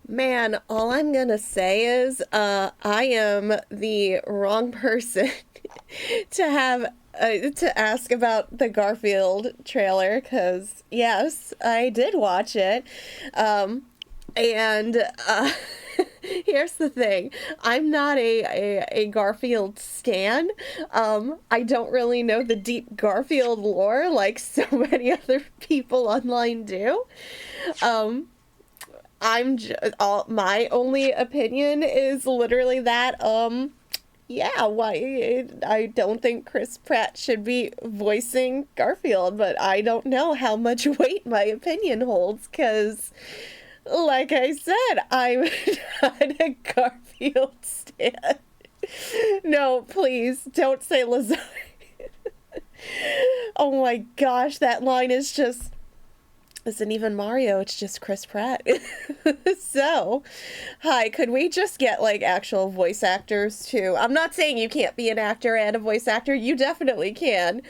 Man, all I'm gonna say is, I am the wrong person to have to ask about the Garfield trailer, because yes, I did watch it, and here's the thing: I'm not a Garfield stan. I don't really know the deep Garfield lore like so many other people online do. Um, my only opinion is literally that yeah, why I don't think Chris Pratt should be voicing Garfield, but I don't know how much weight my opinion holds, cuz like I said, I'm not a Garfield stan. No, please don't say Lazar. Oh my gosh, that line is just isn't even Mario, it's just Chris Pratt. So, hi, could we just get like actual voice actors too? I'm not saying you can't be an actor and a voice actor, you definitely can,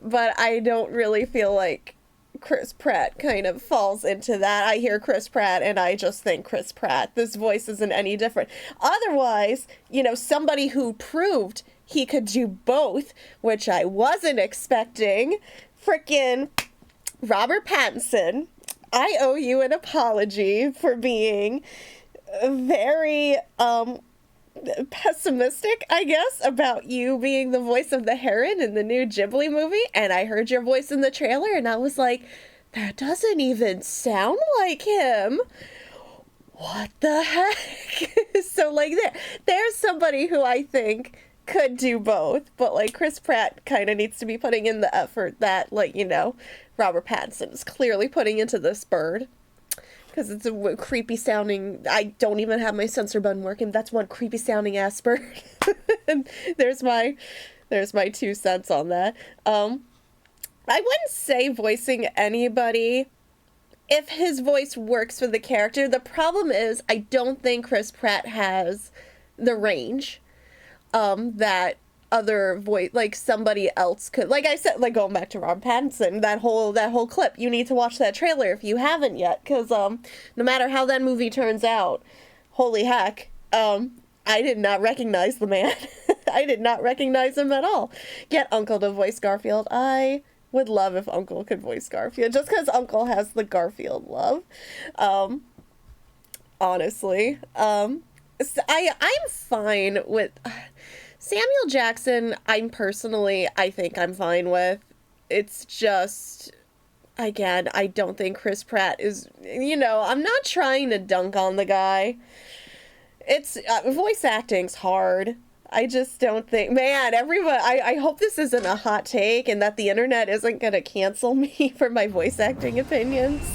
but I don't really feel like Chris Pratt kind of falls into that. I hear Chris Pratt and I just think Chris Pratt. This voice isn't any different. Otherwise, somebody who proved he could do both, which I wasn't expecting, frickin' Robert Pattinson. I owe you an apology for being very pessimistic, I guess, about you being the voice of the heron in the new Ghibli movie, and I heard your voice in the trailer and I was like, that doesn't even sound like him. What the heck? So like there's somebody who I think could do both, but like Chris Pratt kind of needs to be putting in the effort that Robert Pattinson is clearly putting into this bird, because it's a creepy sounding. I don't even have my censor button working. That's one creepy sounding ass bird. And there's my 2 cents on that. I wouldn't say voicing anybody if his voice works for the character. The problem is I don't think Chris Pratt has the range that other voice, like somebody else could. Like I said, like going back to Robert Pattinson, that whole clip, you need to watch that trailer if you haven't yet, because no matter how that movie turns out, holy heck, I did not recognize the man. I did not recognize him at all. Get Uncle to voice Garfield. I would love if Uncle could voice Garfield, just because Uncle has the Garfield love. Honestly, I'm fine with Samuel Jackson. I think I'm fine with. It's just, again, I don't think Chris Pratt is, I'm not trying to dunk on the guy. It's, voice acting's hard. I just don't think, man, everyone, I hope this isn't a hot take and that the internet isn't gonna cancel me for my voice acting opinions.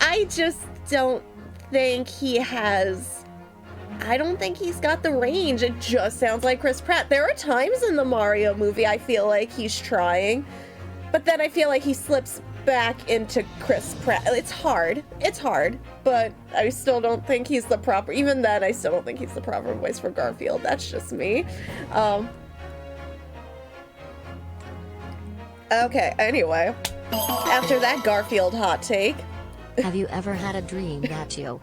I just don't think I don't think he's got the range. It just sounds like Chris Pratt. There are times in the Mario movie I feel like he's trying, but then I feel like he slips back into Chris Pratt. It's hard, but I still don't think he's the proper, even then I still don't think he's the proper voice for Garfield. That's just me. Okay, anyway, after that Garfield hot take. Have you ever had a dream that you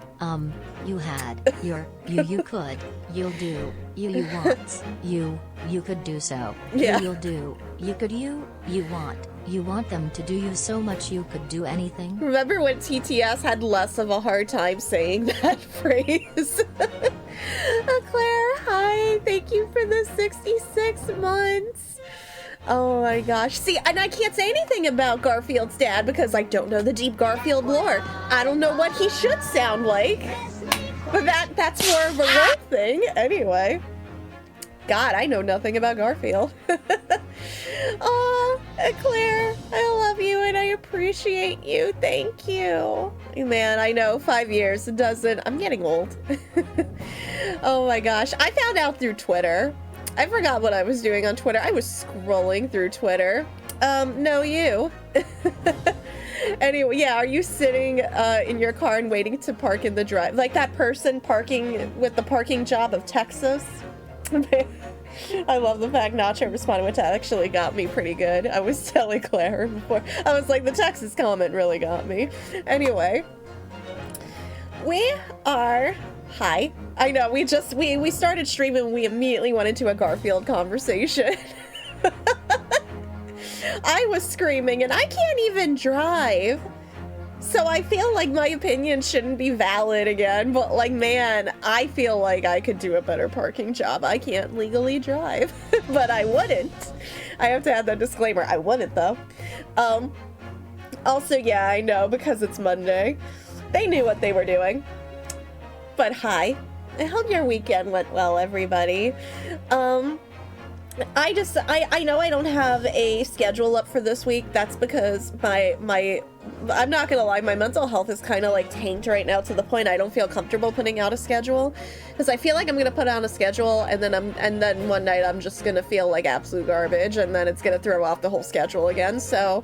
had, you could, you'll do, you want, you could do so, yeah. You'll do, you could, you want them to do you so much you could do anything? Remember when TTS had less of a hard time saying that phrase? Claire, hi, thank you for the 66 months. Oh my gosh. See, and I can't say anything about Garfield's dad because I don't know the deep Garfield lore. I don't know what he should sound like. But that's more of a role thing. Anyway. God, I know nothing about Garfield. Oh, Claire, I love you and I appreciate you. Thank you. Man, I know, 5 years, it doesn't... I'm getting old. Oh my gosh. I found out through Twitter. I forgot what I was doing on Twitter. I was scrolling through Twitter. No, you. Anyway, yeah, are you sitting in your car and waiting to park in the drive? Like that person parking with the parking job of Texas? I love the fact Nacho responded, which actually got me pretty good. I was telling Claire before. I was like, the Texas comment really got me. Anyway. We are... Hi. I know, we started streaming and we immediately went into a Garfield conversation. I was screaming and I can't even drive. So I feel like my opinion shouldn't be valid again, but like, man, I feel like I could do a better parking job. I can't legally drive, but I wouldn't. I have to add that disclaimer. I wouldn't though. Also, yeah, I know, because it's Monday. They knew what they were doing. But hi. I hope your weekend went well, everybody. I know I don't have a schedule up for this week. That's because I'm not gonna lie, my mental health is kind of like tanked right now to the point I don't feel comfortable putting out a schedule, because I feel like I'm gonna put out a schedule and then one night I'm just gonna feel like absolute garbage and then it's gonna throw off the whole schedule again. So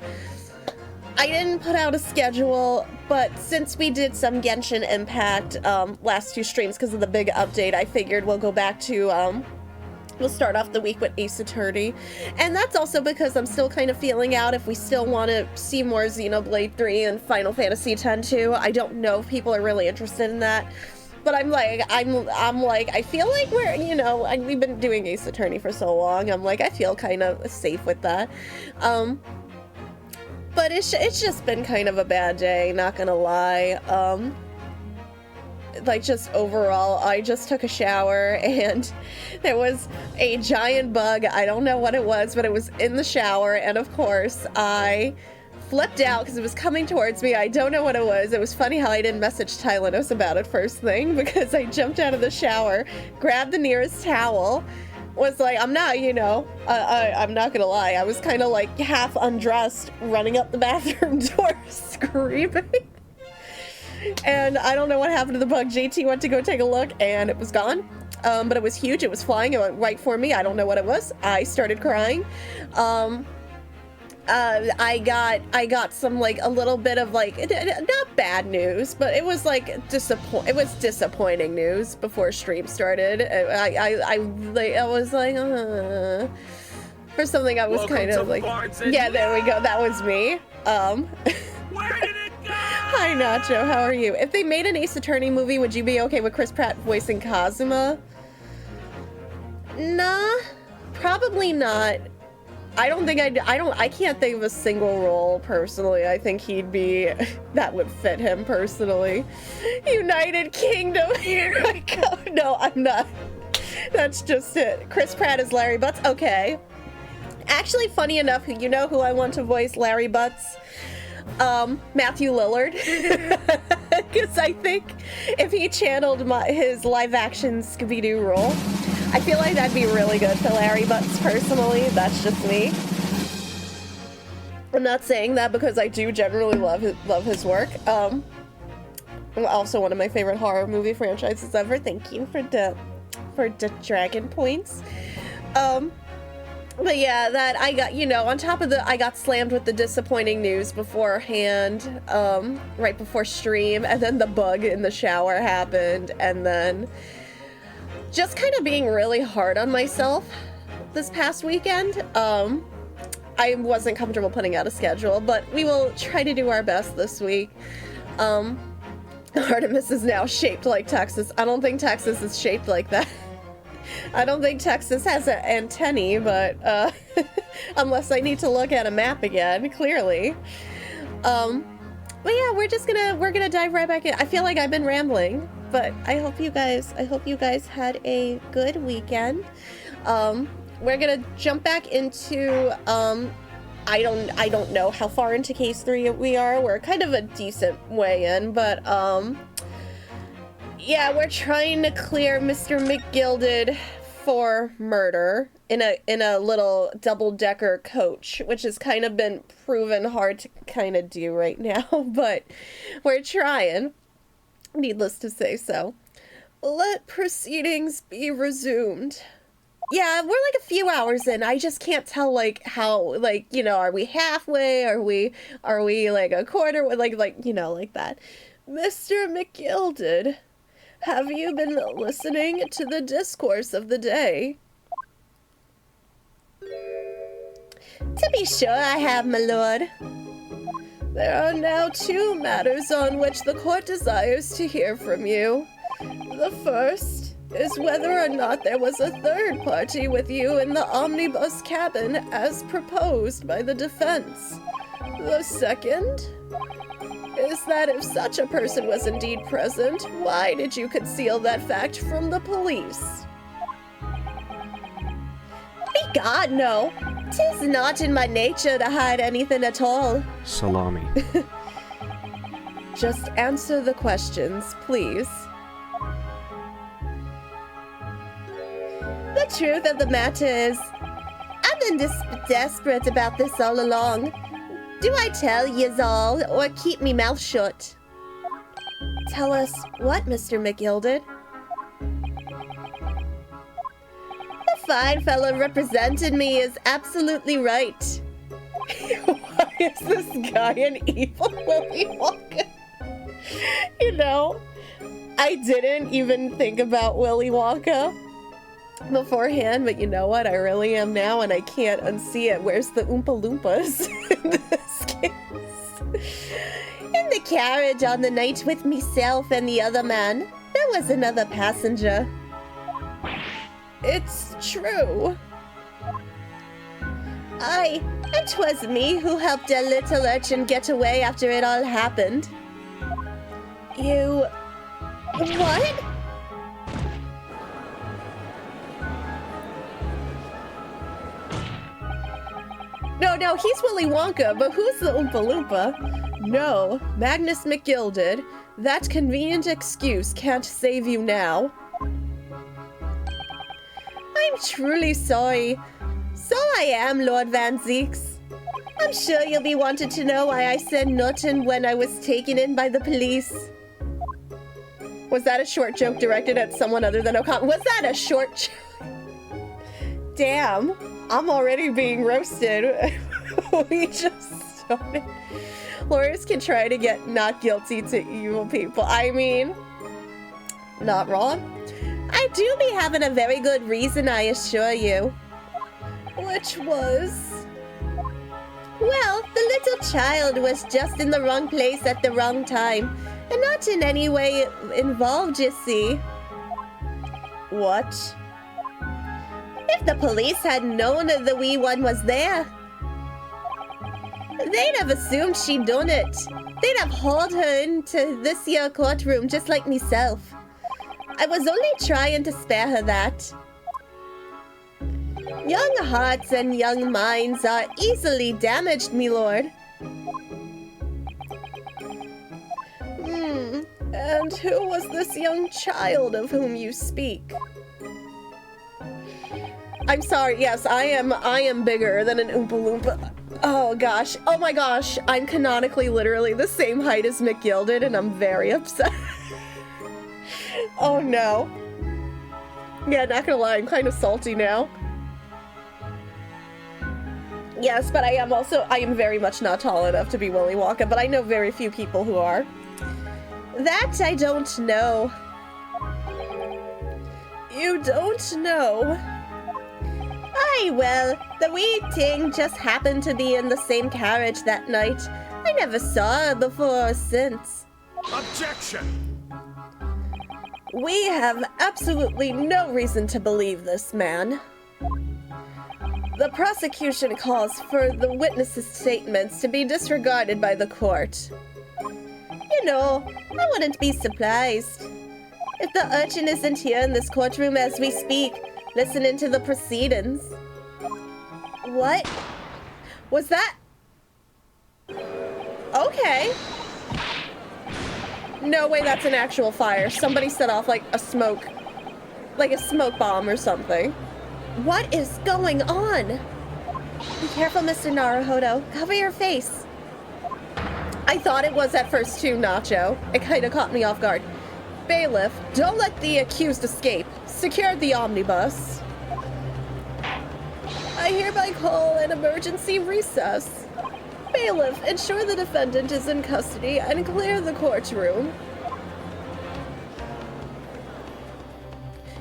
I didn't put out a schedule, but since we did some Genshin Impact last 2 streams because of the big update, I figured we'll go back to we'll start off the week with Ace Attorney. And that's also because I'm still kind of feeling out if we still want to see more Xenoblade 3 and Final Fantasy X too. I don't know if people are really interested in that. But I'm like, I feel like we're, you know, we've been doing Ace Attorney for so long. I'm like, I feel kind of safe with that. But it's just been kind of a bad day, not gonna lie. Like, just overall, I just took a shower and there was a giant bug. I don't know what it was, but it was in the shower, and of course I flipped out because it was coming towards me. I don't know what it was. It was funny how I didn't message Tylenus about it first thing, because I jumped out of the shower, grabbed the nearest towel, was like, I'm not, you know, I'm not gonna lie, I was kind of like half undressed, running up the bathroom door, screaming. And I don't know what happened to the bug. JT went to go take a look and it was gone. But it was huge. It was flying. It went right for me. I don't know what it was. I started crying. I got some, like, a little bit of, like, not bad news, but it was like disappointing news before stream started. I was like, for something I was welcome kind of like, yeah, there we go. That was me. Where did it go? Hi, Nacho. How are you? If they made an Ace Attorney movie, would you be okay with Chris Pratt voicing Kazuma? Nah, probably not. I can't think of a single role, personally. I think he'd be, that would fit him, personally. United Kingdom, here I go. No, I'm not. That's just it. Chris Pratt is Larry Butts? Okay. Actually, funny enough, you know who I want to voice Larry Butts? Matthew Lillard. Because I think if he channeled his live-action Scooby-Doo role, I feel like that'd be really good for Larry Butts, personally. That's just me. I'm not saying that because I do generally love his work. Also one of my favorite horror movie franchises ever. Thank you for the dragon points. But yeah, that I got, you know, on top of I got slammed with the disappointing news beforehand, right before stream, and then the bug in the shower happened, and then just kind of being really hard on myself this past weekend. I wasn't comfortable putting out a schedule, but we will try to do our best this week. Artemis is now shaped like Texas. I don't think Texas is shaped like that. I don't think Texas has an antennae, but unless I need to look at a map again, clearly. But yeah, we're gonna dive right back in. I feel like I've been rambling, but I hope you guys had a good weekend. We're gonna jump back into I don't know how far into case 3 we are. We're kind of a decent way in, but yeah, we're trying to clear Mr. McGilded for murder in a little double-decker coach, which has kind of been proven hard to kind of do right now, but we're trying, needless to say so. Let proceedings be resumed. Yeah, we're like a few hours in. I just can't tell, like, how, like, you know, are we halfway? Are we like a quarter? Like, you know, like that. Mr. McGilded, have you been listening to the discourse of the day? To be sure I have, my lord. There are now 2 matters on which the court desires to hear from you. The first is whether or not there was a third party with you in the omnibus cabin as proposed by the defense. The second is that if such a person was indeed present, why did you conceal that fact from the police? Begod, no. 'Tis not in my nature to hide anything at all. Salami. Just answer the questions, please. The truth of the matter is, I've been desperate about this all along. Do I tell yez all, or keep me mouth shut? Tell us what, Mr. McGilded? The fine fellow represented me is absolutely right. Why is this guy an evil Willy Wonka? You know, I didn't even think about Willy Wonka beforehand, but you know what? I really am now, and I can't unsee it. Where's the Oompa Loompas in this case? In the carriage on the night with myself and the other man, there was another passenger. It's true. Aye, and 'twas me who helped a little urchin get away after it all happened. You... what? No, he's Willy Wonka, but who's the Oompa Loompa? No, Magnus McGilded. That convenient excuse can't save you now. I'm truly sorry. So I am, Lord Van Zeeks. I'm sure you'll be wanting to know why I said nothing when I was taken in by the police. Was that a short joke directed at someone other than O'Connor? Was that a short joke? Damn, I'm already being roasted. We just started. Lawyers can try to get not guilty to evil people. I mean, not wrong. I do be having a very good reason, I assure you. Which was... well, the little child was just in the wrong place at the wrong time, and not in any way involved, you see. What? If the police had known that the wee one was there, they'd have assumed she'd done it. They'd have hauled her into this here courtroom just like myself. I was only trying to spare her that. Young hearts and young minds are easily damaged, me lord. And who was this young child of whom you speak? I'm sorry, yes, I am bigger than an Oompa Loompa. Oh gosh, oh my gosh, I'm canonically literally the same height as McGilded, and I'm very upset. Oh no. Yeah, not gonna lie, I'm kind of salty now. Yes, but I am very much not tall enough to be Willy Wonka, but I know very few people who are. That I don't know. You don't know? Aye, well, the wee thing just happened to be in the same carriage that night. I never saw her before or since. Objection! We have absolutely no reason to believe this man. The prosecution calls for the witnesses' statements to be disregarded by the court. You know, I wouldn't be surprised if the urchin isn't here in this courtroom as we speak, listening to the proceedings. What? Was that? Okay. No way that's an actual fire. Somebody set off like a smoke bomb or something. What is going on? Be careful, Mr. Naruhodo. Cover your face. I thought it was at first too, Nacho. It kind of caught me off guard. Bailiff, don't let the accused escape. Secure the omnibus. I hereby call an emergency recess. Bailiff, ensure the defendant is in custody and clear the courtroom.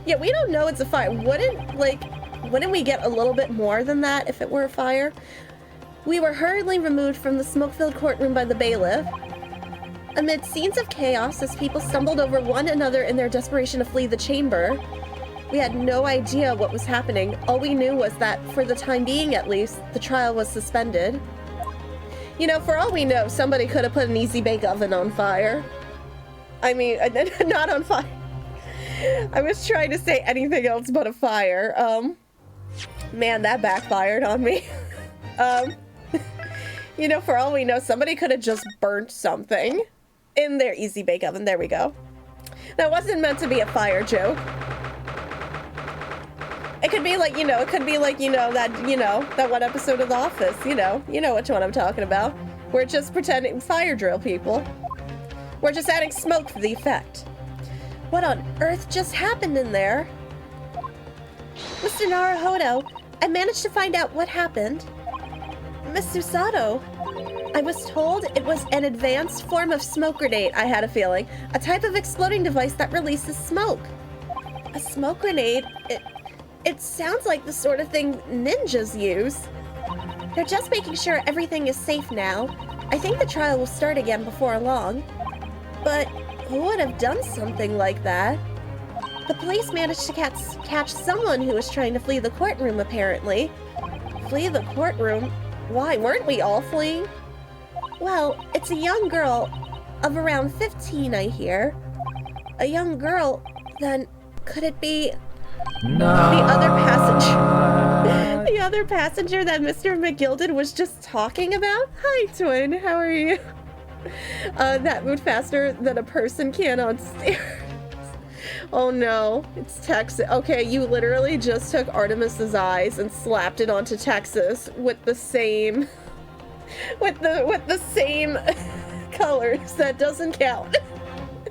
Yeah, we don't know it's a fire. Wouldn't we get a little bit more than that if it were a fire? We were hurriedly removed from the smoke-filled courtroom by the bailiff. Amid scenes of chaos as people stumbled over one another in their desperation to flee the chamber, we had no idea what was happening. All we knew was that, for the time being at least, the trial was suspended. You know, for all we know, somebody could have put an easy bake oven on fire. I mean, not on fire. I was trying to say anything else but a fire. Man, that backfired on me. You know, for all we know, somebody could have just burnt something in their easy bake oven. There we go. That wasn't meant to be a fire joke. It could be like, that one episode of The Office, you know which one I'm talking about. We're just pretending fire drill people. We're just adding smoke for the effect. What on earth just happened in there? Mr. Naruhodo, I managed to find out what happened. Miss Susato, I was told it was an advanced form of smoke grenade, I had a feeling. A type of exploding device that releases smoke. A smoke grenade? It sounds like the sort of thing ninjas use. They're just making sure everything is safe now. I think the trial will start again before long. But who would have done something like that? The police managed to catch someone who was trying to flee the courtroom, apparently. Flee the courtroom? Why, weren't we all fleeing? Well, it's a young girl of around 15, I hear. A young girl, then could it be... No. The other passenger. The other passenger that Mr. McGilded was just talking about? Hi, twin. How are you? That moved faster than a person can on stairs. Oh no, it's Texas. Okay, you literally just took Artemis's eyes and slapped it onto Texas with the same, with the same colors. That doesn't count.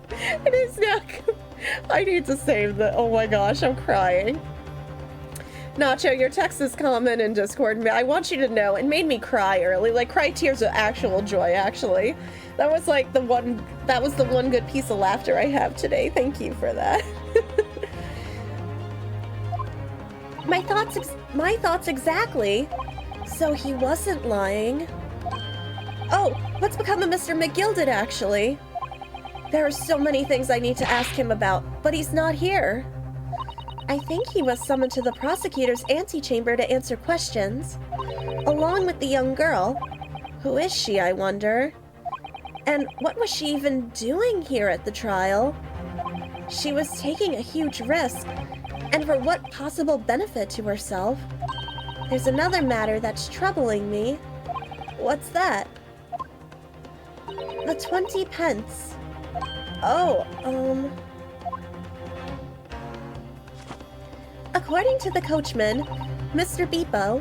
It is not. I need to save the. Oh my gosh, I'm crying. Nacho, your Texas comment in Discord, I want you to know, it made me cry early. Like, cry tears of actual joy, actually. That was like the one good piece of laughter I have today. Thank you for that. My thoughts exactly. So he wasn't lying. Oh, what's become of Mr. McGilded, actually? There are so many things I need to ask him about, but he's not here. I think he was summoned to the prosecutor's antechamber to answer questions, along with the young girl. Who is she, I wonder? And what was she even doing here at the trial? She was taking a huge risk, and for what possible benefit to herself? There's another matter that's troubling me. What's that? The 20 pence. Oh, according to the coachman, Mr. Beepo,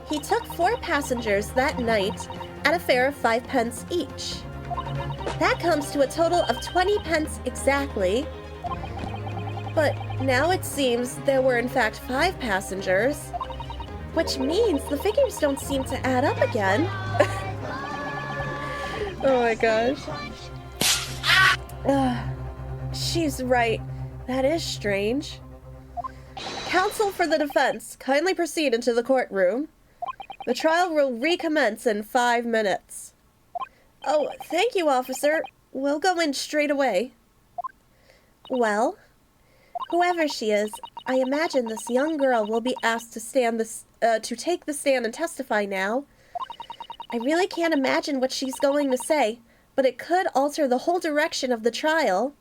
he took 4 passengers that night at a fare of 5 pence each. That comes to a total of 20 pence exactly. But now it seems there were in fact 5 passengers, which means the figures don't seem to add up again. Oh my gosh. She's right. That is strange. Counsel for the defense, kindly proceed into the courtroom. The trial will recommence in 5 minutes. Oh, thank you, officer. We'll go in straight away. Well, whoever she is, I imagine this young girl will be asked to take the stand and testify now. I really can't imagine what she's going to say, but it could alter the whole direction of the trial.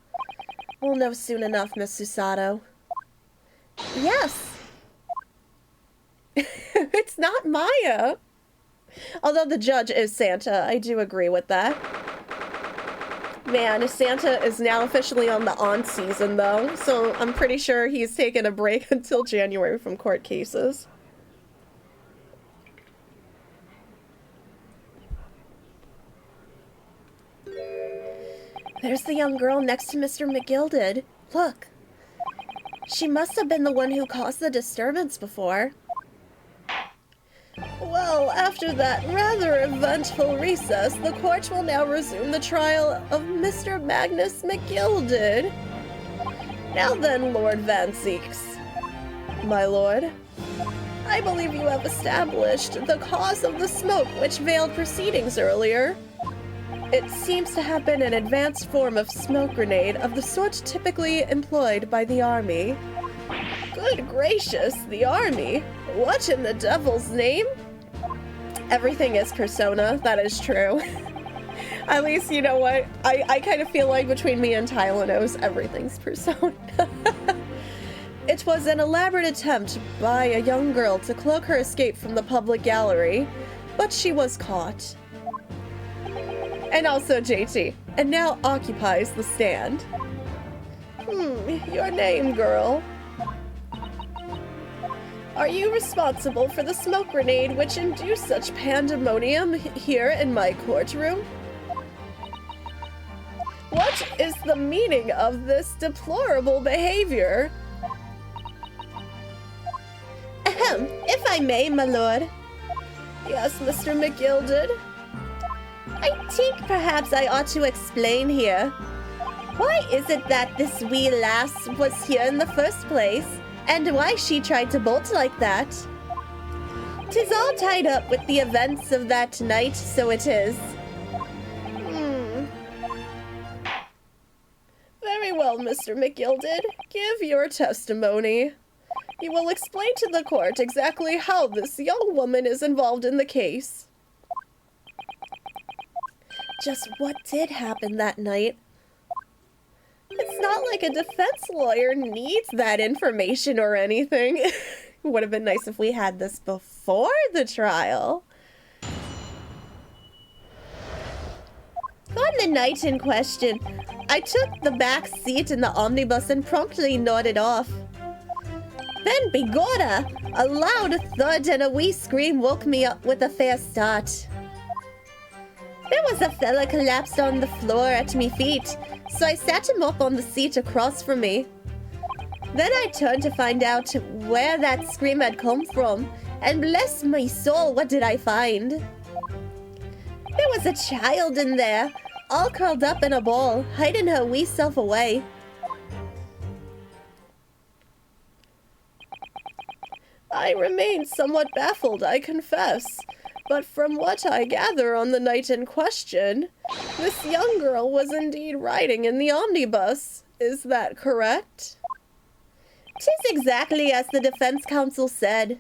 We'll know soon enough, Miss Susato. Yes! It's not Maya! Although the judge is Santa, I do agree with that. Man, Santa is now officially on the on season, though, so I'm pretty sure he's taken a break until January from court cases. There's the young girl next to Mr. McGilded. Look. She must have been the one who caused the disturbance before. Well, after that rather eventful recess, the court will now resume the trial of Mr. Magnus McGilded. Now then, Lord Van Zeeks, my lord. I believe you have established the cause of the smoke which veiled proceedings earlier. It seems to have been an advanced form of smoke grenade of the sort typically employed by the army. Good gracious, the army? What in the devil's name? Everything is persona, that is true. At least, you know what? I kind of feel like between me and Tylenos, everything's persona. It was an elaborate attempt by a young girl to cloak her escape from the public gallery, but she was caught. And also JT, and now occupies the stand. Your name, girl. Are you responsible for the smoke grenade which induced such pandemonium here in my courtroom? What is the meaning of this deplorable behavior? Ahem, if I may, my lord. Yes, Mr. McGilded. I think perhaps I ought to explain here. Why is it that this wee lass was here in the first place, and why she tried to bolt like that? 'Tis all tied up with the events of that night, so it is. Very well, Mr. McGilded. Give your testimony. You will explain to the court exactly how this young woman is involved in the case. Just what did happen that night? It's not like a defense lawyer needs that information or anything. It would have been nice if we had this before the trial. On the night in question, I took the back seat in the omnibus and promptly nodded off. Then, begorra, a loud thud and a wee scream woke me up with a fair start. There was a fella collapsed on the floor at me feet, so I sat him up on the seat across from me. Then I turned to find out where that scream had come from, and bless my soul, what did I find? There was a child in there, all curled up in a ball, hiding her wee self away. I remain somewhat baffled, I confess. But from what I gather on the night in question, this young girl was indeed riding in the omnibus. Is that correct? 'Tis exactly as the defense counsel said.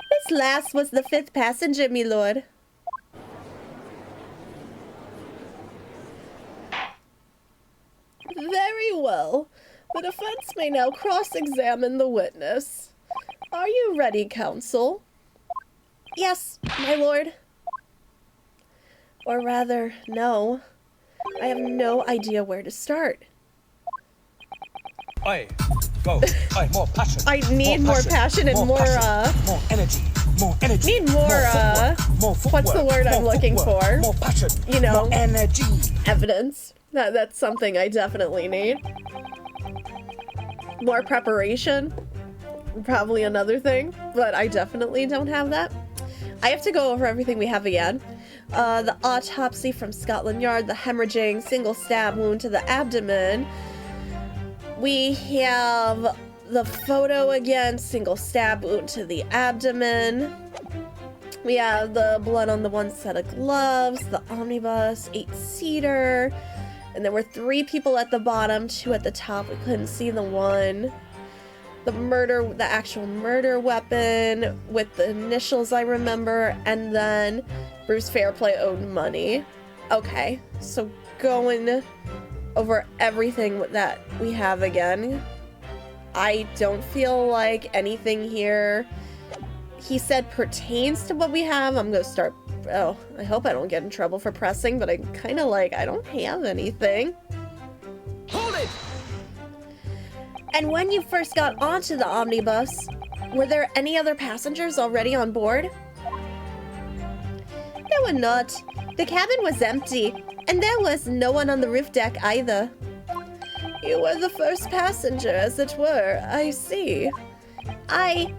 This lass was the 5th passenger, me lord. Very well. The defense may now cross-examine the witness. Are you ready, counsel? Yes, my lord. Or rather, no. I have no idea where to start. Aye, go. Aye, more passion. I need more passion and more energy. More energy. Need more what's the word I'm looking for? More passion. You know, more energy. Evidence. That's something I definitely need. More preparation. Probably another thing, but I definitely don't have that. I have to go over everything we have again. The autopsy from Scotland Yard, the hemorrhaging single stab wound to the abdomen. We have the photo again, single stab wound to the abdomen. We have the blood on the one set of gloves, the omnibus, 8-seater. And there were 3 people at the bottom, 2 at the top. We couldn't see the one. The actual murder weapon with the initials I remember, and then Bruce Fairplay owed money. Okay, so going over everything that we have again. I don't feel like anything here, he said, pertains to what we have. I'm gonna start, oh, I hope I don't get in trouble for pressing, but I'm kind of like, I don't have anything. Hold it! And when you first got onto the omnibus, were there any other passengers already on board? There were not. The cabin was empty, and there was no one on the roof deck either. You were the first passenger, as it were, I see. And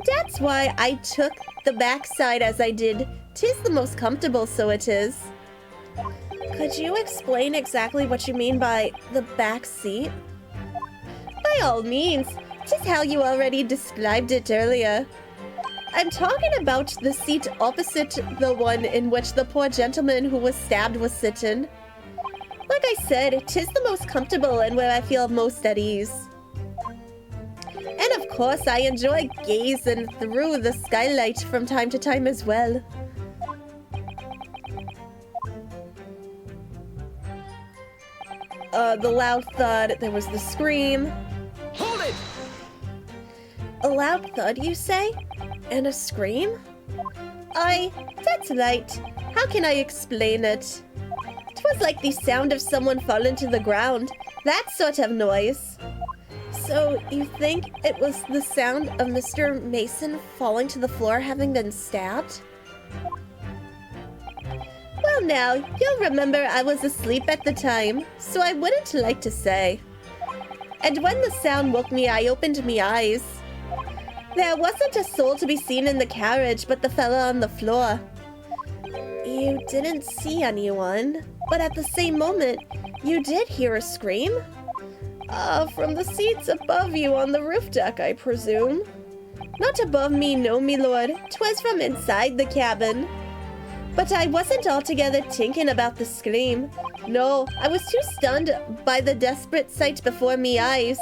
that's why I took the backside as I did. 'Tis the most comfortable, so it is. Could you explain exactly what you mean by the back seat? By all means, 'Tis how you already described it earlier. I'm talking about the seat opposite the one in which the poor gentleman who was stabbed was sitting. Like I said, 'tis the most comfortable and where I feel most at ease. And of course, I enjoy gazing through the skylight from time to time as well. The loud thud, there was the scream. Hold it! A loud thud, you say? And a scream? Aye, that's right. How can I explain it? 'Twas like the sound of someone falling to the ground. That sort of noise. So, you think it was the sound of Mr. Mason falling to the floor having been stabbed? Well now, you'll remember I was asleep at the time, so I wouldn't like to say. And when the sound woke me, I opened me eyes. There wasn't a soul to be seen in the carriage but the fella on the floor. You didn't see anyone, but at the same moment, you did hear a scream? From the seats above you on the roof deck, I presume. Not above me, no, me lord. 'Twas from inside the cabin. But I wasn't altogether thinking about the scream. No, I was too stunned by the desperate sight before me eyes.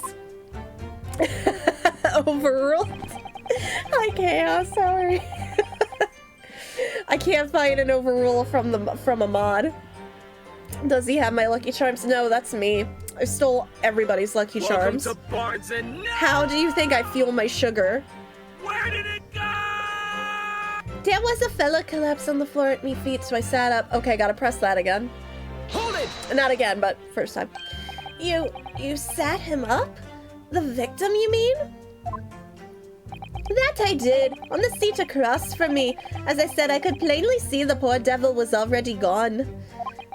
Overruled. I can't, sorry. I can't find an overrule from a mod. Does he have my Lucky Charms? No, that's me. I stole everybody's Lucky Charms. Welcome to Barnes and How do you think I fuel my sugar? Where did it go? There was a fella collapsed on the floor at me feet, so I sat up. Okay, gotta press that again. Hold it! Not again, but first time. You sat him up? The victim, you mean? That I did, on the seat across from me. As I said, I could plainly see the poor devil was already gone.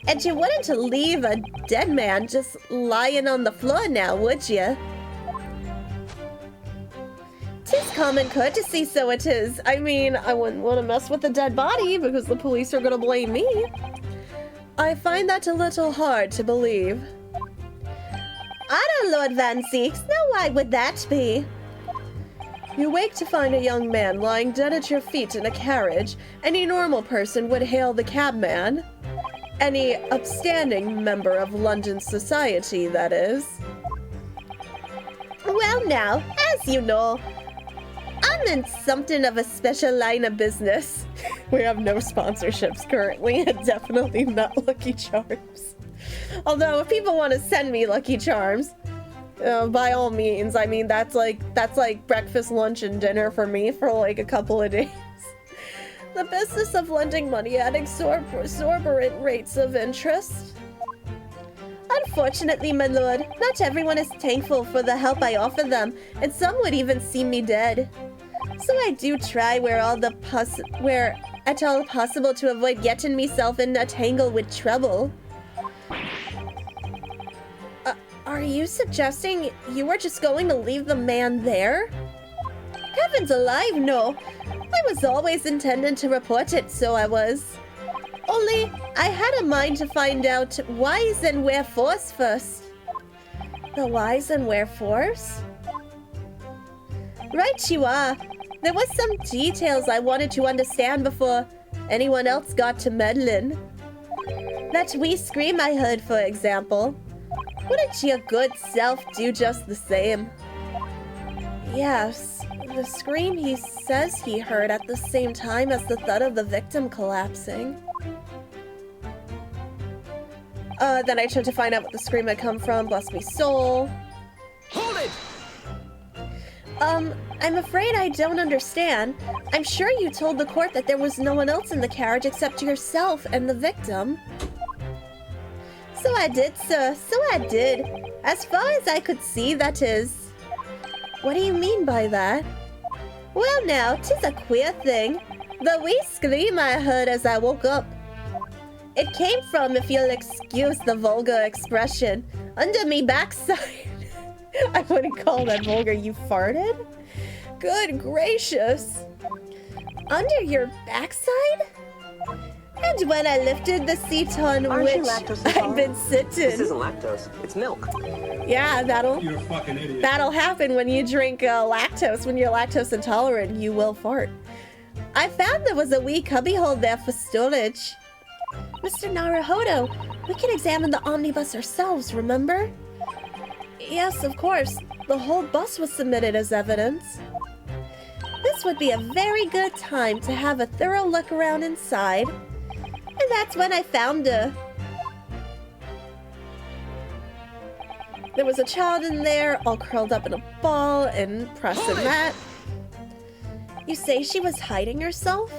And you wouldn't leave a dead man just lying on the floor now, would you? 'Tis common courtesy, so it is. I mean, I wouldn't want to mess with a dead body because the police are gonna blame me. I find that a little hard to believe. Honor, Lord Van Seeks. Now why would that be? You wake to find a young man lying dead at your feet in a carriage. Any normal person would hail the cabman. Any upstanding member of London society, that is. Well now, as you know, I'm in something of a special line of business. We have no sponsorships currently, and definitely not Lucky Charms. Although, if people want to send me Lucky Charms, by all means. I mean, that's like breakfast, lunch, and dinner for me for like a couple of days. The business of lending money at exorbitant rates of interest. Unfortunately, my lord, not everyone is thankful for the help I offer them, and some would even see me dead. So I do try where at all possible to avoid getting myself in a tangle with trouble. Are you suggesting you were just going to leave the man there? Heavens alive, no. I was always intending to report it, so I was. Only, I had a mind to find out whys and wherefores first. The whys and wherefores? Right you are. There was some details I wanted to understand before anyone else got to meddling. That wee scream I heard, for example. Wouldn't your good self do just the same? Yes, the scream he says he heard at the same time as the thud of the victim collapsing. Then I tried to find out what the scream had come from, bless me soul. Hold it! I'm afraid I don't understand. I'm sure you told the court that there was no one else in the carriage except yourself and the victim. So I did, sir. So I did. As far as I could see, that is. What do you mean by that? Well now, 'tis a queer thing. The wee scream I heard as I woke up. It came from, if you'll excuse the vulgar expression, under me backside. I wouldn't call that vulgar. You farted? Good gracious. Under your backside? And when I lifted the seat on Aren't you which lactose I've been intolerant? sitting. This isn't lactose. It's milk. Yeah, You're a fucking idiot. that'll happen when you drink lactose. When you're lactose intolerant, you will fart. I found there was a wee cubbyhole there for storage. Mr. Naruhodo, we can examine the omnibus ourselves, remember? Yes, of course. The whole bus was submitted as evidence. This would be a very good time to have a thorough look around inside. And that's when I found her. There was a child in there, all curled up in a ball and pressing that. You say she was hiding herself?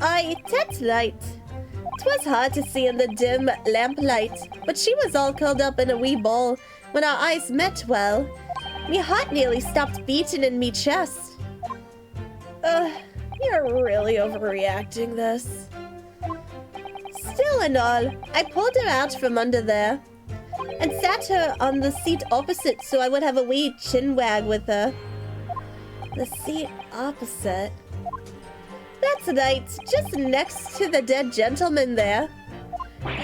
Aye, that's right. 'Twas hard to see in the dim lamplight, but she was all curled up in a wee ball when our eyes met well. Me heart nearly stopped beating in me chest. You're really overreacting this. Still and all, I pulled her out from under there and sat her on the seat opposite so I would have a wee chin wag with her. The seat opposite? That's right, just next to the dead gentleman there.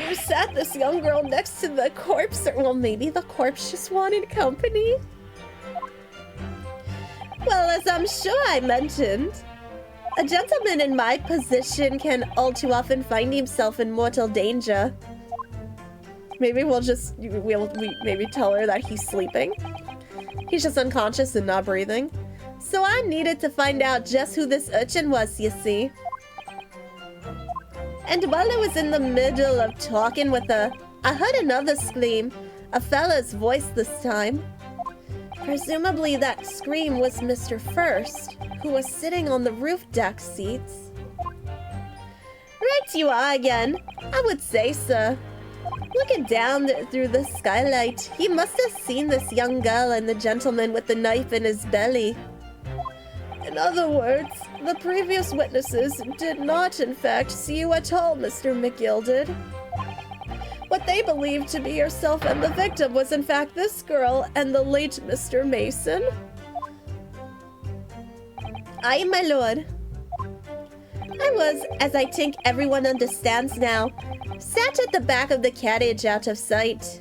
You sat this young girl next to the corpse, or well, maybe the corpse just wanted company? Well, as I'm sure I mentioned, a gentleman in my position can all too often find himself in mortal danger. Maybe we'll maybe tell her that he's sleeping. He's just unconscious and not breathing. So I needed to find out just who this urchin was, you see. And while I was in the middle of talking with her, I heard another scream, a fella's voice this time. Presumably that scream was Mr. First, who was sitting on the roof deck seats. Right you are again, I would say, sir. Looking down through the skylight, he must have seen this young girl and the gentleman with the knife in his belly. In other words, the previous witnesses did not, in fact, see you at all, Mr. McGilded. What they believed to be yourself and the victim was, in fact, this girl and the late Mr. Mason. Aye, my lord. I was, as I think everyone understands now, sat at the back of the carriage out of sight.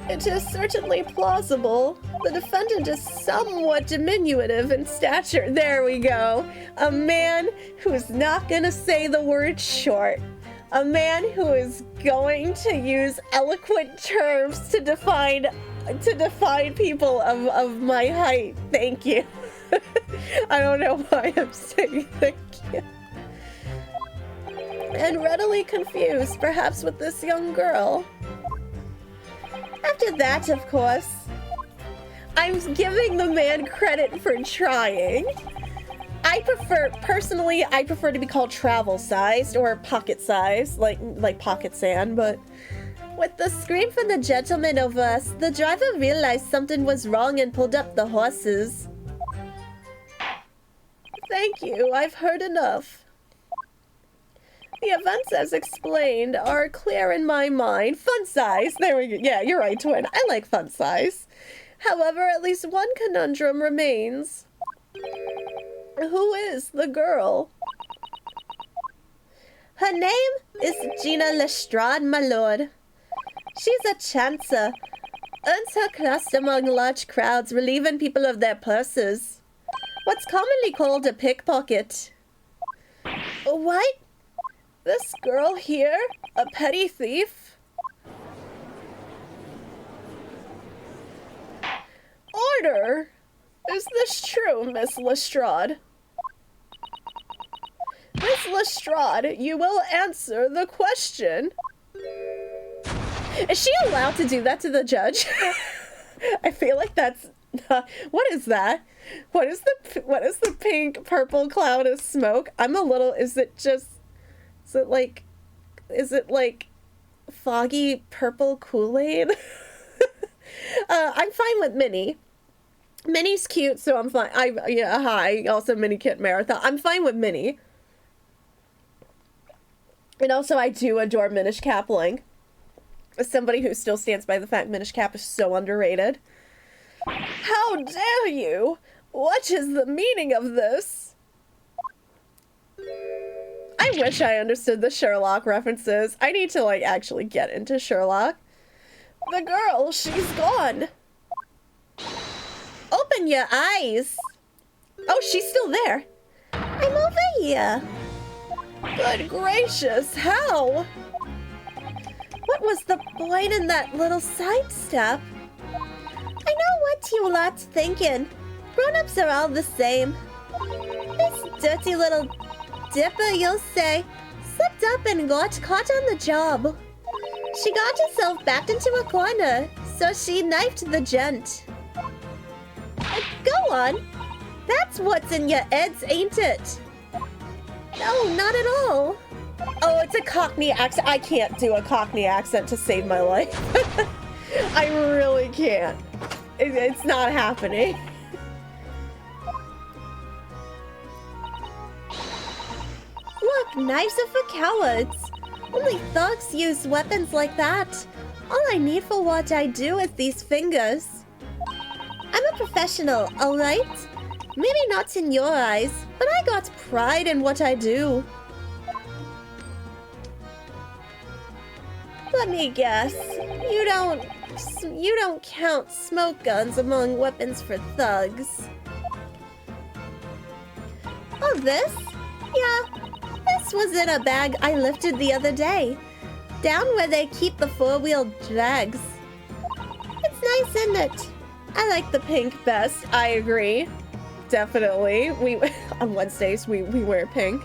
It is certainly plausible. The defendant is somewhat diminutive in stature. There we go. A man who's not going to say the word short. A man who is going to use eloquent terms to define people of my height. Thank you. I don't know why I'm saying thank you. And readily confused, perhaps with this young girl. After that, of course, I'm giving the man credit for trying. Personally, I prefer to be called travel-sized or pocket-sized, like pocket sand, but with the scream from the gentleman over us, the driver realized something was wrong and pulled up the horses. Thank you, I've heard enough. The events as explained are clear in my mind. Fun size. There we go. Yeah, you're right, twin. I like fun size. However, at least one conundrum remains. Who is the girl? Her name is Gina Lestrade, my lord. She's a chancer. Earns her crust among large crowds, relieving people of their purses. What's commonly called a pickpocket. What? This girl here? A petty thief? Order! Is this true, Miss Lestrade? Miss Lestrade, you will answer the question. Is she allowed to do that to the judge? I feel like that's... what is that? What is the pink purple cloud of smoke? I'm a little... Is it like foggy purple Kool-Aid? I'm fine with Minnie. Minnie's cute, so I'm fine. Hi, also Minnie Kit Marathon. I'm fine with Minnie. And also I do adore Minish Capling. As somebody who still stands by the fact Minish Cap is so underrated. How dare you? What is the meaning of this? I wish I understood the Sherlock references. I need to, like, actually get into Sherlock. The girl, she's gone. Open your eyes. Oh, she's still there. I'm over here. Good gracious, how? What was the point in that little sidestep? I know what you lot's thinking. Grown-ups are all the same. This dirty little dipper, you'll say, slipped up and got caught on the job. She got herself backed into a corner, so she knifed the gent. Go on. That's what's in your heads, ain't it? No, not at all. Oh, it's a Cockney accent. I can't do a Cockney accent to save my life. I really can't. It's not happening. Look, knives are for cowards. Only thugs use weapons like that. All I need for what I do is these fingers. I'm a professional, alright? Maybe not in your eyes, but I got pride in what I do. Let me guess. You don't count smoke guns among weapons for thugs. Oh, this? Yeah, this was in a bag I lifted the other day. Down where they keep the four-wheel drags. It's nice, isn't it? I like the pink best. I agree. Definitely. On Wednesdays, we wear pink.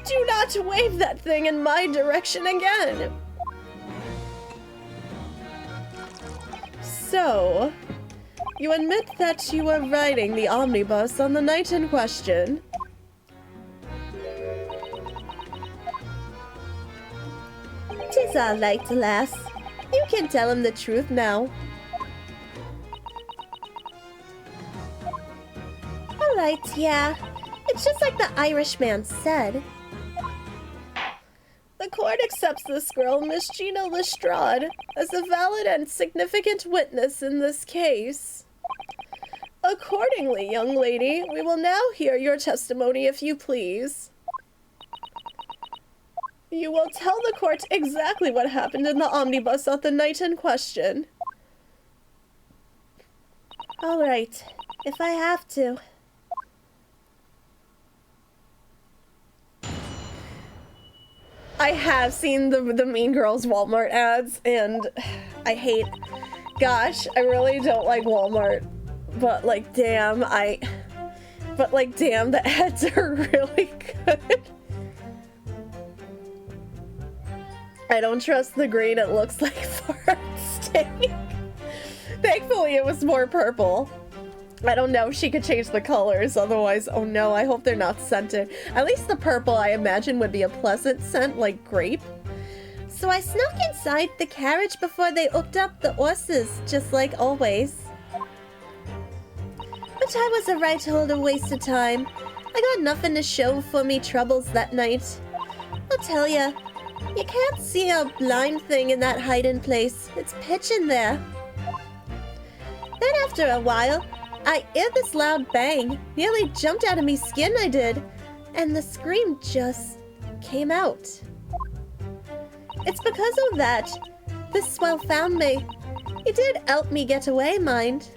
Do not wave that thing in my direction again. So, you admit that you were riding the omnibus on the night in question. Tis all right, lass. You can tell him the truth now. Alright, yeah. It's just like the Irishman said. The court accepts this girl, Miss Gina Lestrade, as a valid and significant witness in this case. Accordingly, young lady, we will now hear your testimony, if you please. You will tell the court exactly what happened in the omnibus on the night in question. All right, if I have to. I have seen the Mean Girls Walmart ads, and I hate... Gosh, I really don't like Walmart. But, like, damn, damn, the ads are really good. I don't trust the green. It looks like fart steak. Thankfully, it was more purple. I don't know if she could change the colors, otherwise, oh no, I hope they're not scented. At least the purple, I imagine, would be a pleasant scent, like grape. So I snuck inside the carriage before they hooked up the horses, just like always. But I was a right old waste of time. I got nothing to show for me troubles that night. I'll tell ya, you can't see a blind thing in that hiding place. It's pitch in there. Then after a while, I heard this loud bang. Nearly jumped out of me skin, I did. And the scream just came out. It's because of that. This swell found me. He did help me get away, mind.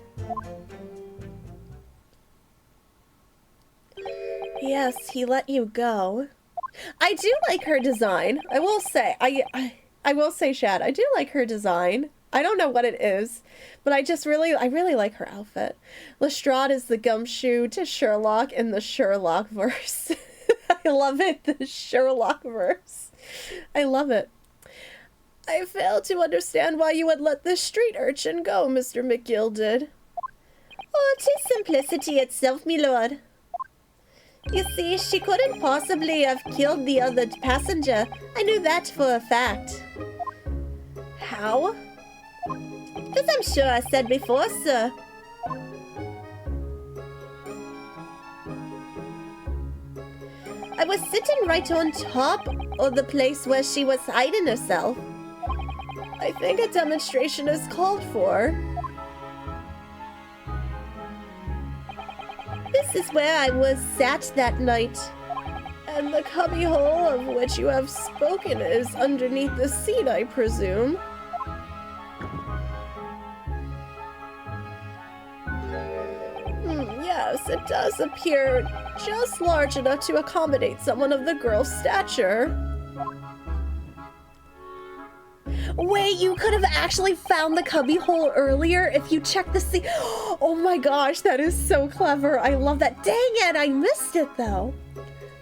Yes, he let you go. I do like her design. I will say, I will say, Shad, I do like her design. I don't know what it is, but I really like her outfit. Lestrade is the gumshoe to Sherlock in the Sherlock verse. I love it, the Sherlock verse. I love it. I fail to understand why you would let this street urchin go, Mr. McGill did. Oh, 'tis simplicity itself, me lord. You see, she couldn't possibly have killed the other passenger. I knew that for a fact. How? As I'm sure I said before, sir. I was sitting right on top of the place where she was hiding herself. I think a demonstration is called for. This is where I was sat that night. And the cubbyhole of which you have spoken is underneath the seat, I presume. Yes, it does appear just large enough to accommodate someone of the girl's stature. Wait, you could have actually found the cubbyhole earlier if you checked the seat. Oh my gosh, that is so clever. I love that. Dang it, I missed it though.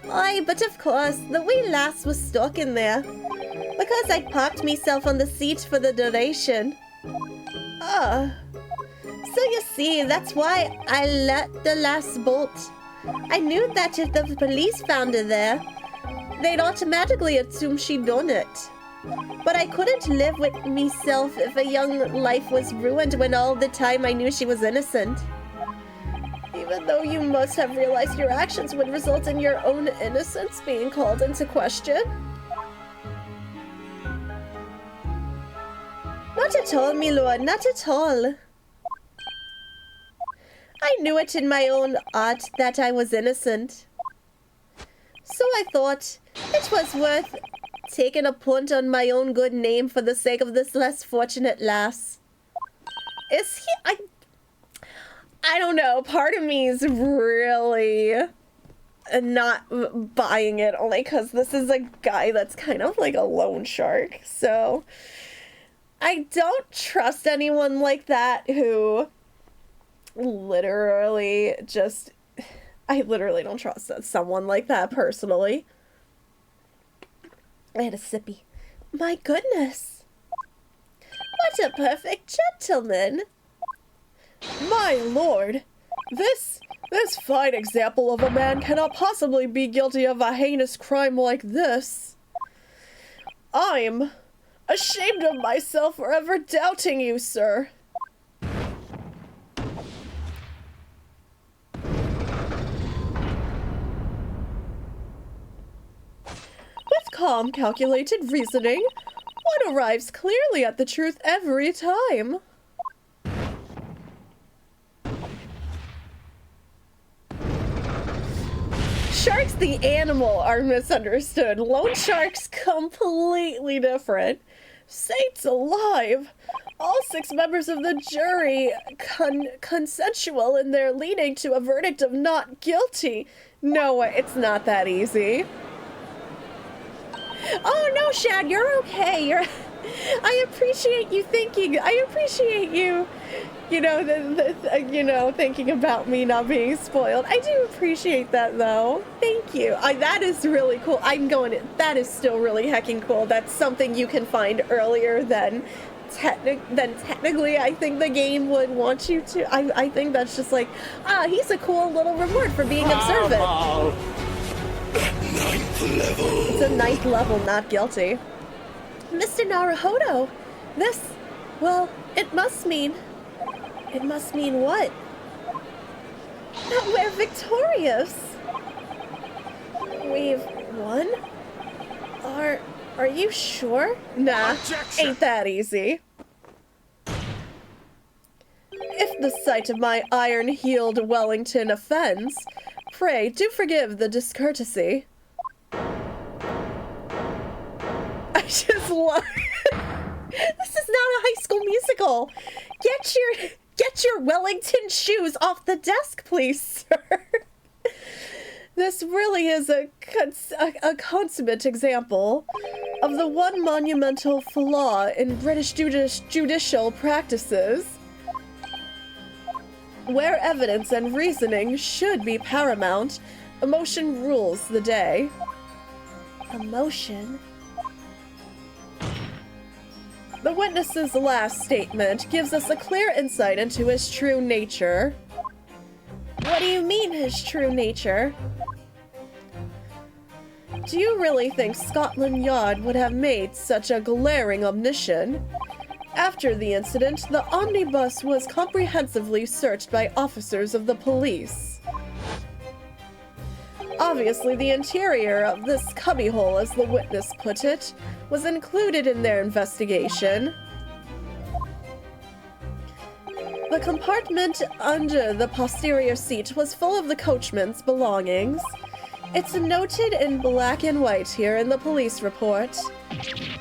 Aye, but of course, the wee lass was stuck in there. Because I parked myself on the seat for the duration. So you see, that's why I let the lass bolt. I knew that if the police found her there, they'd automatically assume she'd done it. But I couldn't live with myself if a young life was ruined when all the time I knew she was innocent. Even though you must have realized your actions would result in your own innocence being called into question. Not at all, my lord, not at all. I knew it in my own heart that I was innocent. So I thought it was worth taking a punt on my own good name for the sake of this less fortunate lass. Is he... I don't know, part of me is really not buying it, only because this is a guy that's kind of like a loan shark. So I don't trust anyone like that who literally just... I literally don't trust someone like that personally. I had a sippy. My goodness. What a perfect gentleman. My lord, this fine example of a man cannot possibly be guilty of a heinous crime like this. I'm ashamed of myself for ever doubting you, sir. With calm, calculated reasoning, one arrives clearly at the truth every time. Sharks the animal are misunderstood. Loan sharks completely different. Saints alive! All 6 members of the jury consensual in their leading to a verdict of not guilty. No, it's not that easy. Oh no, Shad, you're okay. I appreciate you thinking. I appreciate you, thinking about me not being spoiled. I do appreciate that, though. Thank you. That is really cool. That is still really hecking cool. That's something you can find earlier than technically I think the game would want you to. I think that's just like, he's a cool little reward for being observant. It's a 9th level, not guilty. Mr. Naruhodo, it must mean what? That we're victorious. We've won? Are you sure? Nah, Objection. ain't that easy. If the sight of my iron-heeled Wellington offends, pray do forgive the discourtesy. I just love... This is not a High School Musical. Get your Wellington shoes off the desk, please, sir. This really is a consummate example of the one monumental flaw in British judicial practices, where evidence and reasoning should be paramount. Emotion rules the day. Emotion? The witness's last statement gives us a clear insight into his true nature. What do you mean, his true nature? Do you really think Scotland Yard would have made such a glaring omission? After the incident, the omnibus was comprehensively searched by officers of the police. Obviously, the interior of this cubbyhole, as the witness put it, was included in their investigation. The compartment under the posterior seat was full of the coachman's belongings. It's noted in black and white here in the police report.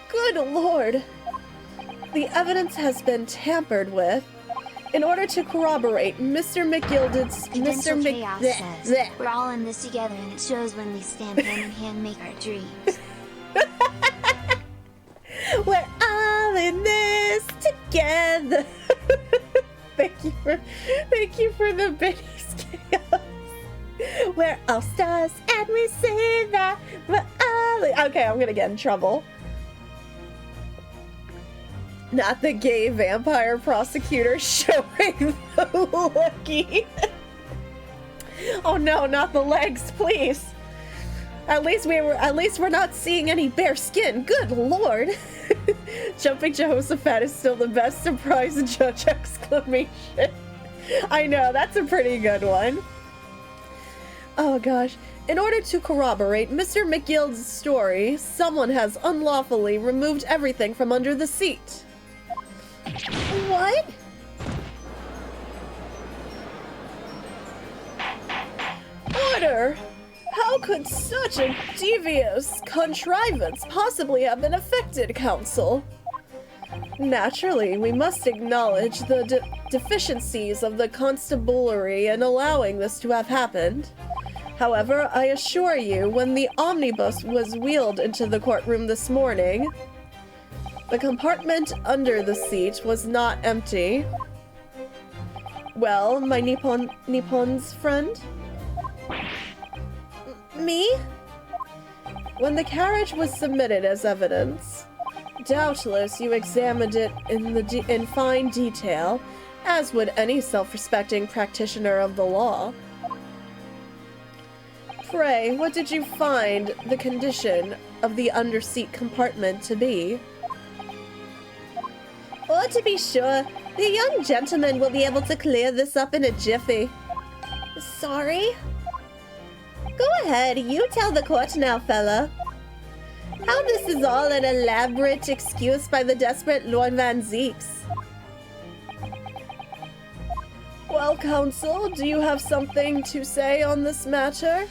Good lord! The evidence has been tampered with. In order to corroborate Mr. McGilded's... Potential Mr. chaos Mc... says, Bleh. we're all in this together and it shows when we stand hand in hand make our dreams. We're all in this together. Thank you for the Benny's chaos. We're all stars and we say that we're all in... Okay, I'm gonna get in trouble. Not the gay vampire prosecutor showing the lookie. Oh no, not the legs, please. At least we're not seeing any bare skin. Good lord. Jumping Jehoshaphat is still the best surprise judge exclamation. I know, that's a pretty good one. Oh gosh. In order to corroborate Mr. McGill's story, someone has unlawfully removed everything from under the seat. What? Order! How could such a devious contrivance possibly have been effected, Counsel? Naturally, we must acknowledge the deficiencies of the constabulary in allowing this to have happened. However, I assure you, when the omnibus was wheeled into the courtroom this morning, the compartment under the seat was not empty. Well, my Nippon's friend? Me? When the carriage was submitted as evidence, doubtless you examined it in fine detail, as would any self-respecting practitioner of the law. Pray, what did you find the condition of the underseat compartment to be? Oh, to be sure, the young gentleman will be able to clear this up in a jiffy. Sorry? Go ahead, you tell the court now, fella. How this is all an elaborate excuse by the desperate Lord Van Zeeks. Well, counsel, do you have something to say on this matter?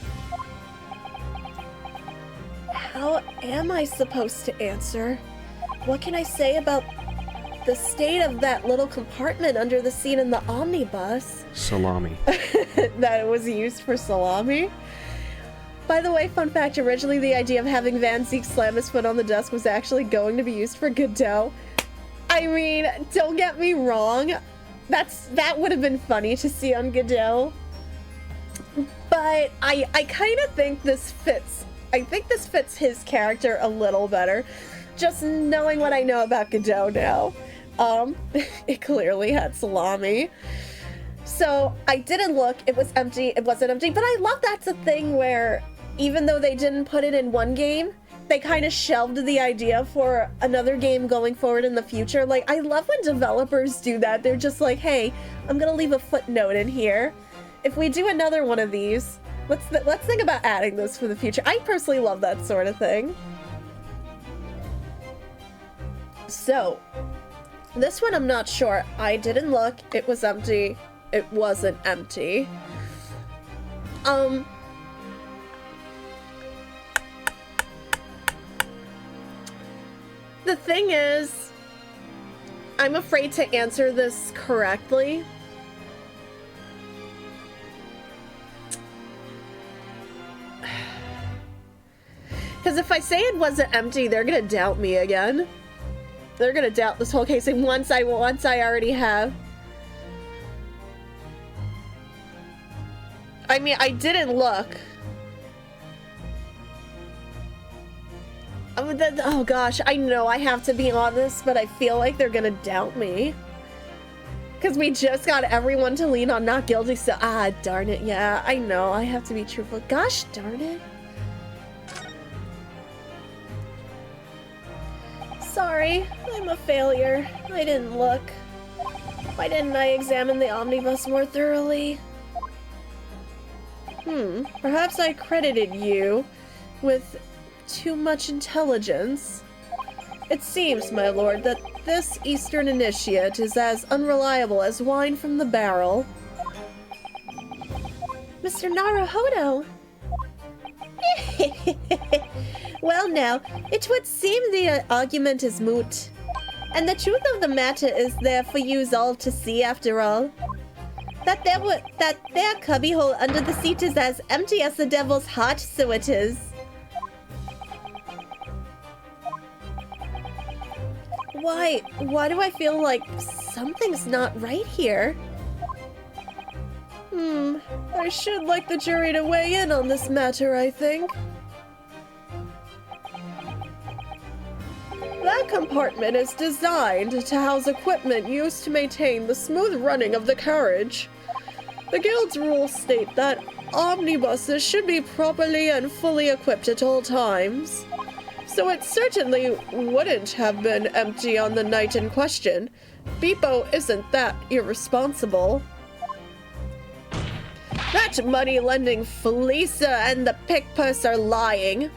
How am I supposed to answer? What can I say about the state of that little compartment under the seat in the omnibus? Salami. That it was used for salami? By the way, fun fact, originally the idea of having Van Zeke slam his foot on the desk was actually going to be used for Godot. I mean, don't get me wrong, that would have been funny to see on Godot. But I kind of think this fits. I think this fits his character a little better, just knowing what I know about Godot now. It clearly had salami. So I didn't look, it was empty, it wasn't empty, but I love that's a thing where even though they didn't put it in one game, they kind of shelved the idea for another game going forward in the future. Like, I love when developers do that. They're just like, hey, I'm gonna leave a footnote in here. If we do another one of these, let's think about adding this for the future. I personally love that sort of thing. So, this one I'm not sure. I didn't look. It was empty. It wasn't empty. The thing is, I'm afraid to answer this correctly. Because if I say it wasn't empty, they're gonna doubt me again. They're gonna doubt this whole case, and once I already have. I mean, I didn't look. Oh gosh, I know I have to be honest, but I feel like they're gonna doubt me. Because we just got everyone to lean on not guilty, so darn it, yeah, I know, I have to be truthful. Gosh darn it. Sorry, I'm a failure. I didn't look. Why didn't I examine the omnibus more thoroughly? Perhaps I credited you with too much intelligence. It seems, my lord, that this Eastern initiate is as unreliable as wine from the barrel. Mr. Naruhodo! Well now, it would seem the argument is moot. And the truth of the matter is there for yous all to see after all. That there cubbyhole under the seat is as empty as the devil's heart, so it is. Why do I feel like something's not right here? I should like the jury to weigh in on this matter, I think. That compartment is designed to house equipment used to maintain the smooth running of the carriage. The Guild's rules state that omnibuses should be properly and fully equipped at all times. So it certainly wouldn't have been empty on the night in question. Beepo isn't that irresponsible. That money-lending Felisa and the pick-purse are lying.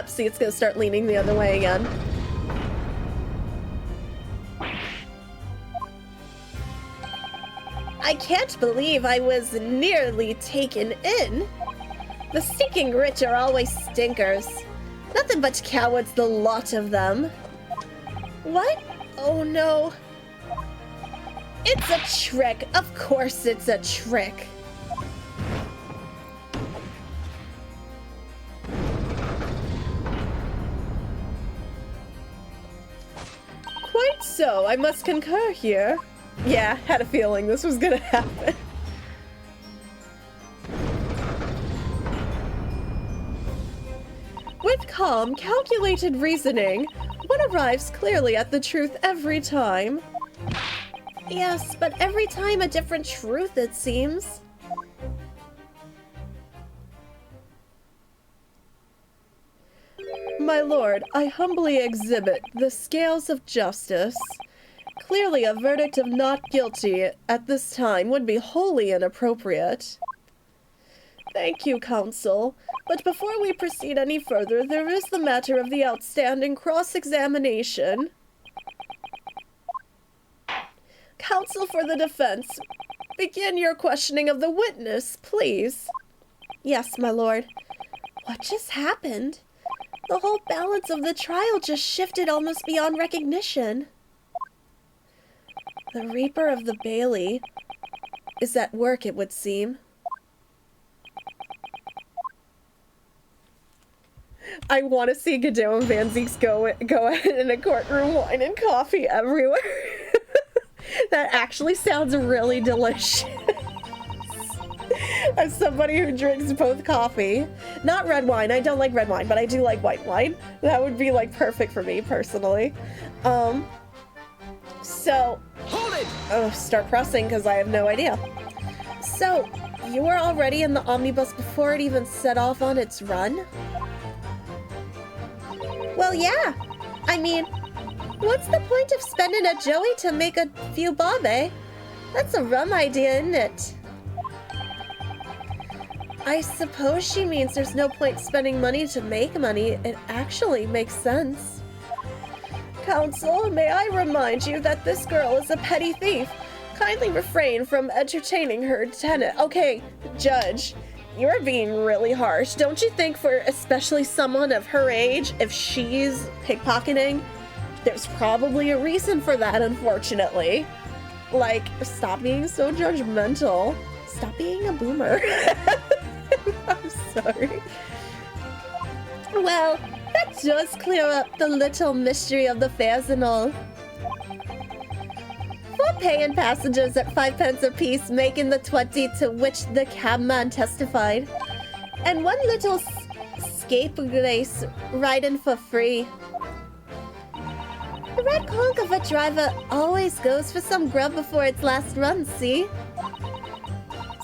See, it's gonna start leaning the other way again. I can't believe I was nearly taken in. The stinking rich are always stinkers. Nothing but cowards, the lot of them. What? Oh no. It's a trick. Of course it's a trick. Quite so, I must concur here. Yeah, had a feeling this was gonna happen. With calm, calculated reasoning, one arrives clearly at the truth every time. Yes, but every time a different truth, it seems. My lord, I humbly exhibit the scales of justice. Clearly, a verdict of not guilty at this time would be wholly inappropriate. Thank you, counsel. But before we proceed any further, there is the matter of the outstanding cross-examination. Counsel for the defense, begin your questioning of the witness, please. Yes, my lord. What just happened? The whole balance of the trial just shifted almost beyond recognition. The Reaper of the Bailey is at work, it would seem. I want to see Godot and Van Zeeks go ahead in a courtroom, wine and coffee everywhere. That actually sounds really delicious. As somebody who drinks both coffee, not red wine, I don't like red wine, but I do like white wine. That would be like perfect for me personally. So, Hold it! oh, start pressing because I have no idea. So, you were already in the omnibus before it even set off on its run? Well, yeah. I mean, what's the point of spending a joey to make a few bob, eh? That's a rum idea, isn't it? I suppose she means there's no point spending money to make money. It actually makes sense. Counsel, may I remind you that this girl is a petty thief. Kindly refrain from entertaining her tenant. Okay, Judge, you're being really harsh. Don't you think for especially someone of her age, if she's pickpocketing, there's probably a reason for that, unfortunately. Like, stop being so judgmental. Stop being a boomer. I'm sorry. Well, that does clear up the little mystery of the fares and all. 4 paying passengers at 5 pence apiece, making the 20 to which the cabman testified. And 1 little scapegrace riding for free. The red conch of a driver always goes for some grub before its last run, see?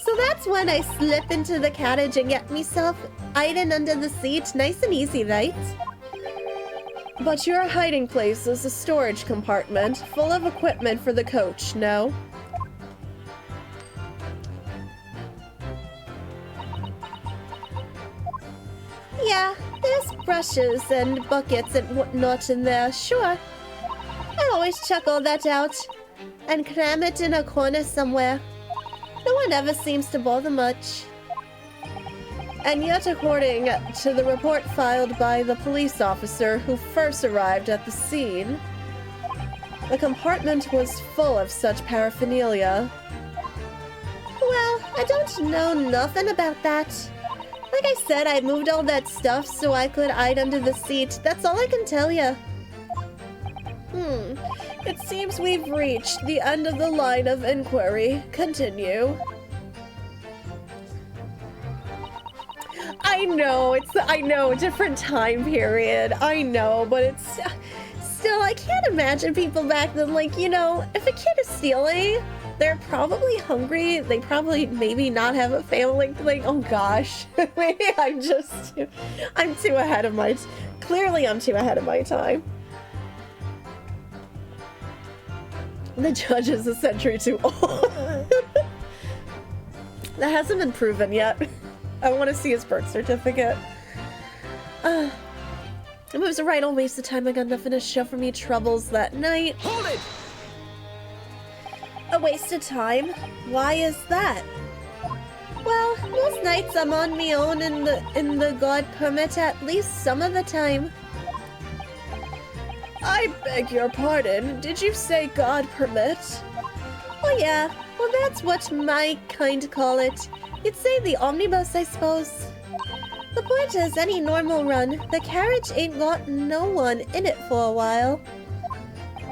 So that's when I slip into the carriage and get myself hiding under the seat, nice and easy, right? But your hiding place is a storage compartment full of equipment for the coach, no? Yeah, There's brushes and buckets and whatnot in there, sure. I always chuck all that out and cram it in a corner somewhere. No one ever seems to bother much. And yet, according to the report filed by the police officer who first arrived at the scene, the compartment was full of such paraphernalia. Well, I don't know nothing about that. Like I said, I moved all that stuff so I could hide under the seat. That's all I can tell you. It seems we've reached the end of the line of inquiry. Continue. I know, different time period. I know, but it's still, I can't imagine people back then, like, you know, if a kid is stealing, they're probably hungry. They probably maybe not have a family. Like, oh gosh, maybe I'm too ahead of my, clearly I'm too ahead of my time. The judge is a century too old. That hasn't been proven yet. I want to see his birth certificate. It was a right old waste of time. I got nothing to show for me troubles that night. Hold it! A waste of time? Why is that? Well, most nights I'm on me own in the God permit at least some of the time. I beg your pardon. Did you say God permit? Oh yeah, well that's what my kind call it. You'd say the omnibus, I suppose. The point is, any normal run, the carriage ain't got no one in it for a while.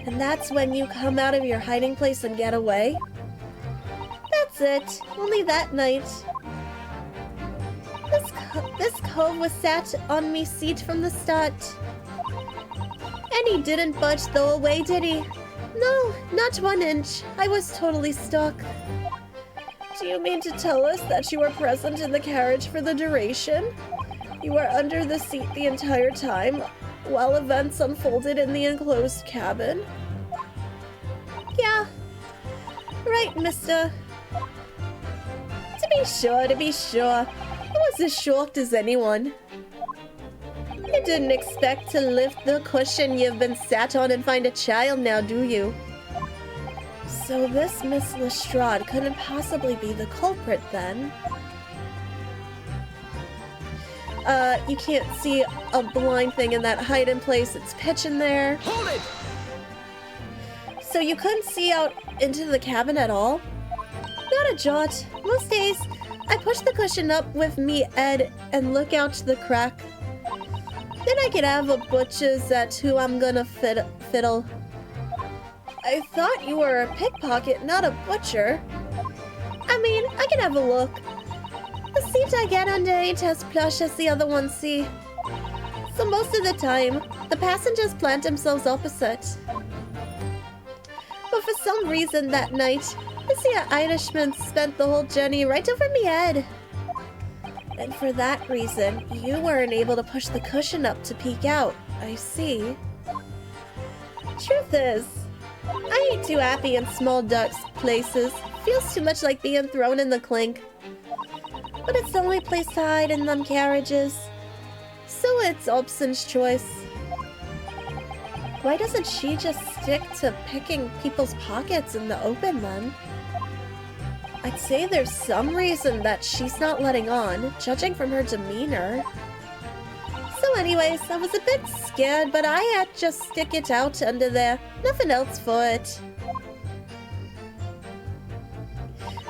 And that's when you come out of your hiding place and get away. That's it, only that night. This cove was sat on me seat from the start. And he didn't budge throw away, did he? No, not 1 inch. I was totally stuck. Do you mean to tell us that you were present in the carriage for the duration? You were under the seat the entire time, while events unfolded in the enclosed cabin? Yeah. Right, mister. To be sure. I was as shocked as anyone. You didn't expect to lift the cushion you've been sat on and find a child now, do you? So this Miss Lestrade couldn't possibly be the culprit, then. You can't see a blind thing in that hiding place. It's pitch in there. Hold it! So you couldn't see out into the cabin at all? Not a jot. Most days, I push the cushion up with me Ed and look out the crack. Then I could have a butcher's at who I'm gonna fiddle. I thought you were a pickpocket, not a butcher. I mean, I can have a look. The seat I get under ain't as plush as the other ones see. So most of the time, the passengers plant themselves opposite. But for some reason that night, this here Irishman spent the whole journey right over me head. And for that reason, you weren't able to push the cushion up to peek out. I see. Truth is, I ain't too happy in small dark places. Feels too much like being thrown in the clink. But it's the only place to hide in them carriages. So it's Obson's choice. Why doesn't she just stick to picking people's pockets in the open then? I'd say there's some reason that she's not letting on, judging from her demeanor. So anyways, I was a bit scared, but I had to just stick it out under there. Nothing else for it.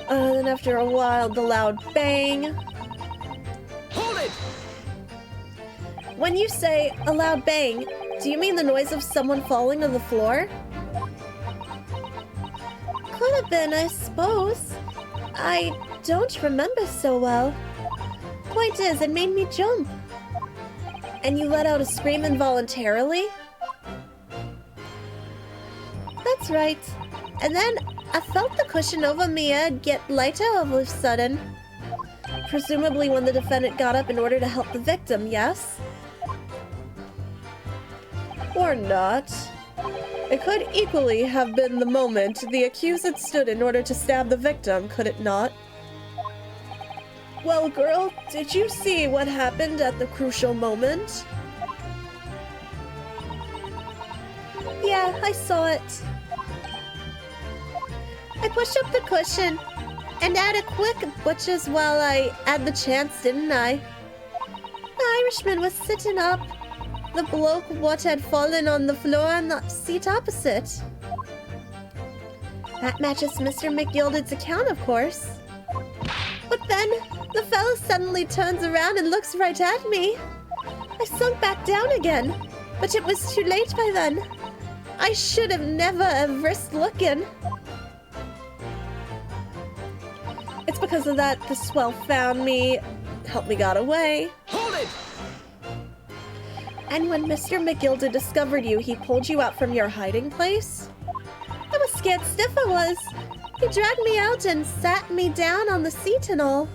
Then after a while, the loud bang. Hold it! When you say a loud bang, do you mean the noise of someone falling to the floor? Could have been, I suppose. I don't remember so well. Point is, it made me jump. And you let out a scream involuntarily? That's right. And then I felt the cushion over me head get lighter all of a sudden. Presumably when the defendant got up in order to help the victim, yes? Or not. It could equally have been the moment the accused stood in order to stab the victim, could it not? Well, girl, did you see what happened at the crucial moment? Yeah, I saw it. I pushed up the cushion and had a quick butchers while I had the chance, didn't I? The Irishman was sitting up. The bloke what had fallen on the floor on the seat opposite. That matches Mr. McGilded's account, of course. But then, the fellow suddenly turns around and looks right at me. I sunk back down again, but it was too late by then. I should have never have risked looking. It's because of that the swell found me, helped me got away. Hold it! And when Mr. McGilded discovered you, he pulled you out from your hiding place? I was scared stiff, I was. He dragged me out and sat me down on the seat and all.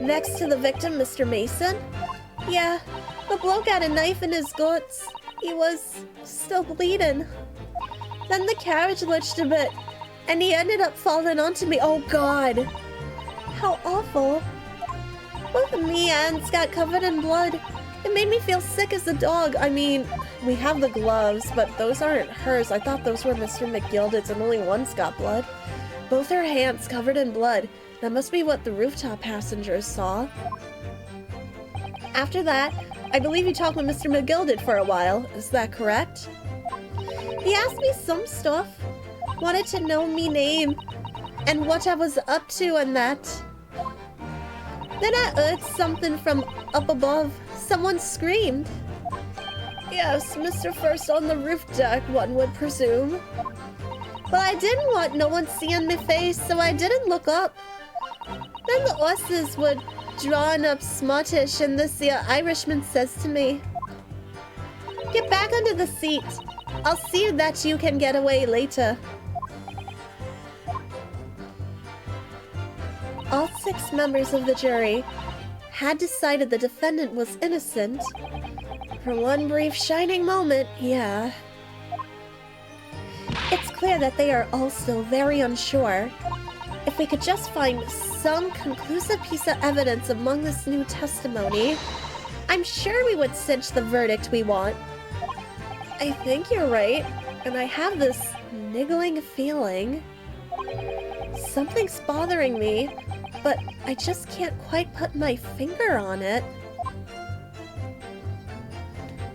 Next to the victim, Mr. Mason? Yeah, the bloke had a knife in his guts. He was still bleeding. Then the carriage lurched a bit, and he ended up falling onto me. Oh God! How awful. Both me and got covered in blood. It made me feel sick as a dog. I mean, we have the gloves, but those aren't hers. I thought those were Mr. McGilded's and only one's got blood. Both her hands covered in blood. That must be what the rooftop passengers saw. After that, I believe you talked with Mr. McGilded for a while. Is that correct? He asked me some stuff. Wanted to know me name and what I was up to and that. Then I heard something from up above. Someone screamed. Yes, Mr. First on the roof deck, one would presume. But I didn't want no one seeing me face, so I didn't look up. Then the horses would drawing up smartish, and this here Irishman says to me, "Get back under the seat. I'll see that you can get away later." All 6 members of the jury had decided the defendant was innocent. For one brief shining moment, yeah. It's clear that they are all still very unsure. If we could just find some conclusive piece of evidence among this new testimony, I'm sure we would cinch the verdict we want. I think you're right, and I have this niggling feeling. Something's bothering me, but I just can't quite put my finger on it.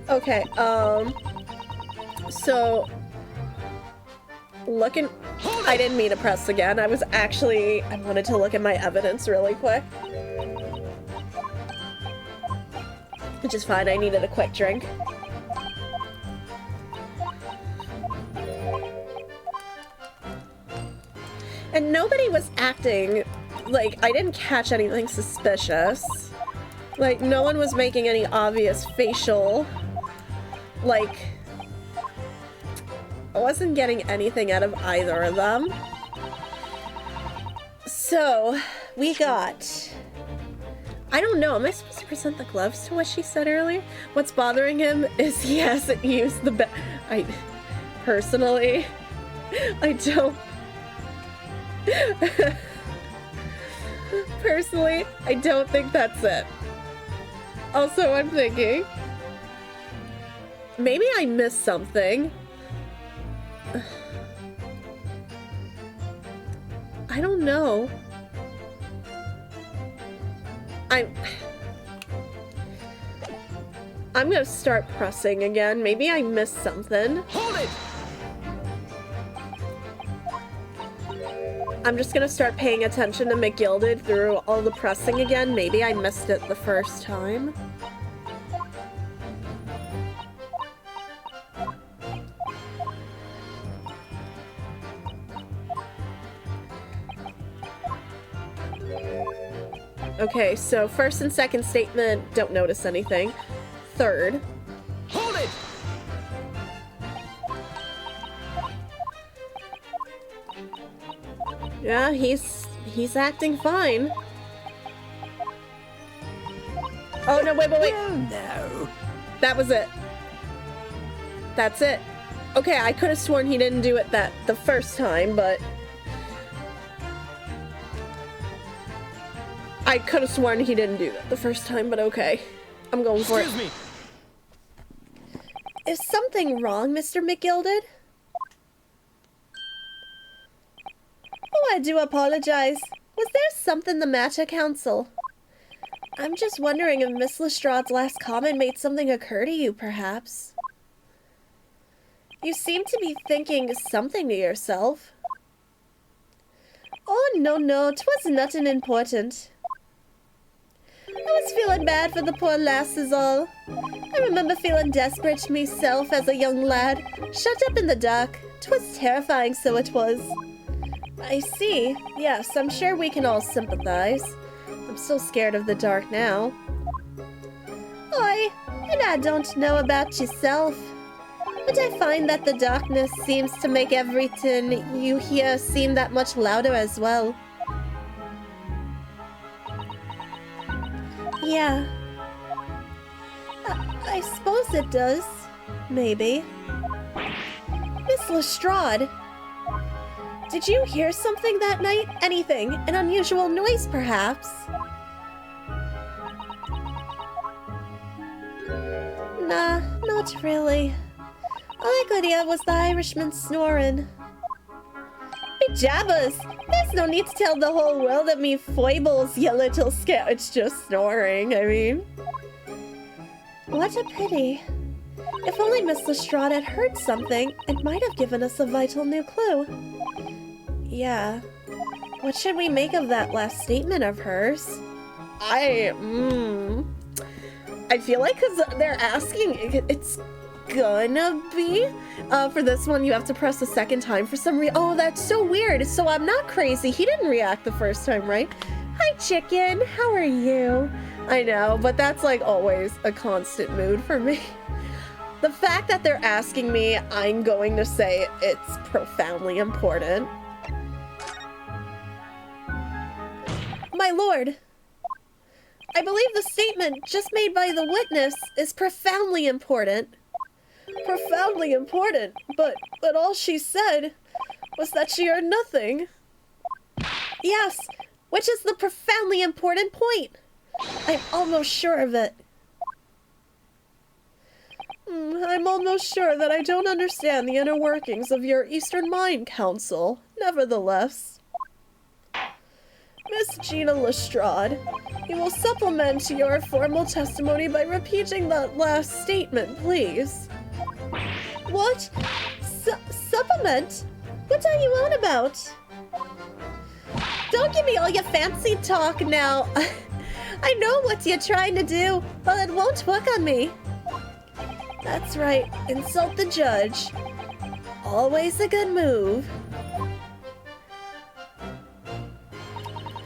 Okay, so looking, I didn't mean to press again. I wanted to look at my evidence really quick. Which is fine, I needed a quick drink. And nobody was acting like, I didn't catch anything suspicious. Like, no one was making any obvious facial, like, I wasn't getting anything out of either of them. So, we got, I don't know, am I supposed to present the gloves to what she said earlier? What's bothering him is he hasn't used the personally, I don't, personally, I don't think that's it. Also, I'm thinking, maybe I missed something. I don't know. I'm gonna start pressing again. Maybe I missed something. Hold it! I'm just gonna start paying attention to McGilded through all the pressing again. Maybe I missed it the first time. Okay, so first and second statement, don't notice anything. Third. Hold it! Yeah, he's acting fine. Oh, no, wait. No. That was it. That's it. Okay, I could have sworn he didn't do it the first time, but... I could have sworn he didn't do that the first time, but okay. I'm going for it. Excuse me. Is something wrong, Mr. McGilded? Oh, I do apologize. Was there something the matter, Council? I'm just wondering if Miss Lestrade's last comment made something occur to you, perhaps. You seem to be thinking something to yourself. Oh, no, 'twas nothing important. I was feeling bad for the poor lass is all. I remember feeling desperate myself as a young lad, shut up in the dark. 'Twas terrifying, so it was. I see. Yes, I'm sure we can all sympathize. I'm still scared of the dark now. Oi, and I don't know about yourself, but I find that the darkness seems to make everything you hear seem that much louder as well. Yeah. I suppose it does. Maybe. Miss Lestrade, did you hear something that night? Anything? An unusual noise, perhaps? Nah, not really. All I could hear was the Irishman snoring. Be jabbers! There's no need to tell the whole world of me foibles, you little scout. It's just snoring, I mean. What a pity. If only Miss Lestrade had heard something, it might have given us a vital new clue. Yeah. What should we make of that last statement of hers? I feel like because they're asking, it's gonna be. For this one, you have to press a second time for some reason. Oh, that's so weird. So I'm not crazy. He didn't react the first time, right? Hi, chicken. How are you? I know, but that's like always a constant mood for me. The fact that they're asking me, I'm going to say it's profoundly important. My lord, I believe the statement just made by the witness is profoundly important. Profoundly important, but all she said was that she heard nothing. Yes, which is the profoundly important point. I'm almost sure of it. I'm almost sure that I don't understand the inner workings of your Eastern Mind, Council. Nevertheless, Miss Gina Lestrade, you will supplement your formal testimony by repeating that last statement, please. What? Supplement? What are you on about? Don't give me all your fancy talk now. I know what you're trying to do, but it won't work on me. That's right, insult the judge. Always a good move.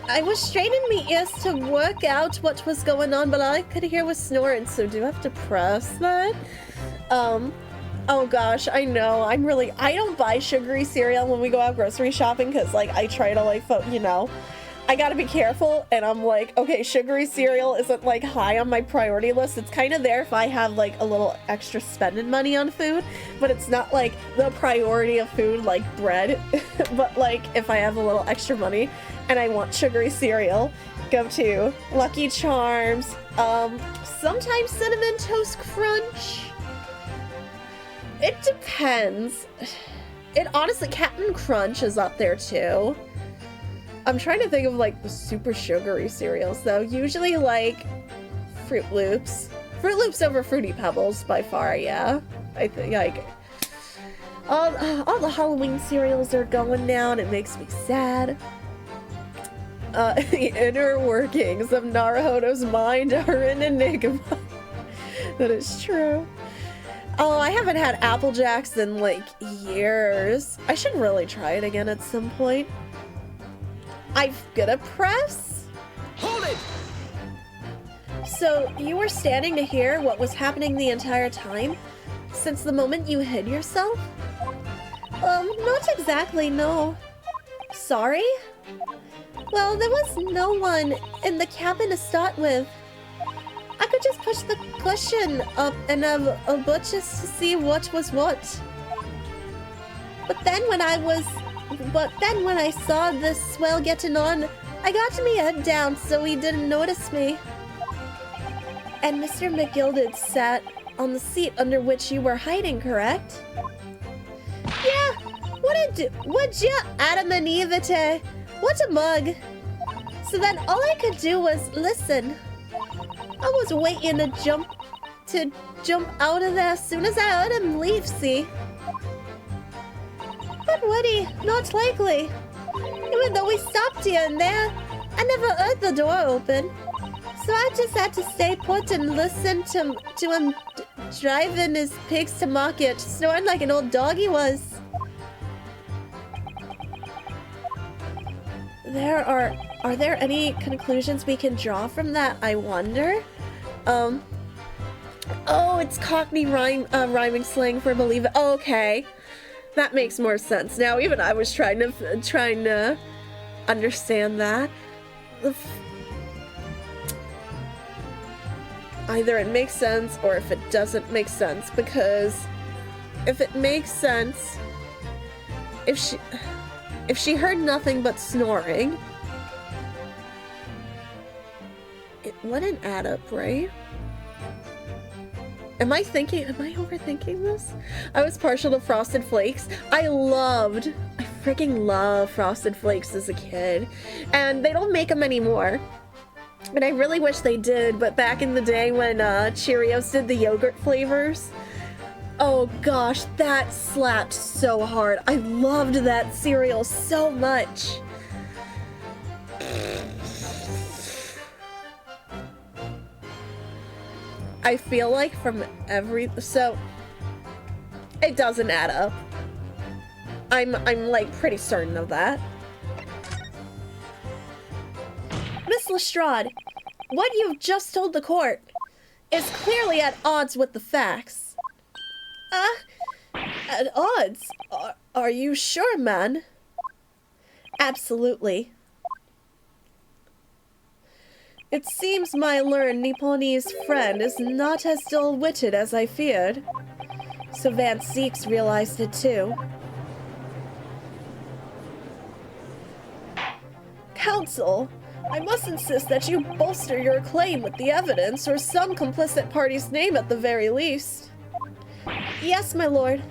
I was straining my ears to work out what was going on, but all I could hear was snoring, so do I have to press that? Oh gosh, I know, I don't buy sugary cereal when we go out grocery shopping, because, like, I try to, like, you know, I gotta be careful, and I'm like, okay, sugary cereal isn't, like, high on my priority list. It's kind of there if I have, like, a little extra spending money on food, but it's not, like, the priority of food, like bread, but, like, if I have a little extra money and I want sugary cereal, go to Lucky Charms, sometimes Cinnamon Toast Crunch. It depends. It honestly, Captain Crunch is up there too. I'm trying to think of like the super sugary cereals though. Usually like Fruit Loops. Fruit Loops over Fruity Pebbles by far, yeah. I think like all the Halloween cereals are going now and it makes me sad. The inner workings of Naruhodo's mind are an enigma. That is true. Oh, I haven't had Apple Jacks in like years. I should really try it again at some point. I'm gonna press. Hold it! So you were standing to hear what was happening the entire time? Since the moment you hid yourself? Not exactly, no. Sorry? Well, there was no one in the cabin to start with. I could just push the cushion up and have a bit just to see what was what. But then when I saw this swell getting on, I got my head down so he didn't notice me. And Mr. McGilded sat on the seat under which you were hiding, correct? Yeah, would you, Adam and Evite? What a mug. So then all I could do was listen. I was waiting to jump out of there as soon as I heard him leave, see? But Woody, not likely. Even though we stopped here and there, I never heard the door open. So I just had to stay put and listen to him driving his pigs to market, snoring like an old dog he was. Are there any conclusions we can draw from that, I wonder? Oh, it's Cockney rhyming slang for believe it. Oh, okay. That makes more sense now. Even I was trying to understand that. Either it makes sense or if it doesn't make sense, because if it makes sense, if she heard nothing but snoring, it wouldn't add up, right? Am I overthinking this? I was partial to Frosted Flakes. I freaking love Frosted Flakes as a kid. And they don't make them anymore. And I really wish they did, but back in the day when Cheerios did the yogurt flavors, oh gosh, that slapped so hard. I loved that cereal so much. I feel like so it doesn't add up. I'm like pretty certain of that. Miss Lestrade, what you've just told the court is clearly at odds with the facts. At odds? Are you sure, man? Absolutely. It seems my learned Nipponese friend is not as dull-witted as I feared. So Van Seeks realized it too. Counsel, I must insist that you bolster your claim with the evidence or some complicit party's name at the very least. Yes, my lord.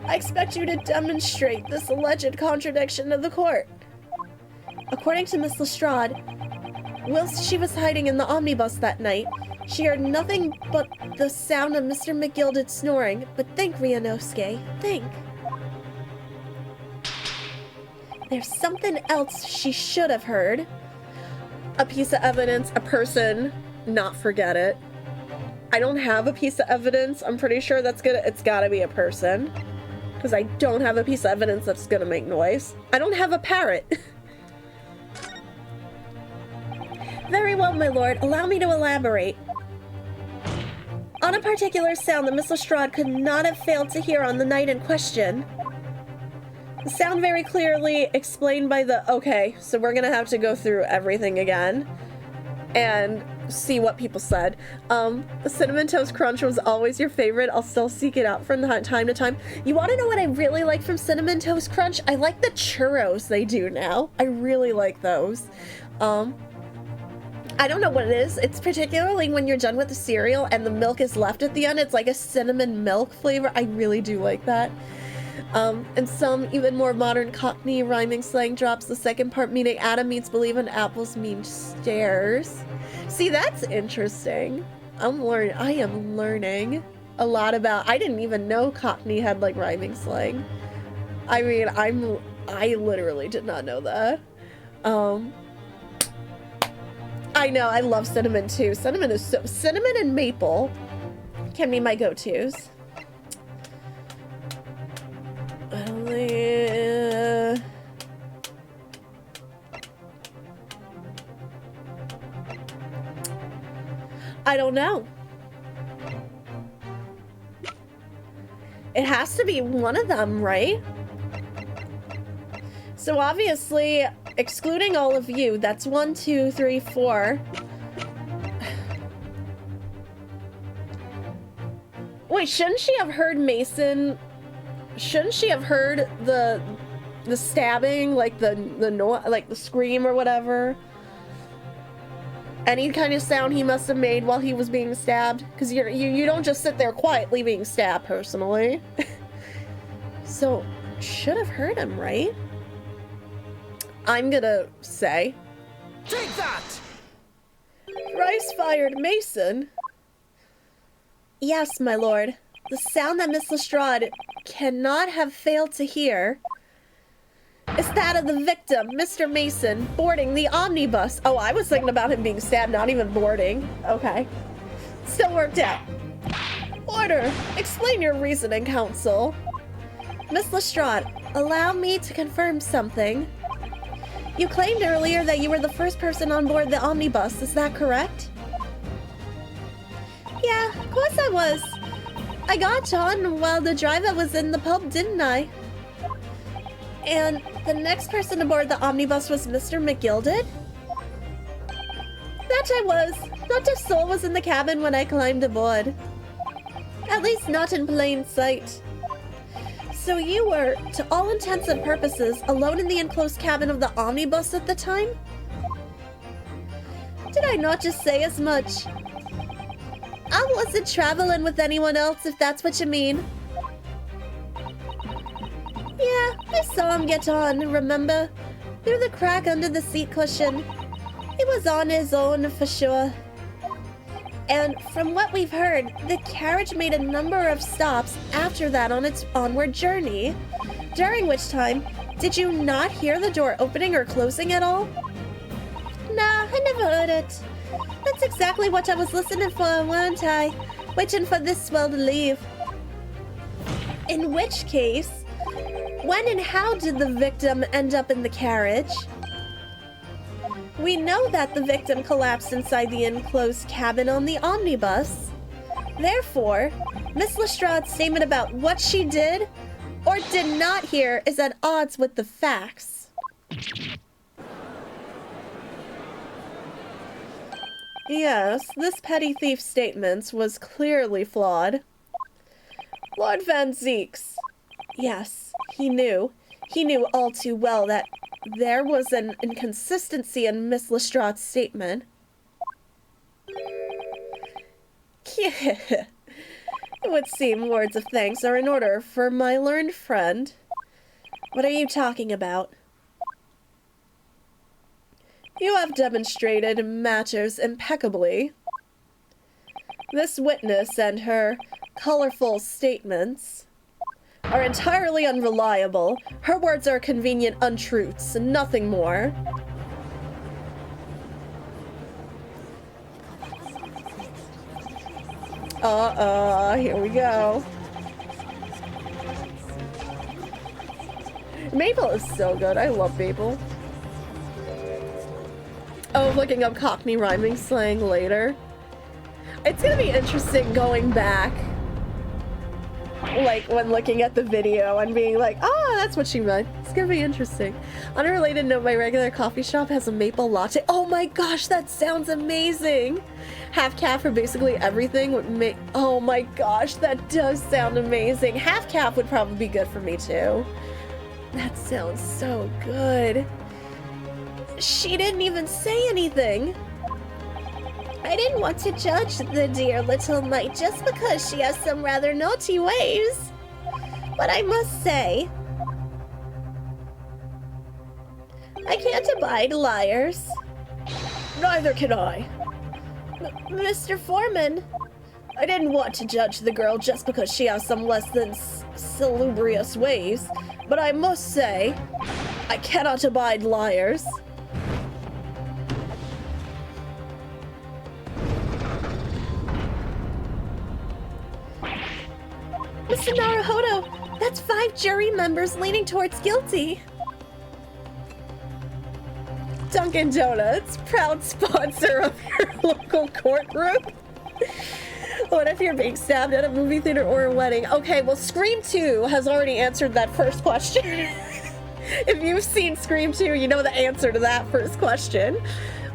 I expect you to demonstrate this alleged contradiction to the court. According to Miss Lestrade, whilst she was hiding in the omnibus that night, she heard nothing but the sound of Mr. McGilded snoring. But think, Ryunosuke, think. There's something else she should have heard. A piece of evidence, a person, not forget it. I don't have a piece of evidence. I'm pretty sure it's gotta be a person. Because I don't have a piece of evidence that's gonna make noise. I don't have a parrot. Very well, my lord. Allow me to elaborate. On a particular sound that Miss Lestrade could not have failed to hear on the night in question. The sound very clearly explained by the... Okay, so we're gonna have to go through everything again and see what people said. The Cinnamon Toast Crunch was always your favorite. I'll still seek it out from time to time. You want to know what I really like from Cinnamon Toast Crunch? I like the churros they do now. I really like those. I don't know what it is. It's particularly when you're done with the cereal and the milk is left at the end. It's like a cinnamon milk flavor. I really do like that. And some even more modern Cockney rhyming slang drops the second part meaning Adam means believe and apples mean stairs. See, that's interesting. I am learning a lot about... I didn't even know Cockney had like rhyming slang. I mean, I literally did not know that. I know, I love cinnamon too. Cinnamon and maple can be my go-tos. I don't know. It has to be one of them, right? So obviously, excluding all of you, that's 1, 2, 3, 4. Wait, shouldn't she have heard Mason? Shouldn't she have heard the the stabbing, like like the scream or whatever. Any kind of sound he must have made while he was being stabbed, because you don't just sit there quietly being stabbed, personally. So, should have heard him, right? I'm gonna say. Take that! Thrice fired Mason? Yes, my lord. The sound that Miss Lestrade cannot have failed to hear is that of the victim, Mr. Mason, boarding the omnibus. Oh, I was thinking about him being stabbed, not even boarding. Okay. Still worked out. Order! Explain your reasoning, counsel. Miss Lestrade, allow me to confirm something. You claimed earlier that you were the first person on board the omnibus, is that correct? Yeah, of course I was. I got on while the driver was in the pub, didn't I? And the next person aboard the omnibus was Mr. McGilded? That I was. Not a soul was in the cabin when I climbed aboard. At least not in plain sight. So you were, to all intents and purposes, alone in the enclosed cabin of the omnibus at the time? Did I not just say as much? I wasn't traveling with anyone else, if that's what you mean. Yeah, I saw him get on, remember? Through the crack under the seat cushion. He was on his own, for sure. And from what we've heard, the carriage made a number of stops after that on its onward journey. During which time, did you not hear the door opening or closing at all? Nah, I never heard it. That's exactly what I was listening for, weren't I? Waiting for this swell to leave. In which case, when and how did the victim end up in the carriage? We know that the victim collapsed inside the enclosed cabin on the omnibus. Therefore, Miss Lestrade's statement about what she did or did not hear is at odds with the facts. Yes, this petty thief's statement was clearly flawed. Lord Van Zeeks. Yes, he knew. He knew all too well that there was an inconsistency in Miss Lestrade's statement. Yeah. It would seem words of thanks are in order for my learned friend. What are you talking about? You have demonstrated matters impeccably. This witness and her colorful statements are entirely unreliable. Her words are convenient untruths, nothing more. Here we go. Maple is so good. I love Maple. Oh, looking up Cockney rhyming slang later. It's gonna be interesting going back, like when looking at the video and being like, oh, that's what she meant. It's gonna be interesting. On a related note, my regular coffee shop has a maple latte. Oh my gosh, that sounds amazing. Half calf for basically everything would make, oh my gosh, that does sound amazing. Half calf would probably be good for me too. That sounds so good. She didn't even say anything. I didn't want to judge the dear little mite just because she has some rather naughty ways. But I must say, I can't abide liars. Neither can I. Mr. Foreman, I didn't want to judge the girl just because she has some less than salubrious ways, but I must say, I cannot abide liars. Mr. Naruhodo, that's 5 jury members leaning towards guilty. Dunkin' Donuts, proud sponsor of your local courtroom. What if you're being stabbed at a movie theater or a wedding? Okay, well, Scream 2 has already answered that first question. If you've seen Scream 2, you know the answer to that first question.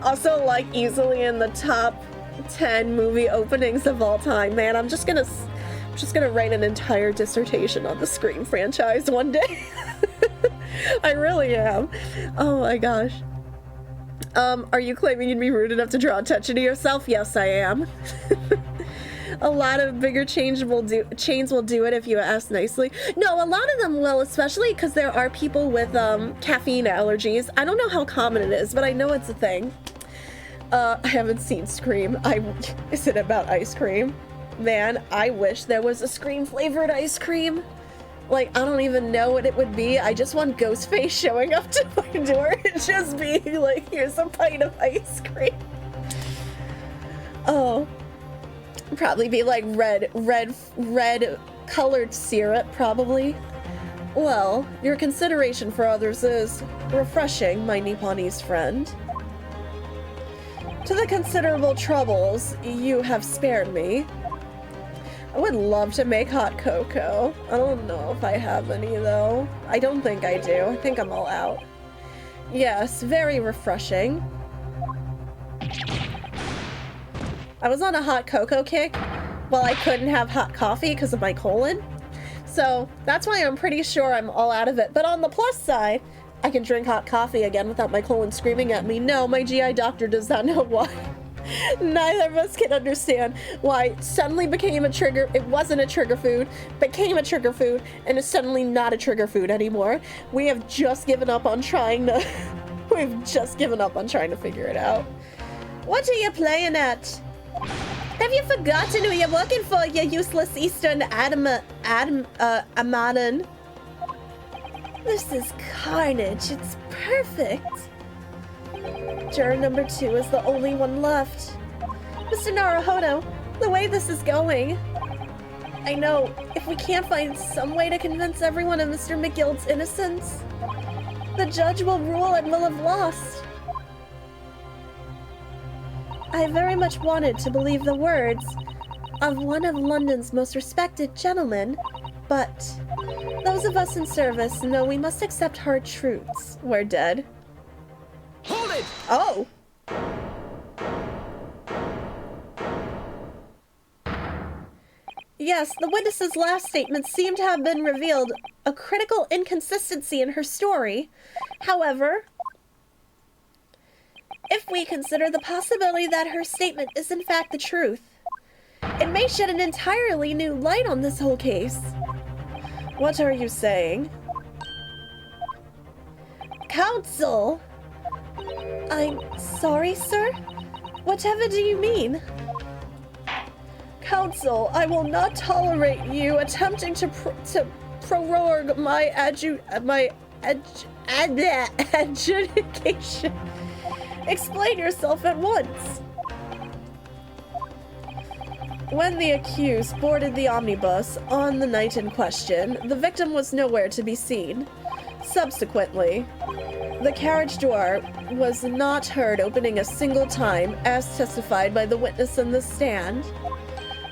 Also, like, easily in the top 10 movie openings of all time. Man, I'm just gonna write an entire dissertation on the Scream franchise one day. I really am. Oh my gosh. Are you claiming you'd be rude enough to draw attention to yourself? Yes, I am. A lot of bigger chains will do it if you ask nicely. No, a lot of them will, especially because there are people with caffeine allergies. I don't know how common it is, but I know it's a thing. I haven't seen Scream. Is it about ice cream? Man, I wish there was a Scream flavored ice cream. Like, I don't even know what it would be. I just want Ghostface showing up to my door and just being like, here's a pint of ice cream. Oh. Probably be like red colored syrup, probably. Well, your consideration for others is refreshing, my Nipponese friend. To the considerable troubles you have spared me. I would love to make hot cocoa. I don't know if I have any, though. I don't think I do. I think I'm all out. Yes, very refreshing. I was on a hot cocoa kick while I couldn't have hot coffee because of my colon. So that's why I'm pretty sure I'm all out of it. But on the plus side, I can drink hot coffee again without my colon screaming at me. No, my GI doctor does not know why. Neither of us can understand why it suddenly became a trigger. It wasn't a trigger food, became a trigger food, and is suddenly not a trigger food anymore. We have just given up on trying to figure it out. What are you playing at? Have you forgotten who you're working for, you useless Eastern Amadan? This is carnage. It's perfect. Juror number 2 is the only one left. Mr. Naruhodo, the way this is going, I know if we can't find some way to convince everyone of Mr. McGill's innocence, the judge will rule and will have lost. I very much wanted to believe the words of one of London's most respected gentlemen, but those of us in service know we must accept hard truths. We're dead. Hold it! Oh! Yes, the witness's last statement seemed to have been revealed a critical inconsistency in her story. However, if we consider the possibility that her statement is in fact the truth, it may shed an entirely new light on this whole case. What are you saying? Counsel! I'm sorry, sir? Whatever do you mean? Counsel, I will not tolerate you attempting to prorogue my adjudication. Explain yourself at once. When the accused boarded the omnibus on the night in question, the victim was nowhere to be seen. Subsequently, the carriage door was not heard opening a single time, as testified by the witness in the stand.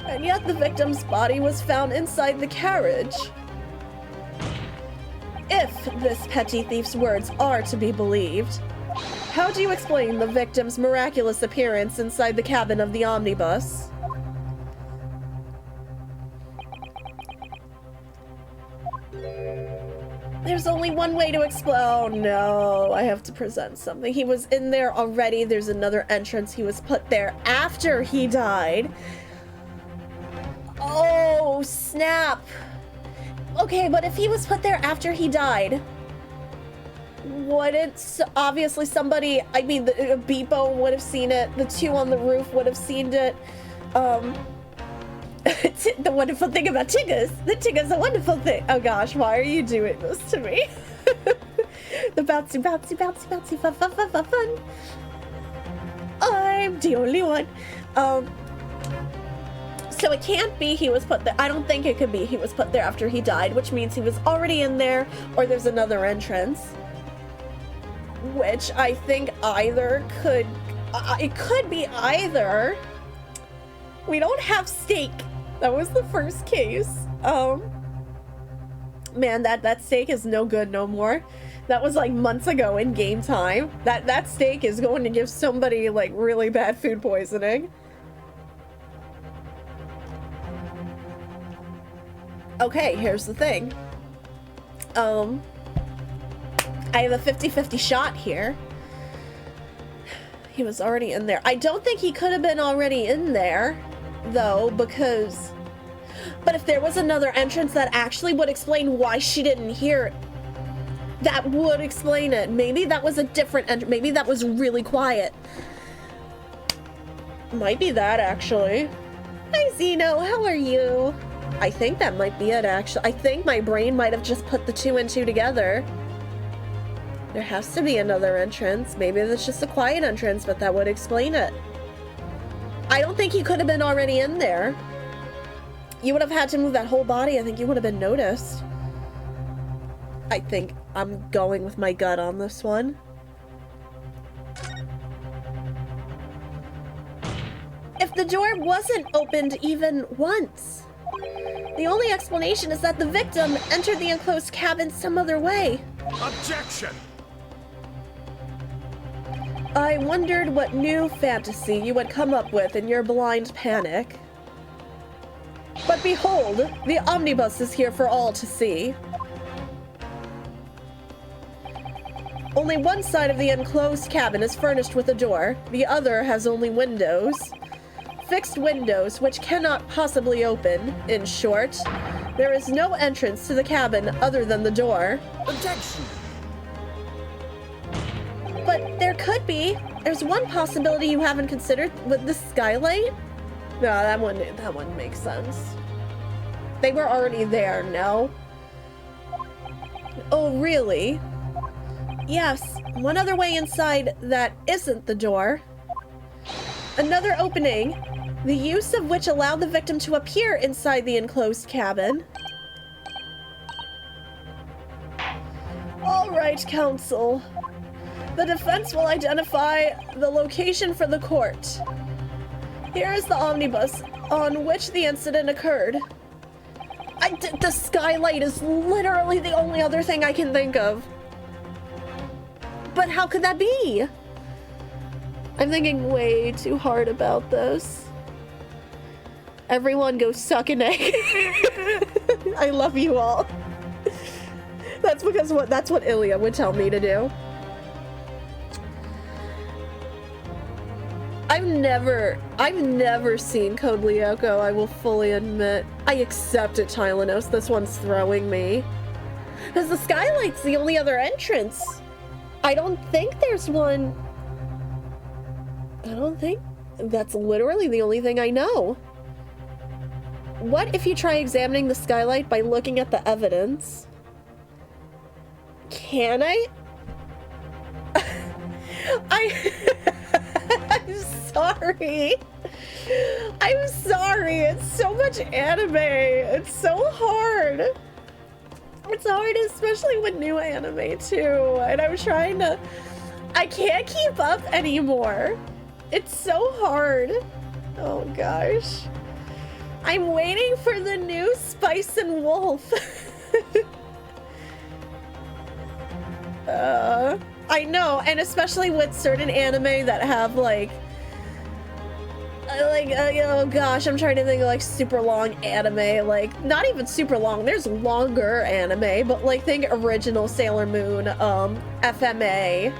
And yet the victim's body was found inside the carriage. If this petty thief's words are to be believed, how do you explain the victim's miraculous appearance inside the cabin of the omnibus? There's only one way to explain. Oh no, I have to present something. He was in there already. There's another entrance. He was put there after he died. Oh, snap. Okay, but if he was put there after he died, wouldn't obviously somebody, I mean, Beepo would have seen it. The two on the roof would have seen it. The wonderful thing about Tigger's. The Tigger's a wonderful thing. Oh gosh, why are you doing this to me? The bouncy, bouncy, bouncy, bouncy, fun, fun, fun, fun, fun. I'm the only one. So it can't be he was put there. I don't think it could be he was put there after he died, which means he was already in there, or there's another entrance. Which I think either could... it could be either. We don't have steak. That was the first case. Man, that steak is no good no more. That was like months ago in game time. That steak is going to give somebody like really bad food poisoning. Okay, here's the thing. I have a 50-50 shot here. He was already in there. I don't think he could have been already in there, though, because... But if there was another entrance that actually would explain why she didn't hear it, that would explain it. Maybe that was a different entrance. Maybe that was really quiet. Might be that, actually. Hi, Zeno. How are you? I think that might be it, actually. I think my brain might have just put the 2 and 2 together. There has to be another entrance. Maybe it's just a quiet entrance, but that would explain it. I don't think he could have been already in there. You would have had to move that whole body. I think you would have been noticed. I think I'm going with my gut on this one. If the door wasn't opened even once, the only explanation is that the victim entered the enclosed cabin some other way. Objection! I wondered what new fantasy you would come up with in your blind panic. But behold, the omnibus is here for all to see. Only one side of the enclosed cabin is furnished with a door. The other has only windows. Fixed windows which cannot possibly open. In short, there is no entrance to the cabin other than the door. Objection! But there could be. There's one possibility you haven't considered with the skylight. No, that one makes sense. They were already there, no? Oh, really? Yes, one other way inside that isn't the door. Another opening, the use of which allowed the victim to appear inside the enclosed cabin. All right, counsel. The defense will identify the location for the court. Here is the omnibus on which the incident occurred. The skylight is literally the only other thing I can think of. But how could that be? I'm thinking way too hard about this. Everyone go suck an egg. I love you all. That's because that's what Ilya would tell me to do. I've never seen Code Lyoko, I will fully admit. I accept it, Tylenos. This one's throwing me. Because the skylight's the only other entrance. I don't think there's one. I don't think. That's literally the only thing I know. What if you try examining the skylight by looking at the evidence? Can I? I'm sorry. I'm sorry. It's so much anime. It's so hard. It's hard, especially with new anime too. And I'm trying to... I can't keep up anymore. It's so hard. Oh gosh. I'm waiting for the new Spice and Wolf. I know, and especially with certain anime that have like oh gosh, I'm trying to think of like super long anime, like not even super long, there's longer anime, but like think original Sailor Moon, FMA,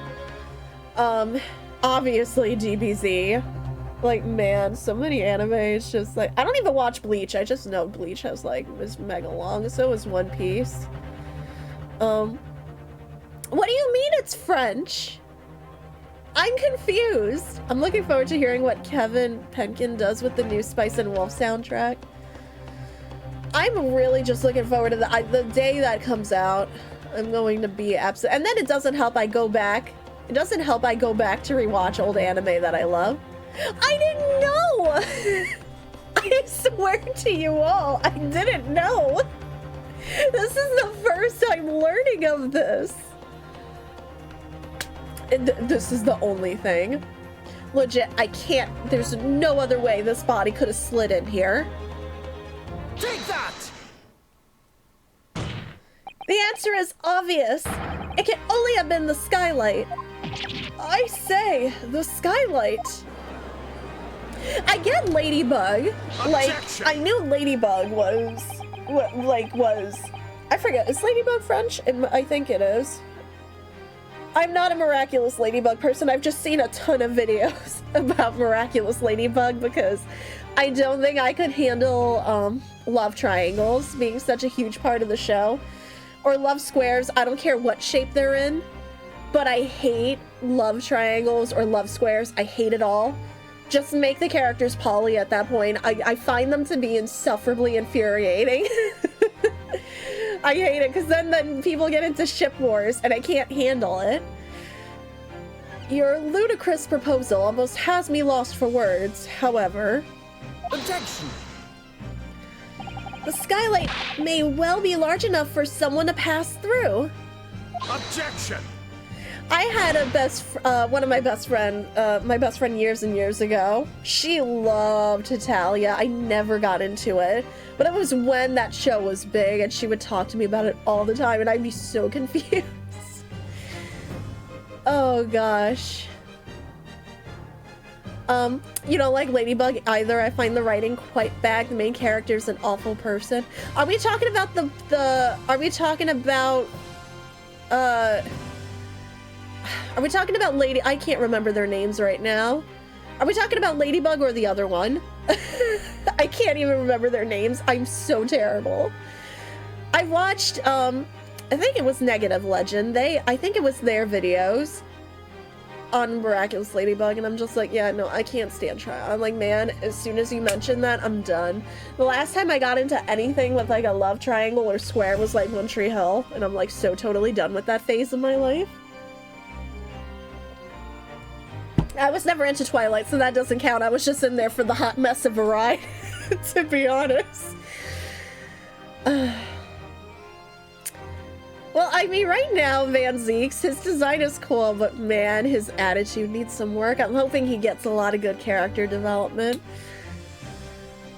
obviously DBZ. Like man, so many anime, it's just like, I don't even watch Bleach, I just know Bleach has like, was mega long, so is One Piece. What do you mean it's French? I'm confused. I'm looking forward to hearing what Kevin Penkin does with the new Spice and Wolf soundtrack. I'm really just looking forward to the day that comes out. I'm going to be absolute. And then it doesn't help I go back. It doesn't help I go back to rewatch old anime that I love. I didn't know. I swear to you all, I didn't know. This is the first time learning of this. This is the only thing. Legit, I can't. There's no other way this body could have slid in here. Take that! The answer is obvious. It can only have been the skylight. I say, the skylight. I get Ladybug. Objection. Like, I knew Ladybug was, I forget, is Ladybug French? I think it is. I'm not a Miraculous Ladybug person. I've just seen a ton of videos about Miraculous Ladybug because I don't think I could handle love triangles being such a huge part of the show. Or love squares. I don't care what shape they're in. But I hate love triangles or love squares. I hate it all. Just make the characters poly at that point. I find them to be insufferably infuriating. I hate it because then people get into ship wars and I can't handle it. Your ludicrous proposal almost has me lost for words, however. Objection! The skylight may well be large enough for someone to pass through. Objection! I had one of my best friend years and years ago. She loved Italia. I never got into it. But it was when that show was big and she would talk to me about it all the time and I'd be so confused. Oh gosh. You don't like Ladybug either. I find the writing quite bad. The main character's an awful person. Are we talking about Are we talking about I can't remember their names right now. Are we talking about Ladybug or the other one? I can't even remember their names. I'm so terrible. I watched, I think it was Negative Legend. I think it was their videos on Miraculous Ladybug, and I'm just like, yeah, no, I can't stand trial. I'm like, man, as soon as you mention that, I'm done. The last time I got into anything with like a love triangle or square was like One Tree Hill, and I'm like so totally done with that phase of my life. I was never into Twilight, so that doesn't count. I was just in there for the hot mess of a ride, to be honest. Well, I mean, right now, Van Zeek's, his design is cool, but man, his attitude needs some work. I'm hoping he gets a lot of good character development.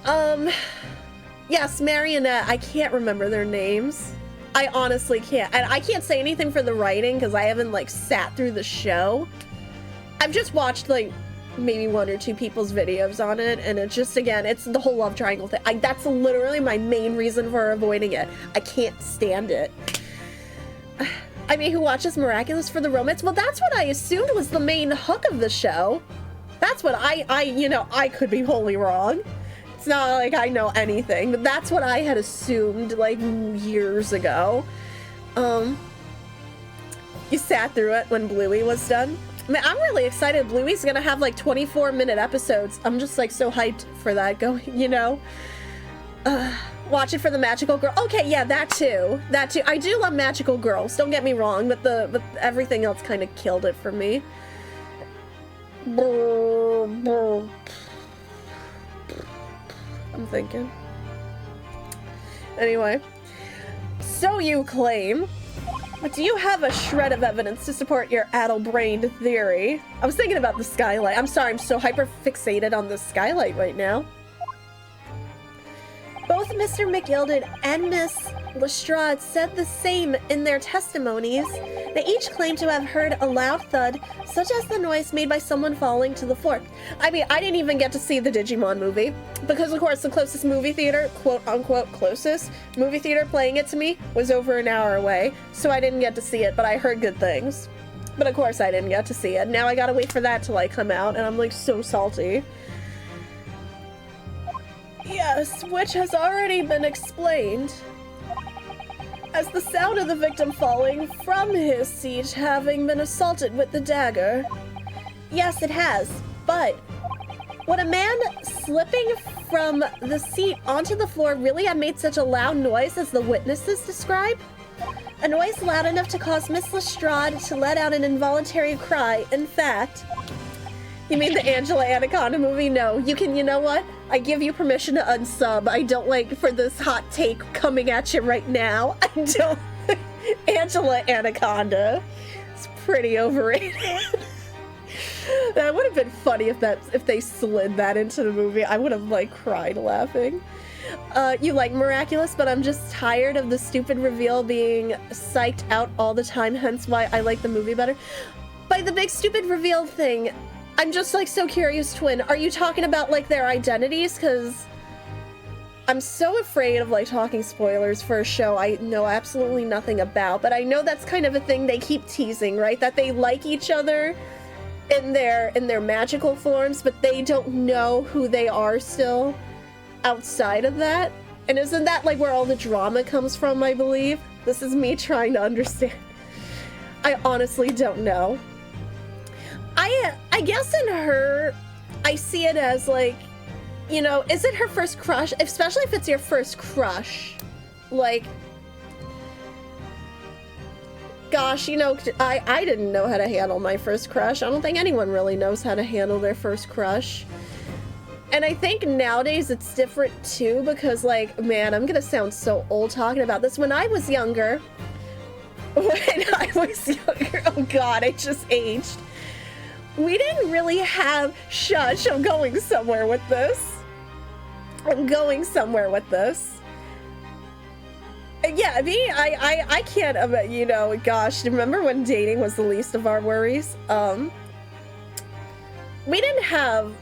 Yes, Marionette, I can't remember their names. I honestly can't. And I can't say anything for the writing, because I haven't, like, sat through the show. I've just watched, like, maybe one or two people's videos on it, and it's just, again, it's the whole love triangle thing. That's literally my main reason for avoiding it. I can't stand it. I mean, who watches Miraculous for the romance? Well, that's what I assumed was the main hook of the show. That's what I could be wholly wrong. It's not like I know anything, but that's what I had assumed, like, years ago. You sat through it when Bluey was done. I mean, I'm really excited. Bluey's gonna have, like, 24-minute episodes. I'm just, like, so hyped for that going, you know? Watch it for the magical girl. Okay, yeah, that too. That too. I do love magical girls, don't get me wrong, but everything else kind of killed it for me. I'm thinking. Anyway. So you claim. But do you have a shred of evidence to support your addle-brained theory? I was thinking about the skylight. I'm sorry, I'm so hyper-fixated on the skylight right now. Both Mr. McGilded and Miss Lestrade said the same in their testimonies. They each claimed to have heard a loud thud, such as the noise made by someone falling to the floor. I mean, I didn't even get to see the Digimon movie, because of course the closest movie theater, quote-unquote closest, movie theater playing it to me was over an hour away, so I didn't get to see it, but I heard good things. But of course I didn't get to see it. Now I gotta wait for that to, like, come out, and I'm, like, so salty. Yes, which has already been explained. As the sound of the victim falling from his seat having been assaulted with the dagger. Yes, it has, but would a man slipping from the seat onto the floor really have made such a loud noise as the witnesses describe? A noise loud enough to cause Miss Lestrade to let out an involuntary cry. In fact, you mean the Angela Anaconda movie? No, you know what? I give you permission to unsub. I don't like for this hot take coming at you right now. I don't. Angela Anaconda. It's pretty overrated. That would have been funny if they slid that into the movie. I would have, like, cried laughing. You like Miraculous, but I'm just tired of the stupid reveal being psyched out all the time, hence why I like the movie better. By the big stupid reveal thing, I'm just, like, so curious, Twin. Are you talking about, like, their identities? Because I'm so afraid of like talking spoilers for a show I know absolutely nothing about, but I know that's kind of a thing they keep teasing, right? That they like each other in their magical forms, but they don't know who they are still outside of that. And isn't that like where all the drama comes from, I believe? This is me trying to understand. I honestly don't know. I guess in her, I see it as like, you know, is it her first crush? Especially if it's your first crush. Like, gosh, you know, I didn't know how to handle my first crush. I don't think anyone really knows how to handle their first crush. And I think nowadays it's different too, because like, man, I'm gonna sound so old talking about this. When I was younger, oh God, I just aged. We didn't really have, shush, I'm going somewhere with this. Yeah, me, I can't, you know, gosh, remember when dating was the least of our worries? We didn't have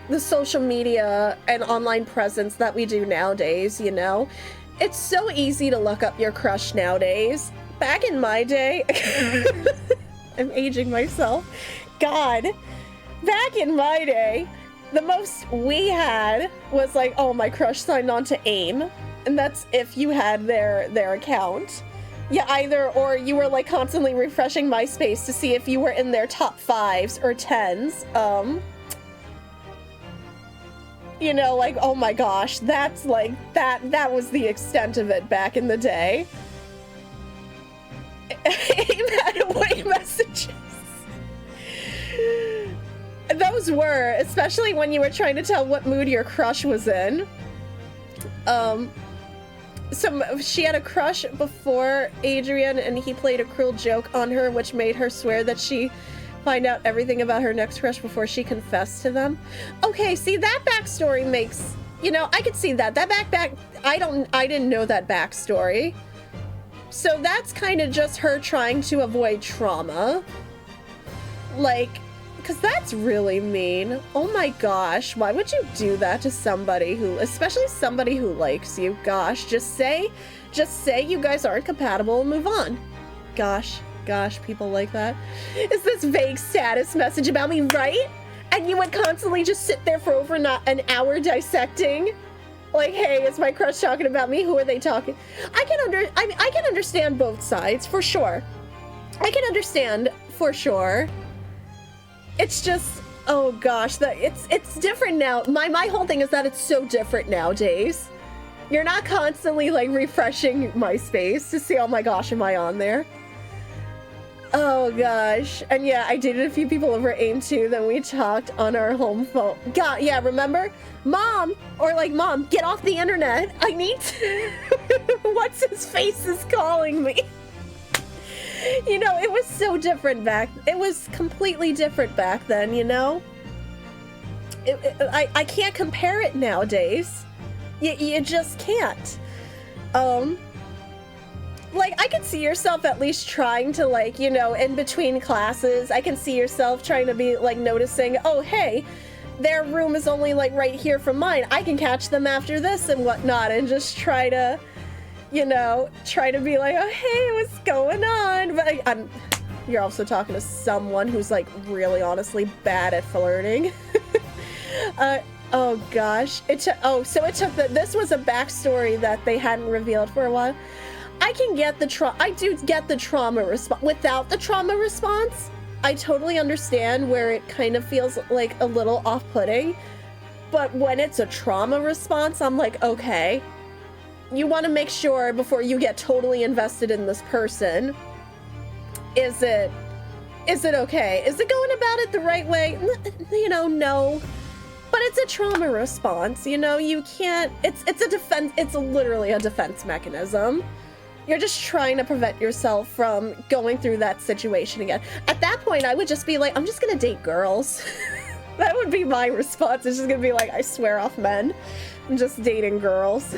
the social media and online presence that we do nowadays, you know? It's so easy to look up your crush nowadays. Back in my day, I'm aging myself. God, back in my day, the most we had was like, oh, my crush signed on to AIM. And that's if you had their account. Yeah, either, or you were like constantly refreshing MySpace to see if you were in their top 5s or 10s. You know, like, oh my gosh, that's like, that was the extent of it back in the day. AIM had away messages. Those were, especially when you were trying to tell what mood your crush was in. So she had a crush before Adrian, and he played a cruel joke on her, which made her swear that she find out everything about her next crush before she confessed to them. Okay, see, that backstory makes, you know, I could see that. I didn't know that backstory. So that's kind of just her trying to avoid trauma. Like, because that's really mean. Oh my gosh, why would you do that to somebody who, especially somebody who likes you? Gosh, just say you guys aren't compatible and move on. Gosh, people like that. Is this vague status message about me, right? And you would constantly just sit there for over an hour dissecting. Like, hey, is my crush talking about me? Who are they talking? I can understand both sides, for sure. I can understand, for sure. It's just, oh gosh, it's different now. My whole thing is that it's so different nowadays. You're not constantly like refreshing MySpace to see, oh my gosh, am I on there? Oh gosh. And yeah, I dated a few people over AIM too, then we talked on our home phone. God, yeah, remember? Mom, get off the internet. I need to, what's his face is calling me. You know, it was so different it was completely different back then, you know? I can't compare it nowadays. You just can't. Like, I could see yourself at least trying to, like, you know, in between classes, I can see yourself trying to be, like, noticing, oh, hey, their room is only, like, right here from mine. I can catch them after this and whatnot, and just try to, you know, try to be like, oh, hey, what's going on? But you're also talking to someone who's, like, really honestly bad at flirting. Oh, gosh. So it took this was a backstory that they hadn't revealed for a while. I do get the trauma response. Without the trauma response, I totally understand where it kind of feels like a little off-putting. But when it's a trauma response, I'm like, okay, you want to make sure before you get totally invested in this person, is it okay? Is it going about it the right way? You know, no. But it's a trauma response, you know, you can't, it's a defense, it's literally a defense mechanism. You're just trying to prevent yourself from going through that situation again. At that point, I would just be like, I'm just gonna date girls. That would be my response. It's just gonna be like, I swear off men. I'm just dating girls.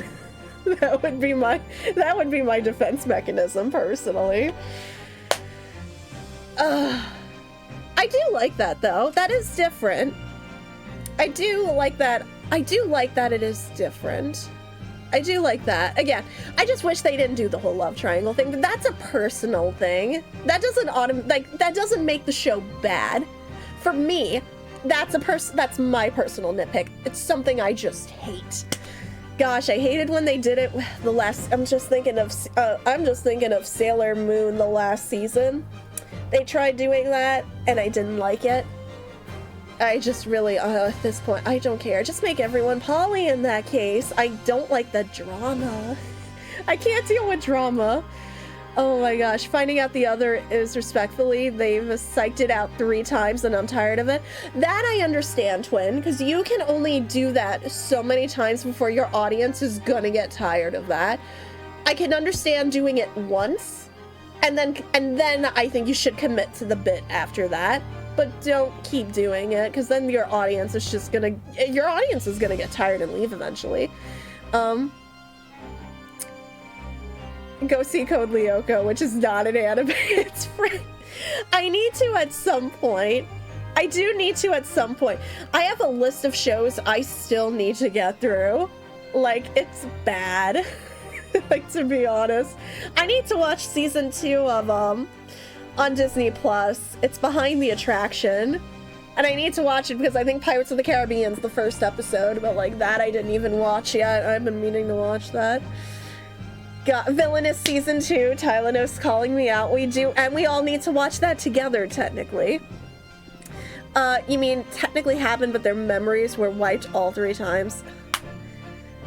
That would be my defense mechanism, personally. I do like that, though. That is different. I do like that it is different. I do like that. Again, I just wish they didn't do the whole love triangle thing, but that's a personal thing. That doesn't that doesn't make the show bad. For me, that's my personal nitpick. It's something I just hate. Gosh, I hated when they did it the last. I'm just thinking of Sailor Moon the last season. They tried doing that, and I didn't like it. I just really, at this point, I don't care. Just make everyone poly in that case. I don't like the drama. I can't deal with drama. Oh my gosh, finding out the other is respectfully, they've psyched it out 3 times and I'm tired of it. That I understand, Twin, because you can only do that so many times before your audience is gonna get tired of that. I can understand doing it once, and then I think you should commit to the bit after that. But don't keep doing it, because then your audience is gonna get tired and leave eventually. Go see Code Lyoko, which is not an anime, it's free. I need to at some point. I do need to at some point. I have a list of shows I still need to get through. Like, it's bad. Like, to be honest. I need to watch season 2 of, on Disney Plus. It's Behind the Attraction. And I need to watch it because I think Pirates of the Caribbean's the first episode, but like that I didn't even watch yet. I've been meaning to watch that. Got Villainous season 2, Tylenol's calling me out. We do, and we all need to watch that together, technically. You mean technically happened, but their memories were wiped all 3 times.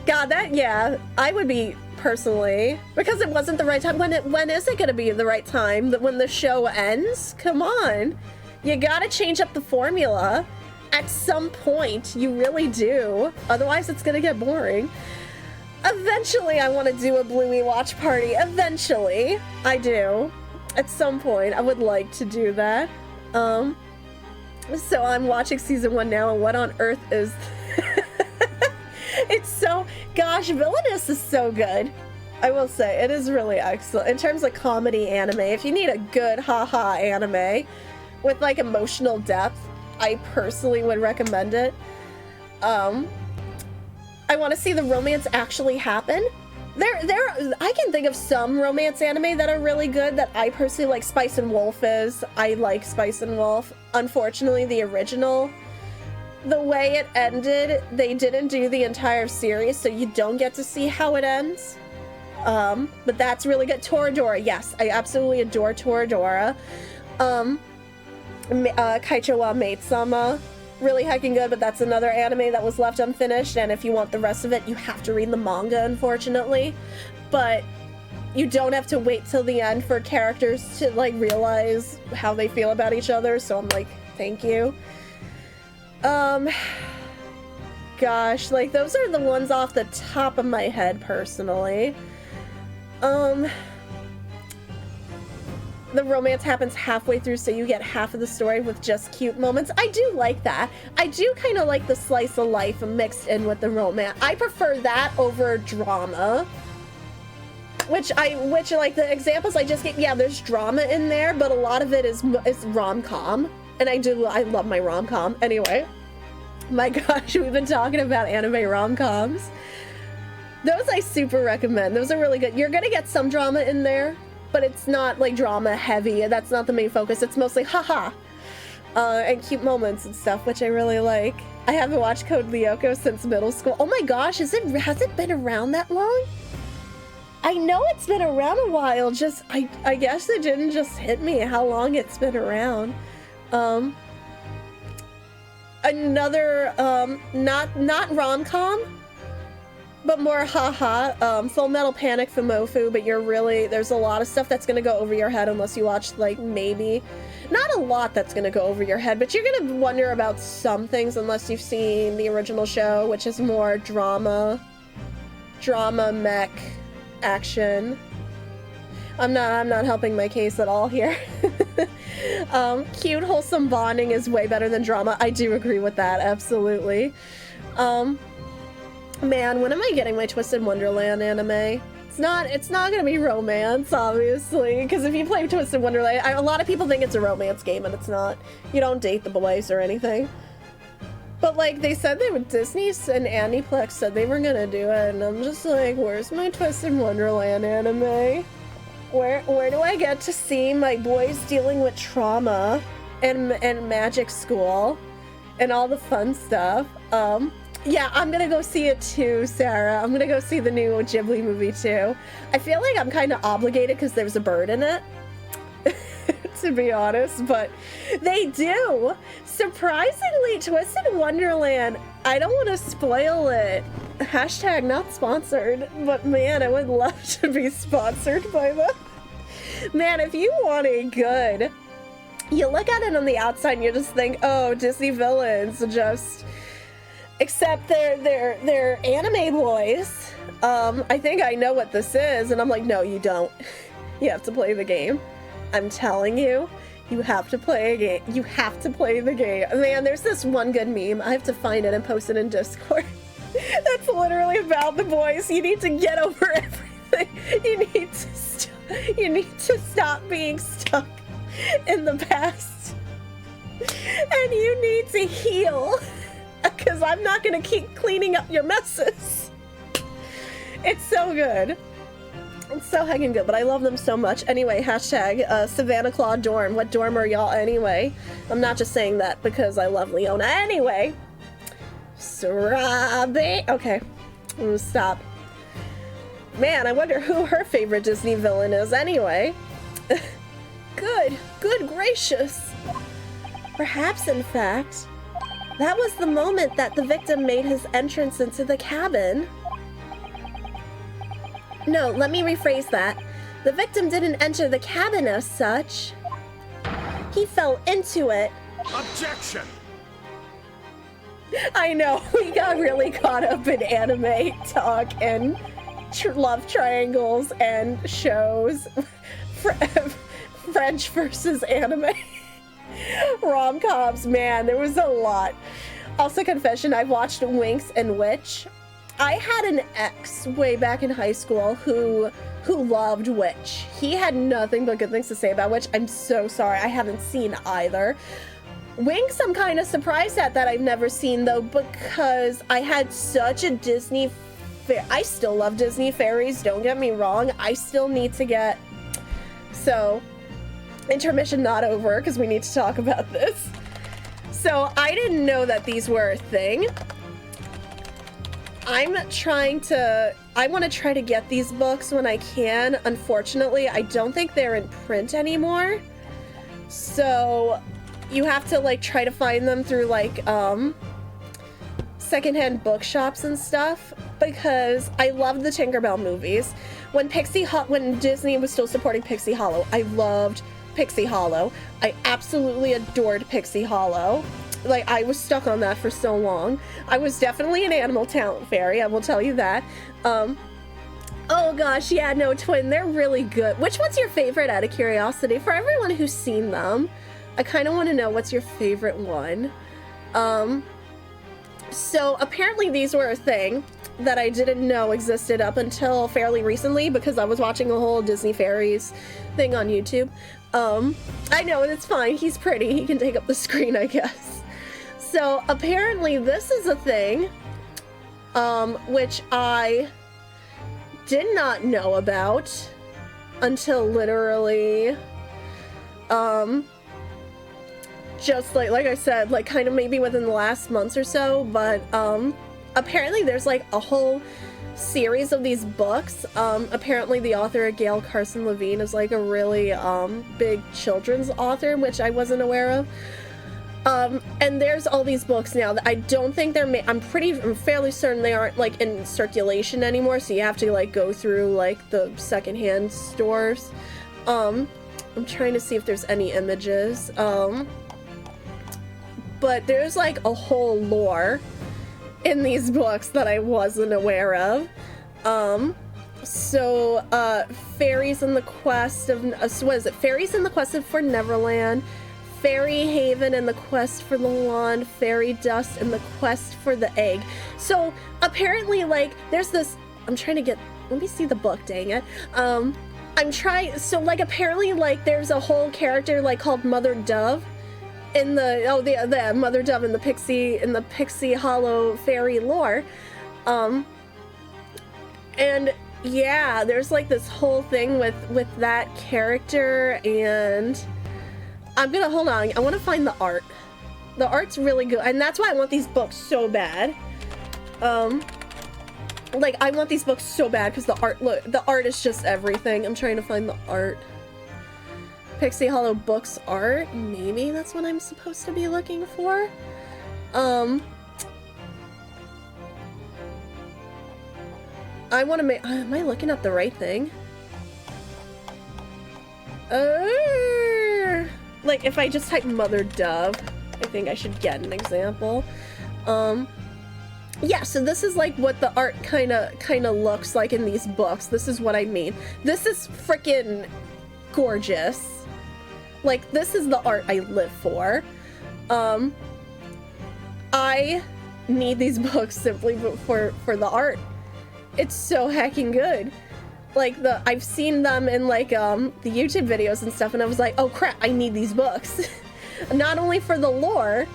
God, that, yeah, I would be personally, because it wasn't the right time. When is it gonna be the right time? When the show ends? Come on. You gotta change up the formula. At some point, you really do. Otherwise, it's gonna get boring. Eventually, I want to do a Bluey watch party. Eventually. I do. At some point, I would like to do that. So I'm watching season 1 now, and what on earth is... It's so... Gosh, Villainous is so good. I will say, it is really excellent. In terms of comedy anime, if you need a good haha anime with, like, emotional depth, I personally would recommend it. I want to see the romance actually happen. I can think of some romance anime that are really good that I personally like. Spice and Wolf is. I like Spice and Wolf. Unfortunately, the original, the way it ended, they didn't do the entire series, so you don't get to see how it ends. But that's really good. Toradora, yes, I absolutely adore Toradora. Kaicho wa Maid-sama. Really heckin' good, but that's another anime that was left unfinished, and if you want the rest of it, you have to read the manga, unfortunately. But you don't have to wait till the end for characters to, like, realize how they feel about each other, so I'm like, thank you. Gosh, like, those are the ones off the top of my head, personally. The romance happens halfway through, so you get half of the story with just cute moments. I do like that. I do kind of like the slice of life mixed in with the romance. I prefer that over drama. Which like the examples I just gave, yeah, there's drama in there, but a lot of it is rom-com. And I love my rom-com. Anyway, my gosh, we've been talking about anime rom-coms. Those I super recommend. Those are really good. You're gonna get some drama in there, but it's not like drama heavy. That's not the main focus. It's mostly haha and cute moments and stuff, which I really like. I haven't watched Code Lyoko since middle school. Oh my gosh, has it been around that long? I know it's been around a while. Just I guess it didn't just hit me how long it's been around. Another not rom-com, but more haha, Full Metal Panic Fumofu, but there's a lot of stuff that's gonna go over your head unless you watch, like, maybe, not a lot that's gonna go over your head, but you're gonna wonder about some things unless you've seen the original show, which is more drama, mech, action. I'm not helping my case at all here. Cute, wholesome bonding is way better than drama. I do agree with that, absolutely. Man, when am I getting my Twisted Wonderland anime? It's not gonna be romance, obviously, because if you play Twisted Wonderland, a lot of people think it's a romance game, and it's not. You don't date the boys or anything. But But like they said they would, Disney and Aniplex said they were gonna do it, and I'm just like, where's my Twisted Wonderland anime? Where do I get to see my boys dealing with trauma and magic school and all the fun stuff? Yeah, I'm gonna go see it too, Sarah. I'm gonna go see the new Ghibli movie too. I feel like I'm kind of obligated because there's a bird in it, to be honest, but they do. Surprisingly, Twisted Wonderland, I don't want to spoil it. Hashtag not sponsored, but man, I would love to be sponsored by them. Man, if you want it good, you look at it on the outside and you just think, oh, Disney villains, just... Except they're anime boys. I think I know what this is, and I'm like, no, you don't. You have to play the game. I'm telling you, you have to play a game. You have to play the game. Man, there's this one good meme. I have to find it and post it in Discord. That's literally about the boys. You need to get over everything. You need to stop being stuck in the past. And you need to heal. Because I'm not going to keep cleaning up your messes. It's so good. It's so heckin' good, but I love them so much. Anyway, hashtag Savannah Claw dorm. What dorm are y'all anyway? I'm not just saying that because I love Leona. Anyway. Sarabi. Okay. I'm gonna stop. Man, I wonder who her favorite Disney villain is anyway. Good gracious. Perhaps, in fact... that was the moment that the victim made his entrance into the cabin. No, let me rephrase that. The victim didn't enter the cabin as such. He fell into it. Objection! I know, we got really caught up in anime talk and love triangles and shows. French versus anime. Rom-coms, man, there was a lot. Also, confession, I watched Winx and Witch. I had an ex way back in high school who loved Witch. He had nothing but good things to say about Witch. I'm so sorry, I haven't seen either. Winx, I'm kind of surprised at that I've never seen, though, because I had such a Disney... I still love Disney fairies, don't get me wrong. I still need to get... So... intermission not over because we need to talk about this. So I didn't know that these were a thing. I want to try to get these books when I can. Unfortunately, I don't think they're in print anymore. So you have to like try to find them through like secondhand bookshops and stuff, because I love the Tinkerbell movies. When Disney was still supporting Pixie Hollow, I loved Pixie Hollow. I absolutely adored Pixie Hollow. Like, I was stuck on that for so long. I was definitely an animal talent fairy, I will tell you that. Oh gosh, yeah, no, Twin, they're really good. Which one's your favorite, out of curiosity? For everyone who's seen them, I kind of want to know what's your favorite one. So apparently these were a thing that I didn't know existed up until fairly recently, because I was watching a whole Disney Fairies thing on YouTube. I know, and it's fine. He's pretty. He can take up the screen, I guess. So apparently this is a thing, which I did not know about until literally, just like I said, like kind of maybe within the last months or so, but, apparently there's like a whole series of these books. Apparently the author, Gail Carson Levine, is like a really, big children's author, which I wasn't aware of. And there's all these books now that I don't think I'm fairly certain they aren't like in circulation anymore, so you have to like go through like the secondhand stores. I'm trying to see if there's any images. But there's like a whole lore in these books that I wasn't aware of. Fairies in the Quest of, what is it? Fairies in the Quest for Neverland, Fairy Haven and the Quest for the Wand, Fairy Dust and the Quest for the Egg. So apparently, like, there's this, let me see the book, dang it. Apparently, like, there's a whole character, like, called Mother Dove, in the mother dove in the Pixie Hollow fairy lore. And yeah, there's like this whole thing with that character, and I'm gonna hold on. I want to find the art. The art's really good, and that's why I want these books so bad. Like, I want these books so bad because the art is just everything. I'm trying to find the art. Pixie Hollow books art. Maybe that's what I'm supposed to be looking for. I want to make. Am I looking at the right thing? Like, if I just type Mother Dove, I think I should get an example. Yeah, so this is like what the art kind of looks like in these books. This is what I mean. This is freaking gorgeous. Like, this is the art I live for. I need these books simply for the art. It's so heckin' good. Like, I've seen them in like the YouTube videos and stuff, and I was like, oh crap, I need these books. Not only for the lore,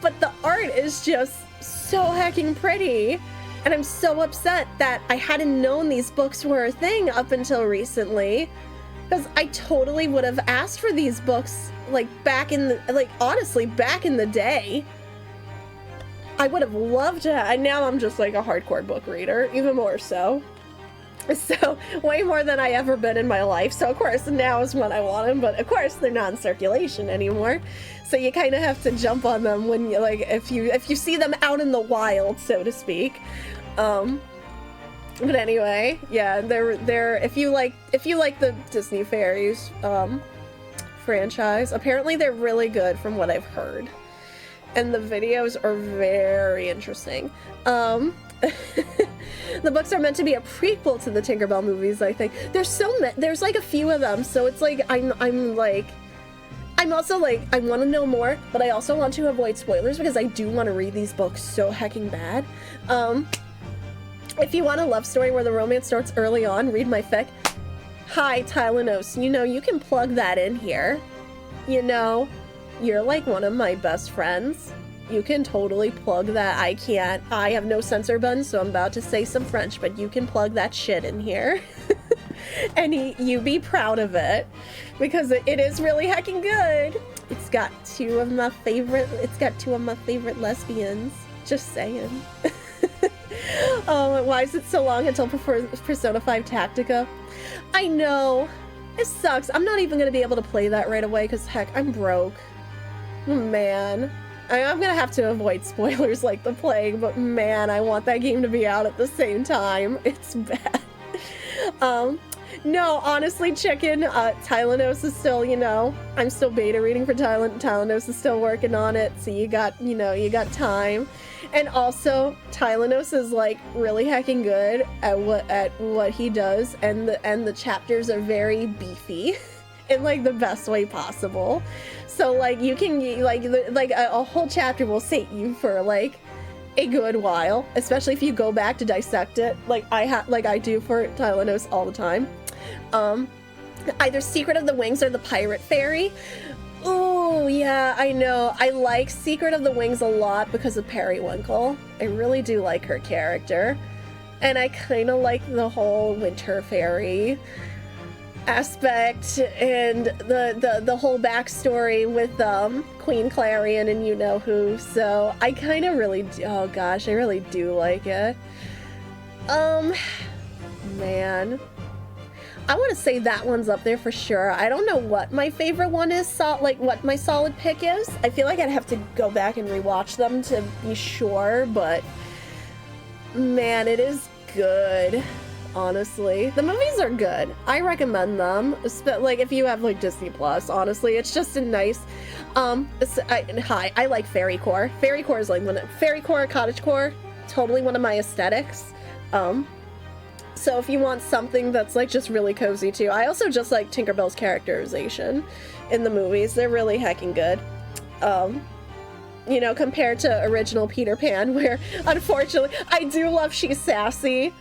but the art is just so heckin' pretty. And I'm so upset that I hadn't known these books were a thing up until recently. Because I totally would have asked for these books, like, honestly, back in the day. I would have loved to, and now I'm just, like, a hardcore book reader, even more so. So, way more than I ever been in my life. So, of course, now is when I want them, but, of course, they're not in circulation anymore. So, you kind of have to jump on them when you, like, if you see them out in the wild, so to speak. But anyway, yeah, they're if you like the Disney Fairies franchise, apparently they're really good from what I've heard. And the videos are very interesting. The books are meant to be a prequel to the Tinkerbell movies, I think. There's like a few of them, so it's like I'm also like, I want to know more, but I also want to avoid spoilers because I do want to read these books so hecking bad. If you want a love story where the romance starts early on, read my fic. Hi, Tylenose. You know, you can plug that in here. You know, you're like one of my best friends. You can totally plug that. I can't. I have no censor button, so I'm about to say some French, but you can plug that shit in here. And you be proud of it, because it is really heckin' good. It's got two of my favorite lesbians. Just saying. Oh, why is it so long until Persona 5 Tactica? I know. It sucks. I'm not even going to be able to play that right away because, heck, I'm broke. Man. I'm going to have to avoid spoilers like the plague, but man, I want that game to be out at the same time. It's bad. No, honestly, chicken, Tylenose is still, you know, I'm still beta reading for Tylenose is still working on it, so you got time. And also, Tylenose is, like, really heckin' good at what he does, and the chapters are very beefy in, like, the best way possible. So, like, you can, like a whole chapter will sate you for, like, a good while, especially if you go back to dissect it, like I do for Tylenose all the time. Either Secret of the Wings or the Pirate Fairy. Oh, yeah, I know. I like Secret of the Wings a lot because of Periwinkle. I really do like her character. And I kind of like the whole Winter Fairy aspect and the whole backstory with Queen Clarion and you-know-who. So I kind of really do, oh gosh, I really do like it. Man. I want to say that one's up there for sure. I don't know what my favorite one is, like what my solid pick is. I feel like I'd have to go back and rewatch them to be sure, but man, it is good, honestly. The movies are good. I recommend them, like if you have like Disney Plus, honestly. It's just a nice, I like Fairy Core. Fairy Core is like Fairy Core, Cottagecore, totally one of my aesthetics. So if you want something that's like just really cozy too. I also just like Tinkerbell's characterization in the movies. They're really heckin' good. You know, compared to original Peter Pan, where unfortunately I do love she's sassy,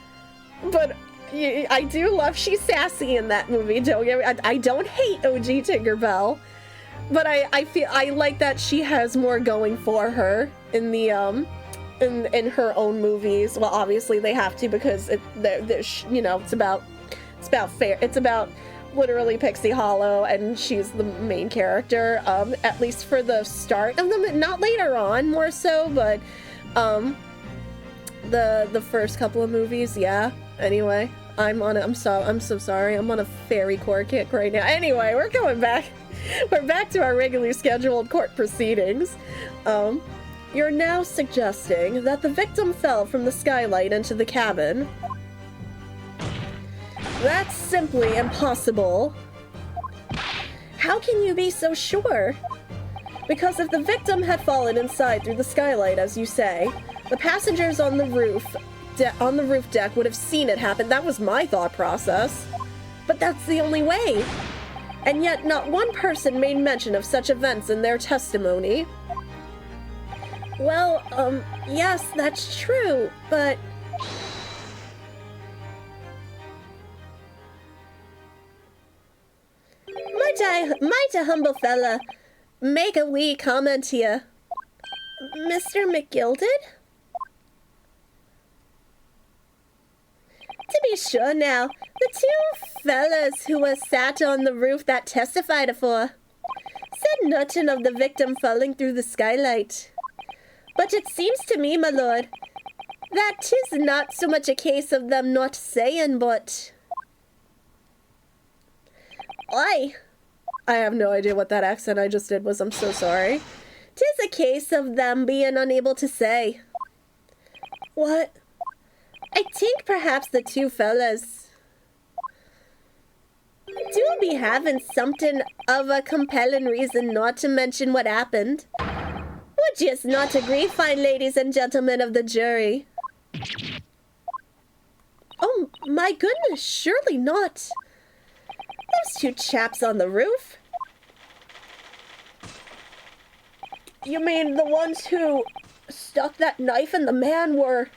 but I do love she's sassy in that movie. Don't get me, I don't hate OG Tinkerbell. But I feel I like that she has more going for her in the in her own movies. Well, obviously they have to because you know, it's about fair. It's about literally Pixie Hollow, and she's the main character. At least for the start of them, not later on, more so, but the first couple of movies, yeah. Anyway, I'm so sorry. I'm on a fairy core kick right now. Anyway, we're going back. We're back to our regularly scheduled court proceedings. You're now suggesting that the victim fell from the skylight into the cabin. That's simply impossible. How can you be so sure? Because if the victim had fallen inside through the skylight, as you say, the passengers on the roof deck would have seen it happen. That was my thought process. But that's the only way. And yet not one person made mention of such events in their testimony. Well, yes, that's true, but... Might a humble fella make a wee comment here. Mr. McGilded? To be sure now, the two fellas who were sat on the roof that testified afore said nothing of the victim falling through the skylight. But it seems to me, my lord, that 'tis not so much a case of them not saying, but... I have no idea what that accent I just did was. I'm so sorry. 'Tis a case of them being unable to say. What? I think perhaps the two fellas do be having something of a compelling reason not to mention what happened. Would yous not agree, fine ladies and gentlemen of the jury? Oh, my goodness, surely not. Those two chaps on the roof. You mean the ones who stuck that knife in the man were...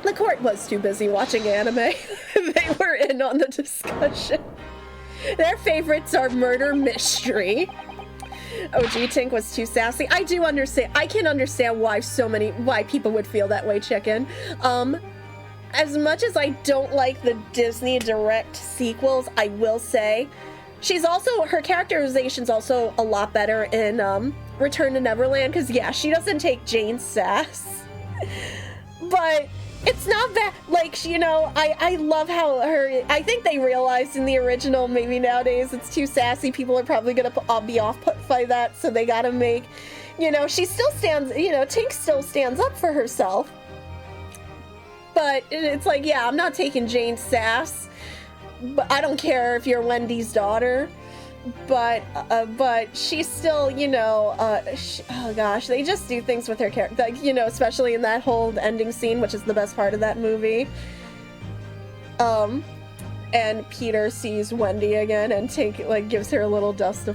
The court was too busy watching anime. They were in on the discussion. Their favorites are murder mystery. OG Tink was too sassy. I do understand. I can understand why people would feel that way, chicken. As much as I don't like the Disney Direct sequels, I will say her characterization's also a lot better in Return to Neverland, because yeah, she doesn't take Jane's sass. But it's not bad. Like, you know, I love how I think they realized in the original, maybe nowadays it's too sassy. People are probably gonna be off-put by that, so they gotta make, you know, she still stands, you know, Tink still stands up for herself. But it's like, yeah, I'm not taking Jane's sass. But I don't care if you're Wendy's daughter. But she's still, you know, oh gosh, they just do things with her character, like, you know, especially in that whole ending scene, which is the best part of that movie. And Peter sees Wendy again, and Tink, like, gives her a little dust to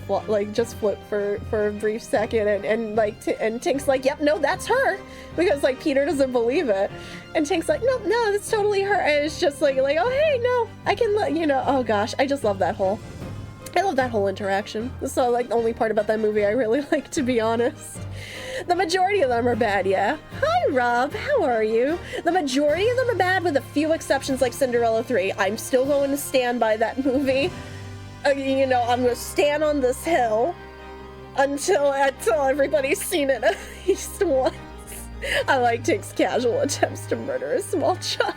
just flip for a brief second, and Tink's like, yep, no, that's her, because, like, Peter doesn't believe it, and Tink's like, no, it's totally her, and it's just like, oh, hey, no, I can let, you know, oh gosh, I just love that whole interaction. This is, like, the only part about that movie I really like, to be honest. The majority of them are bad, yeah. Hi, Rob. How are you? The majority of them are bad, with a few exceptions like Cinderella 3. I'm still going to stand by that movie. You know, I'm going to stand on this hill until everybody's seen it at least once. I like Tink's casual attempts to murder a small child.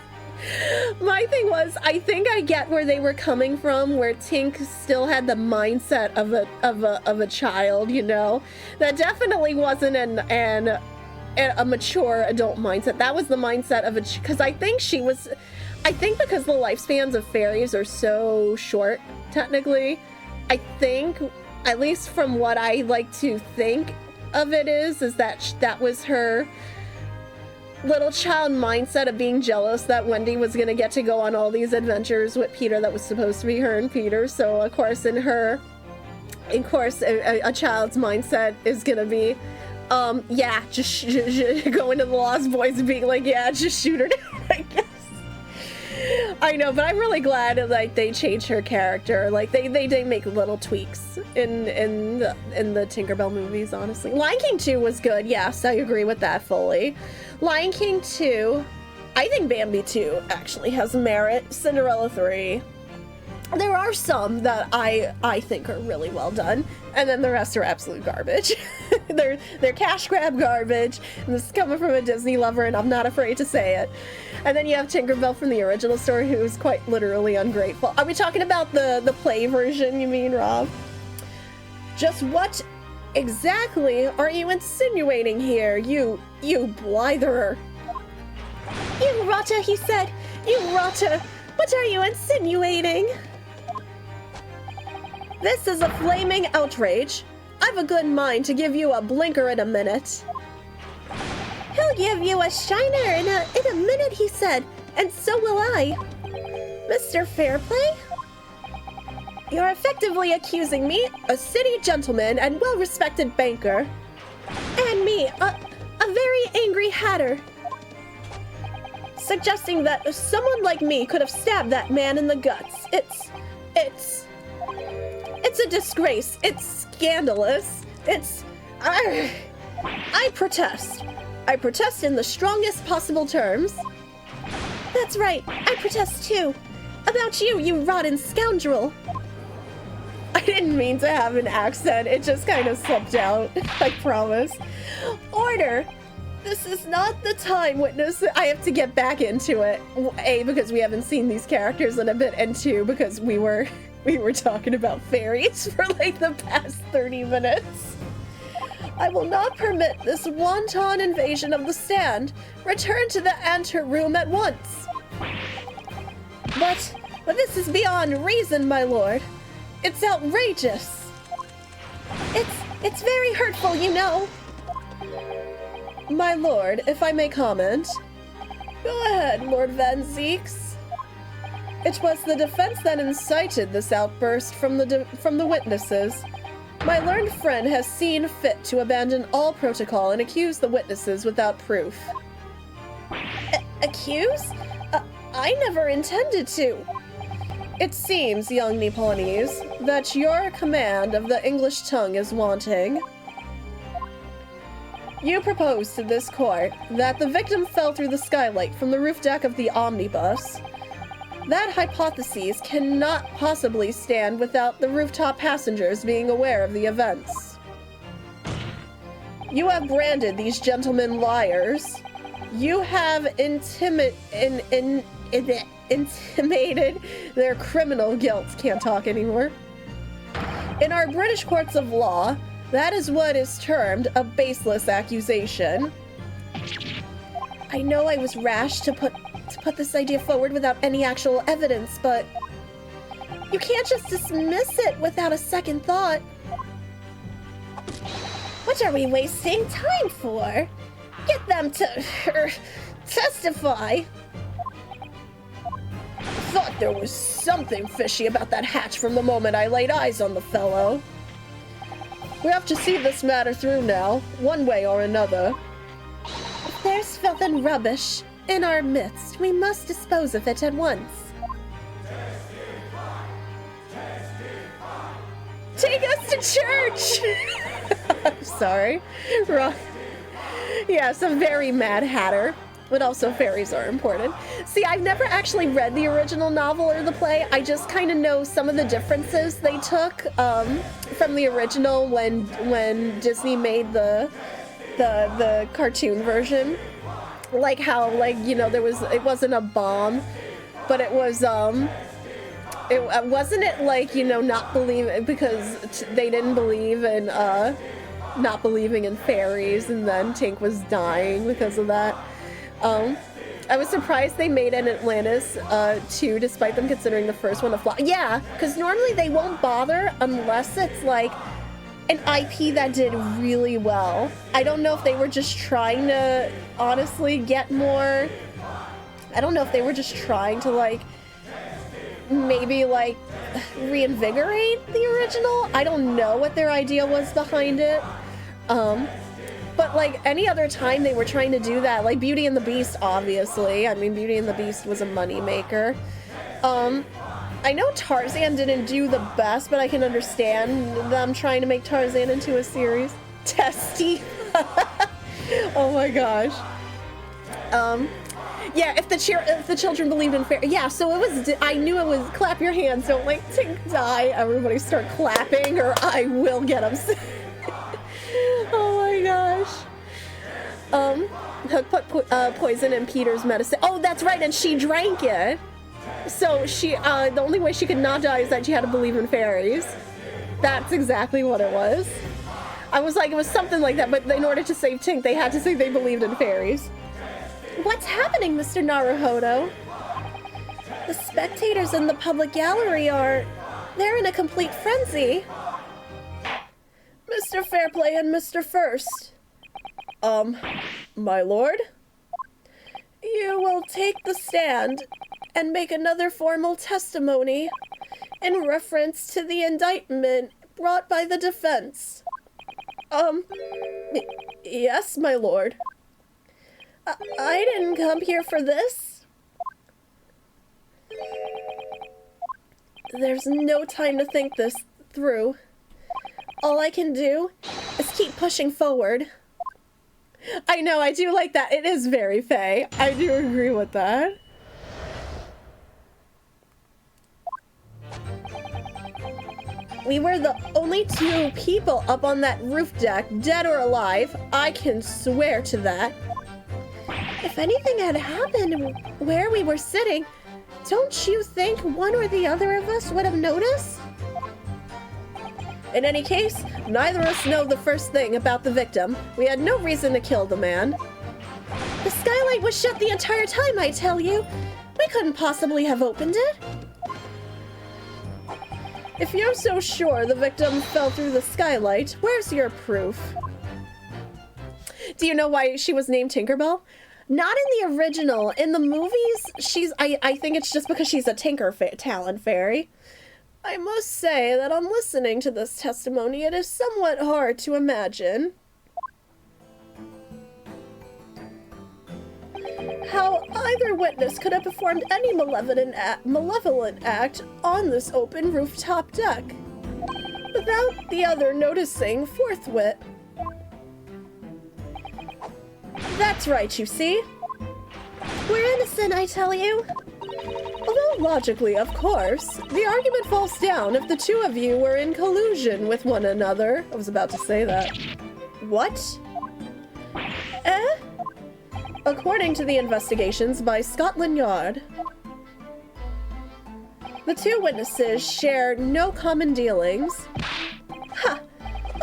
My thing was, I think I get where they were coming from, where Tink still had the mindset of a child, you know. That definitely wasn't a mature adult mindset. That was the mindset of because I think because the lifespans of fairies are so short, technically, I think, at least from what I like to think of it is that that was her little child mindset of being jealous that Wendy was going to get to go on all these adventures with Peter that was supposed to be her and Peter. So of course a child's mindset is going to be yeah, just go into the Lost Boys and being like, yeah, just shoot her down, I guess. I know, but I'm really glad like they changed her character. Like they make little tweaks in the Tinkerbell movies, honestly. Lion King 2 was good, yes, I agree with that fully. Lion King 2, I think Bambi 2 actually has merit. Cinderella 3. There are some that I think are really well done, and then the rest are absolute garbage. they're cash grab garbage, and this is coming from a Disney lover, and I'm not afraid to say it. And then you have Tinkerbell from the original story, who's quite literally ungrateful. Are we talking about the play version, you mean, Rob? Just what exactly are you insinuating here, you blitherer? You rotter, he said. You rotter. What are you insinuating? This is a flaming outrage. I've a good mind to give you a blinker in a minute. He'll give you a shiner in a minute, he said, and so will I. Mr. Fairplay? You're effectively accusing me, a city gentleman and well-respected banker, and me, a very angry hatter, suggesting that someone like me could have stabbed that man in the guts. It's a disgrace. It's scandalous. I protest. I protest in the strongest possible terms. That's right. I protest too. About you, you rotten scoundrel. I didn't mean to have an accent. It just kind of slipped out. I promise. Order. This is not the time, witness. I have to get back into it. A, because we haven't seen these characters in a bit, and two, because we were talking about fairies for like the past 30 minutes. I will not permit this wanton invasion of the stand. Return to the anteroom at once. But this is beyond reason, my lord. It's outrageous. It's very hurtful, you know. My lord, if I may comment. Go ahead, Lord Van Zeeks. It was the defense that incited this outburst from the witnesses. My learned friend has seen fit to abandon all protocol and accuse the witnesses without proof. Accuse? I never intended to. It seems, young Nipponese, that your command of the English tongue is wanting. You propose to this court that the victim fell through the skylight from the roof deck of the omnibus. That hypothesis cannot possibly stand without the rooftop passengers being aware of the events. You have branded these gentlemen liars. You have intimated their criminal guilt. Can't talk anymore. In our British courts of law, that is what is termed a baseless accusation. I know I was rash to put this idea forward without any actual evidence, but you can't just dismiss it without a second thought. What are we wasting time for? Get them to testify. Thought there was something fishy about that hatch from the moment I laid eyes on the fellow. We have to see this matter through now, one way or another. If there's filth and rubbish in our midst, we must dispose of it at once. Take us to church! I'm sorry. Wrong. Yes, a very Mad Hatter. But also fairies are important. See, I've never actually read the original novel or the play. I just kind of know some of the differences they took from the original when Disney made the cartoon version. Like how, like, you know, it wasn't a bomb, but it was it wasn't it like, you know, not believe because they didn't believe in not believing in fairies, and then Tink was dying because of that. I was surprised they made an Atlantis 2, despite them considering the first one a flop. Yeah, because normally they won't bother unless it's like an IP that did really well. I don't know if they were just trying to honestly get more. I don't know if they were just trying to like maybe like but I don't know what their idea was behind it. But But like any other time they were trying to do that, like Beauty and the Beast, obviously. I mean, Beauty and the Beast was a moneymaker. I know Tarzan didn't do the best, but I can understand them trying to make Tarzan into a series. Testy. Oh my gosh. Yeah, if the children believed in fair, yeah. So it was. I knew it was. Clap your hands. Don't like Tink die. Everybody start clapping, or I will get upset. Oh my gosh. Hook put poison in Peter's medicine. Oh, that's right, and she drank it. So she, the only way she could not die is that she had to believe in fairies. That's exactly what it was. I was like, it was something like that, but in order to save Tink, they had to say they believed in fairies. What's happening, Mr. Naruhodo? The spectators in the public gallery they're in a complete frenzy. Mr. Fairplay and Mr. First. My lord? You will take the stand and make another formal testimony in reference to the indictment brought by the defense. Yes, my lord. I didn't come here for this. There's no time to think this through. All I can do is keep pushing forward. I know, I do like that. It is very Faye. I do agree with that. We were the only 2 people up on that roof deck, dead or alive. I can swear to that. If anything had happened where we were sitting, don't you think one or the other of us would have noticed? In any case, neither of us know the first thing about the victim. We had no reason to kill the man. The skylight was shut the entire time, I tell you. We couldn't possibly have opened it. If you're so sure the victim fell through the skylight, where's your proof? Do you know why she was named Tinkerbell? Not in the original. In the movies, I think it's just because she's a talent fairy. I must say that on listening to this testimony, it is somewhat hard to imagine how either witness could have performed any malevolent act on this open rooftop deck without the other noticing forthwith. That's right, you see. We're innocent, I tell you. Although logically, of course, the argument falls down if the 2 of you were in collusion with one another. I was about to say that. What? According to the investigations by Scotland Yard, the 2 witnesses share no common dealings. Ha!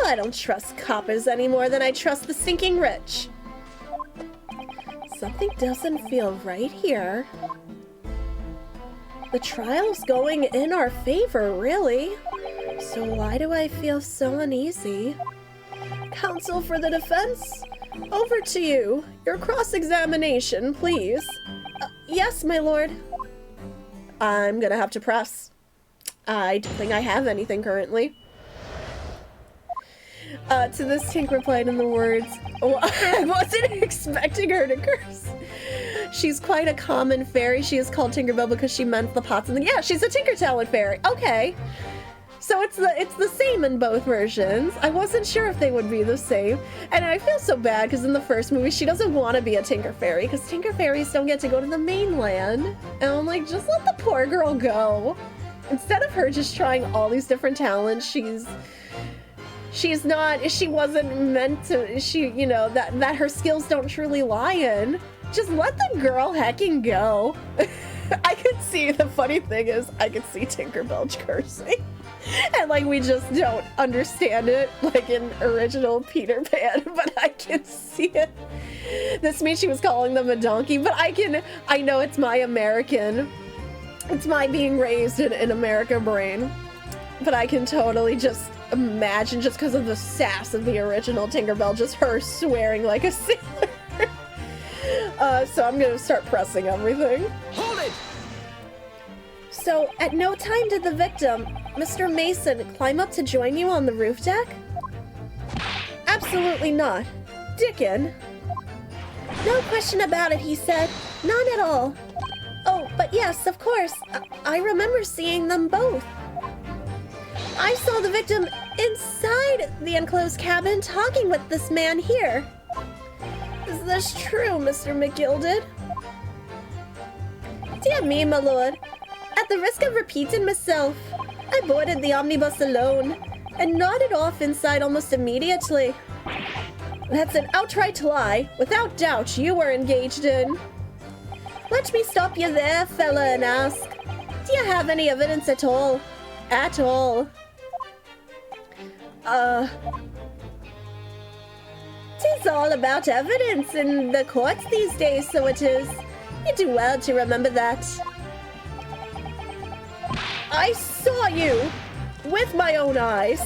I don't trust coppers any more than I trust the sinking rich. Something doesn't feel right here. The trial's going in our favor, really. So why do I feel so uneasy? Counsel for the defense, over to you. Your cross-examination, please. Yes, my lord. I'm gonna have to press. I don't think I have anything currently. To this, Tink replied in the words, oh, I wasn't expecting her to curse. She's quite a common fairy. She is called Tinkerbell because she mends the pots and yeah, she's a Tinker Talent fairy. Okay. So it's the same in both versions. I wasn't sure if they would be the same. And I feel so bad because in the first movie, she doesn't want to be a Tinker Fairy because Tinker Fairies don't get to go to the mainland. And I'm like, just let the poor girl go. Instead of her just trying all these different talents, she wasn't meant to, you know, that her skills don't truly lie in. Just let the girl hecking go. I could see, the funny thing is, I could see Tinkerbell cursing. And like, we just don't understand it, like in original Peter Pan, but I can see it. This means she was calling them a donkey, but I know it's my being raised in America brain. But I can totally just imagine, just because of the sass of the original Tinkerbell, just her swearing like a sailor. So I'm gonna start pressing everything. Hold it! So, at no time did the victim, Mr. Mason, climb up to join you on the roof deck? Absolutely not. Dickon? No question about it, he said. None at all. Oh, but yes, of course. I remember seeing them both. I saw the victim inside the enclosed cabin talking with this man here. Is this true, Mr. McGilded? Dear me, my lord. At the risk of repeating myself, I boarded the omnibus alone and nodded off inside almost immediately. That's an outright lie. Without doubt, you were engaged in. Let me stop you there, fella, and ask, do you have any evidence at all? At all? Tis all about evidence in the courts these days, so it is. You do well to remember that. I saw you with my own eyes.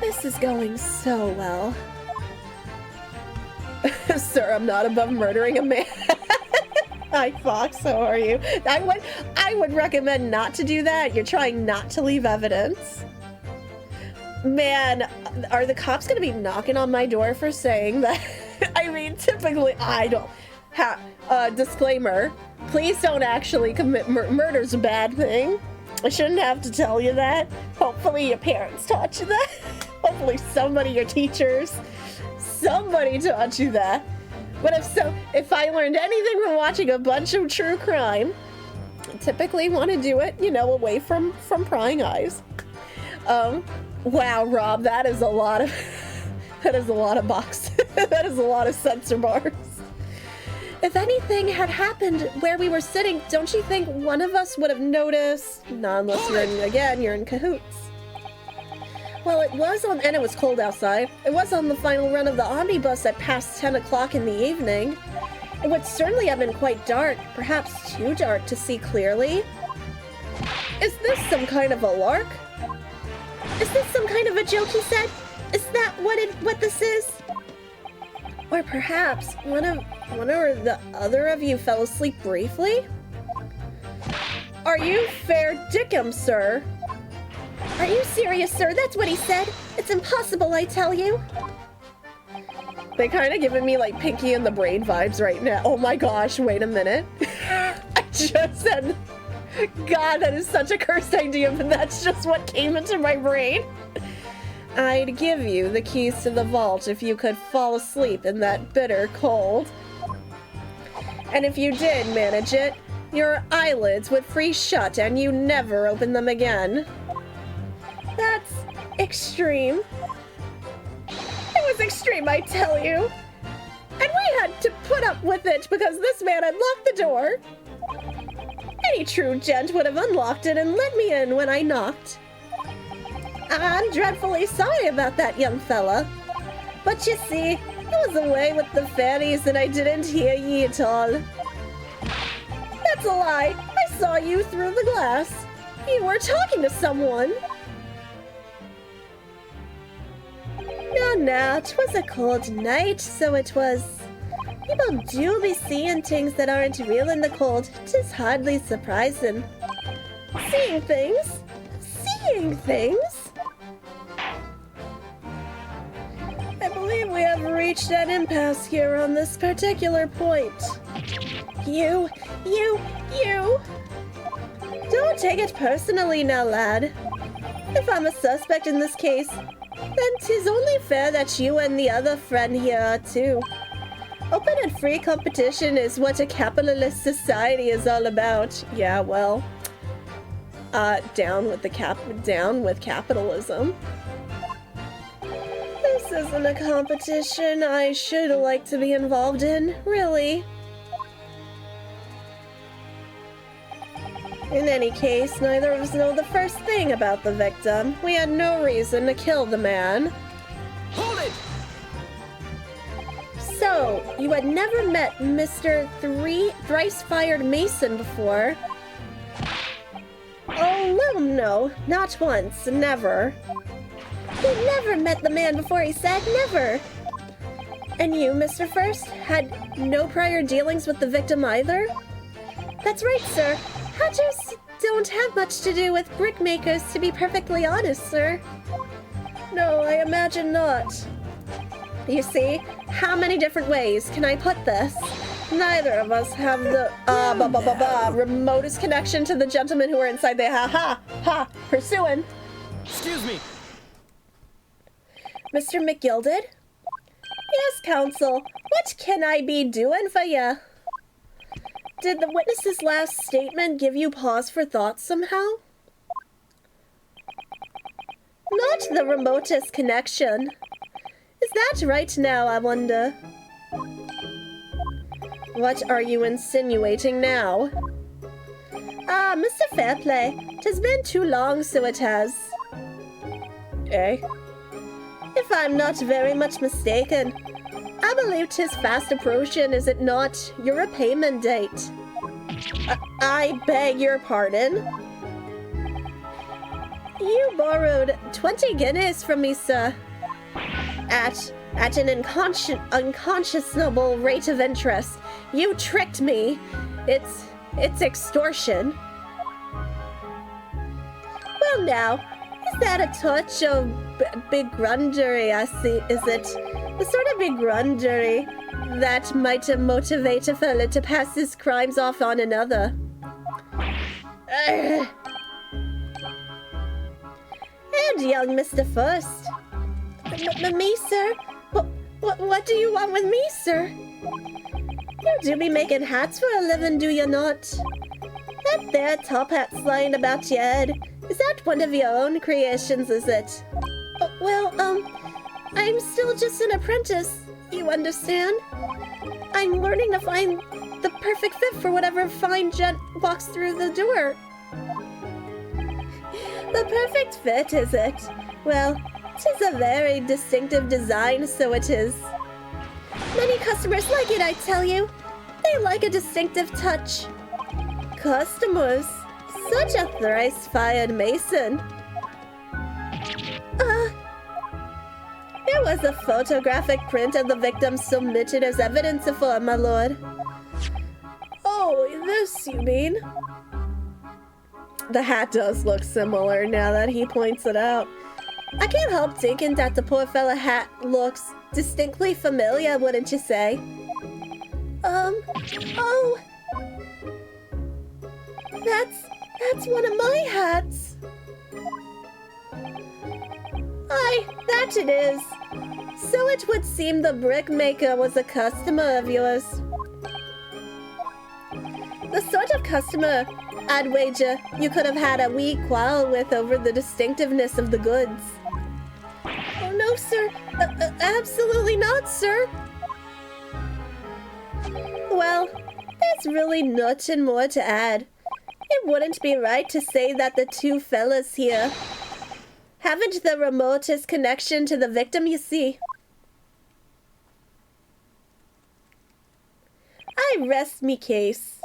This is going so well. Sir, I'm not above murdering a man. Hi, Fox, how are you? I would recommend not to do that. You're trying not to leave evidence. Man, are the cops gonna be knocking on my door for saying that? I mean, typically I don't have. Disclaimer, please don't actually commit murder's a bad thing. I shouldn't have to tell you that. Hopefully your parents taught you that. Hopefully somebody, your teachers, somebody taught you that. But if I learned anything from watching a bunch of true crime, I typically want to do it, away from prying eyes. Wow, Rob, that is a lot of box. That is a lot of censor bars. If anything had happened where we were sitting, don't you think one of us would have noticed? Not unless you're in cahoots. Well, it was on, and it was cold outside. It was on the final run of the omnibus at past 10 o'clock in the evening. It would certainly have been quite dark, perhaps too dark to see clearly. Is this some kind of a lark? Is this some kind of a joke, he said? Is that what this is? Or perhaps one or the other of you fell asleep briefly? Are you fair dickum, sir? Are you serious, sir? That's what he said. It's impossible, I tell you. They kind of giving me like Pinky and the Brain vibes right now. Oh my gosh, wait a minute. I just said, God, that is such a cursed idea, but that's just what came into my brain. I'd give you the keys to the vault if you could fall asleep in that bitter cold. And if you did manage it, your eyelids would freeze shut and you never open them again. That's extreme. It was extreme, I tell you. And we had to put up with it because this man had locked the door. Any true gent would have unlocked it and let me in when I knocked. I'm dreadfully sorry about that, young fella. But you see, I was away with the fairies and I didn't hear ye at all. That's a lie. I saw you through the glass. You were talking to someone. No, 'twas a cold night, so it was. People do be seeing things that aren't real in the cold. 'Tis hardly surprising. Seeing things? Seeing things? I believe we have reached an impasse here on this particular point. You! Don't take it personally now, lad. If I'm a suspect in this case, then 'tis only fair that you and the other friend here are too. Open and free competition is what a capitalist society is all about. Yeah, well, down with capitalism. This isn't a competition I should like to be involved in, really. In any case, neither of us know the first thing about the victim. We had no reason to kill the man. Hold it! So, you had never met Mr. Thrice-Fired Mason before? Oh, well, no. Not once. Never. You never met the man before, he said. Never. And you, Mr. First, had no prior dealings with the victim either? That's right, sir. Hunters don't have much to do with brickmakers, to be perfectly honest, sir. No, I imagine not. You see, how many different ways can I put this? Neither of us have the remotest connection to the gentlemen who are inside the pursuing. Excuse me. Mr. McGilded? Yes, counsel. What can I be doing for you? Did the witness's last statement give you pause for thought somehow? Not the remotest connection. Is that right now, I wonder? What are you insinuating now? Ah, Mr. Fairplay, 'tis been too long, so it has. Eh? If I'm not very much mistaken, I believe 'tis fast approaching, is it not, your repayment date? I beg your pardon? You borrowed 20 guineas from me, sir. At an unconscionable rate of interest. You tricked me. It's extortion. Well now, is that a touch of begrungery, I see? Is it the sort of begrungery that might motivate a fella to pass his crimes off on another? Ugh. And young Mr. First. Me, sir? What do you want with me, sir? You do be making hats for a living, do you not? That there top hat's lying about your head. Is that one of your own creations, is it? I'm still just an apprentice, you understand? I'm learning to find the perfect fit for whatever fine gent walks through the door. The perfect fit, is it? Well, 'tis a very distinctive design, so it is. Many customers like it, I tell you. They like a distinctive touch. Customers? Such a thrice-fired mason. There was a photographic print of the victim submitted as evidence for, my lord. Oh, this, you mean? The hat does look similar now that he points it out. I can't help thinking that the poor fella hat looks distinctly familiar, wouldn't you say? Oh. That's one of my hats. Aye, that it is. So it would seem the brickmaker was a customer of yours. The sort of customer, I'd wager, you could have had a wee quarrel with over the distinctiveness of the goods. Oh no, sir. Absolutely not, sir. Well, there's really nothing more to add. It wouldn't be right to say that the two fellas here haven't the remotest connection to the victim, you see. I rest me case.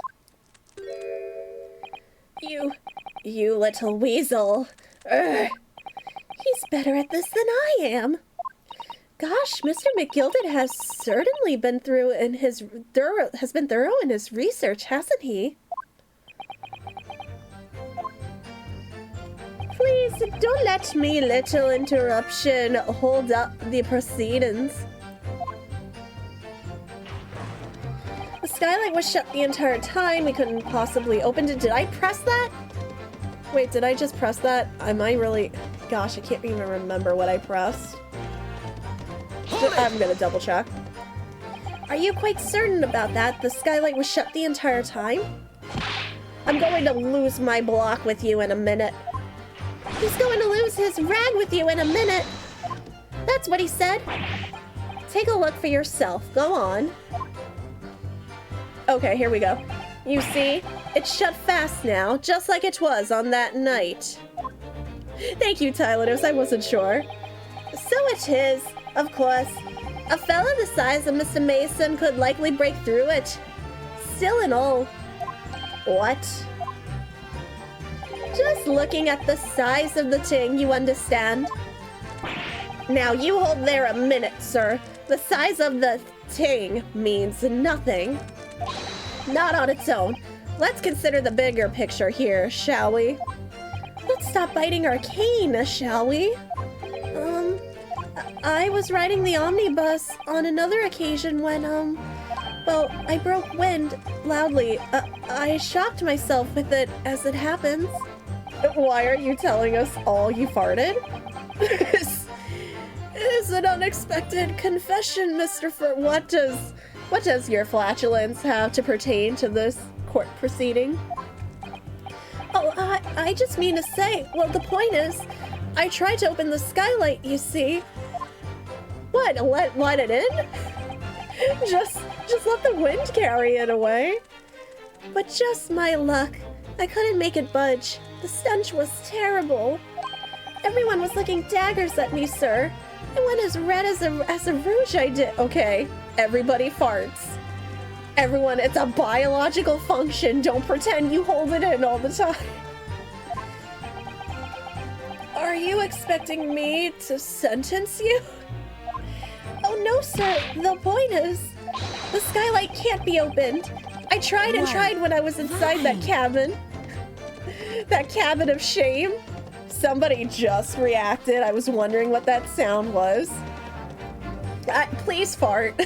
You little weasel. Urgh. He's better at this than I am. Gosh, Mr. McGilded has certainly been thorough in his research, hasn't he? Please, don't let me little interruption hold up the proceedings. The skylight was shut the entire time. We couldn't possibly open it. Did I press that? Wait, did I just press that? Am I really... Gosh, I can't even remember what I pressed. I'm gonna double check. Are you quite certain about that? The skylight was shut the entire time? I'm going to lose my block with you in a minute. He's going to lose his rag with you in a minute. That's what he said. Take a look for yourself. Go on. Okay, here we go. You see, it's shut fast now, just like it was on that night. Thank you, Tylenus. I wasn't sure. So it is, of course. A fella the size of Mr. Mason could likely break through it. Still and all. What? Just looking at the size of the thing, you understand? Now, you hold there a minute, sir. The size of the thing means nothing. Not on its own. Let's consider the bigger picture here, shall we? Let's stop biting our cane, shall we? I was riding the omnibus on another occasion when, well, I broke wind loudly. I shocked myself with it as it happens. Why are you telling us all you farted? Is an unexpected confession, Mr. What does your flatulence have to pertain to this court proceeding? Oh, I just mean to say, well, the point is, I tried to open the skylight, you see. What, let it in? Just let the wind carry it away. But just my luck, I couldn't make it budge. The stench was terrible. Everyone was looking daggers at me, sir. I went as red as a rouge, I did. Okay, everybody farts. Everyone, it's a biological function. Don't pretend you hold it in all the time. Are you expecting me to sentence you? Oh no, sir. The point is, the skylight can't be opened. I tried and tried when I was inside that cabin. That cabin of shame. Somebody just reacted. I was wondering what that sound was. Please fart.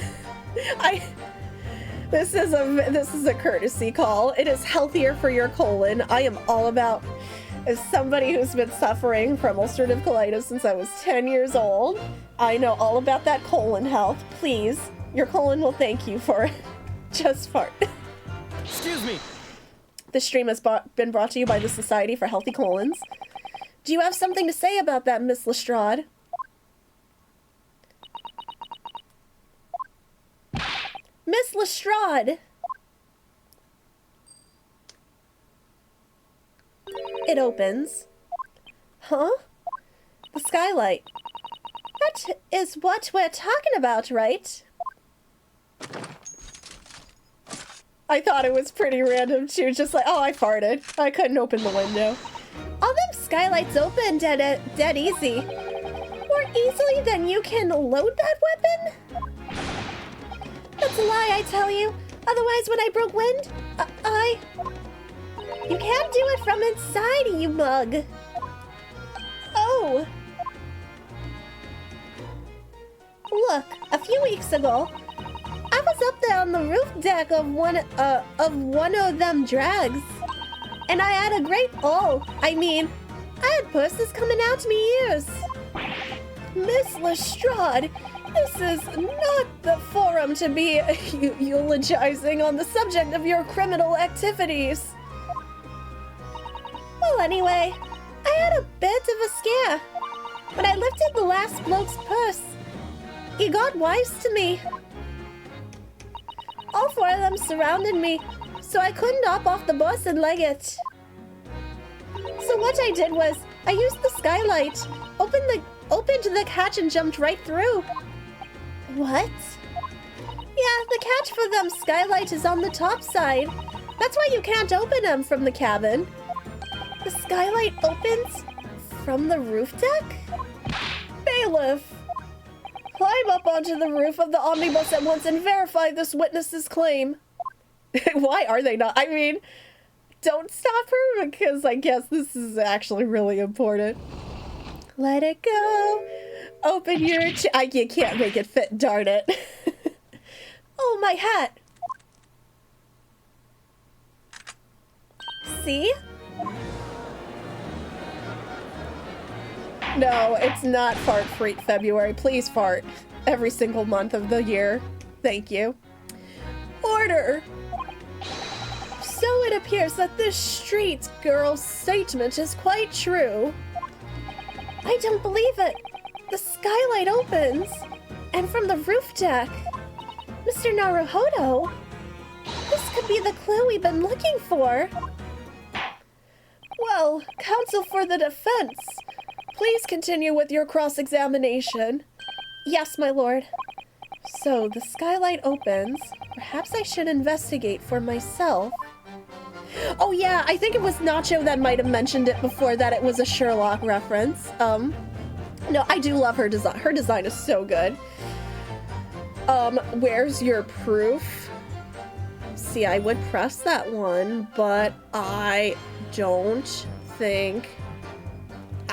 This is a courtesy call. It is healthier for your colon. I am all about, as somebody who's been suffering from ulcerative colitis since I was 10 years old, I know all about that colon health. Please, your colon will thank you for it. Just fart. Excuse me. This stream has been brought to you by the Society for Healthy Colons. Do you have something to say about that, Miss Lestrade? Miss Lestrade! It opens. Huh? The skylight. That is what we're talking about, right? I thought it was pretty random too, just like, oh, I farted. I couldn't open the window. All them skylights open dead easy. More easily than you can load that weapon? That's a lie, I tell you. Otherwise, when I broke wind, You can't do it from inside, you mug. Oh. Look, a few weeks ago, I was up there on the roof deck of one of them drags. And I had a great I had purses coming out to me ears. Miss Lestrade, this is not the forum to be eulogizing on the subject of your criminal activities. Well, anyway, I had a bit of a scare. When I lifted the last bloke's purse, he got wise to me. All four of them surrounded me, so I couldn't hop off the bus and leg it. So what I did was, I used the skylight, opened the catch and jumped right through. What? Yeah, the catch for them skylight is on the top side. That's why you can't open them from the cabin. The skylight opens from the roof deck? Bailiff! Climb up onto the roof of the omnibus at once and verify this witness's claim. Why are they not? I mean, don't stop her because I guess this is actually really important. Let it go. Open your you can't make it fit, darn it. Oh, my hat. See? No, it's not Fart Freak February. Please fart every single month of the year. Thank you. Order! So it appears that this street girl's statement is quite true. I don't believe it. The skylight opens. And from the roof deck. Mr. Naruhodo? This could be the clue we've been looking for. Well, counsel for the defense. Please continue with your cross-examination. Yes, my lord. So, the skylight opens. Perhaps I should investigate for myself. Oh yeah, I think it was Nacho that might have mentioned it before that it was a Sherlock reference. No, I do love her design. Her design is so good. Where's your proof? See, I would press that one, but I don't think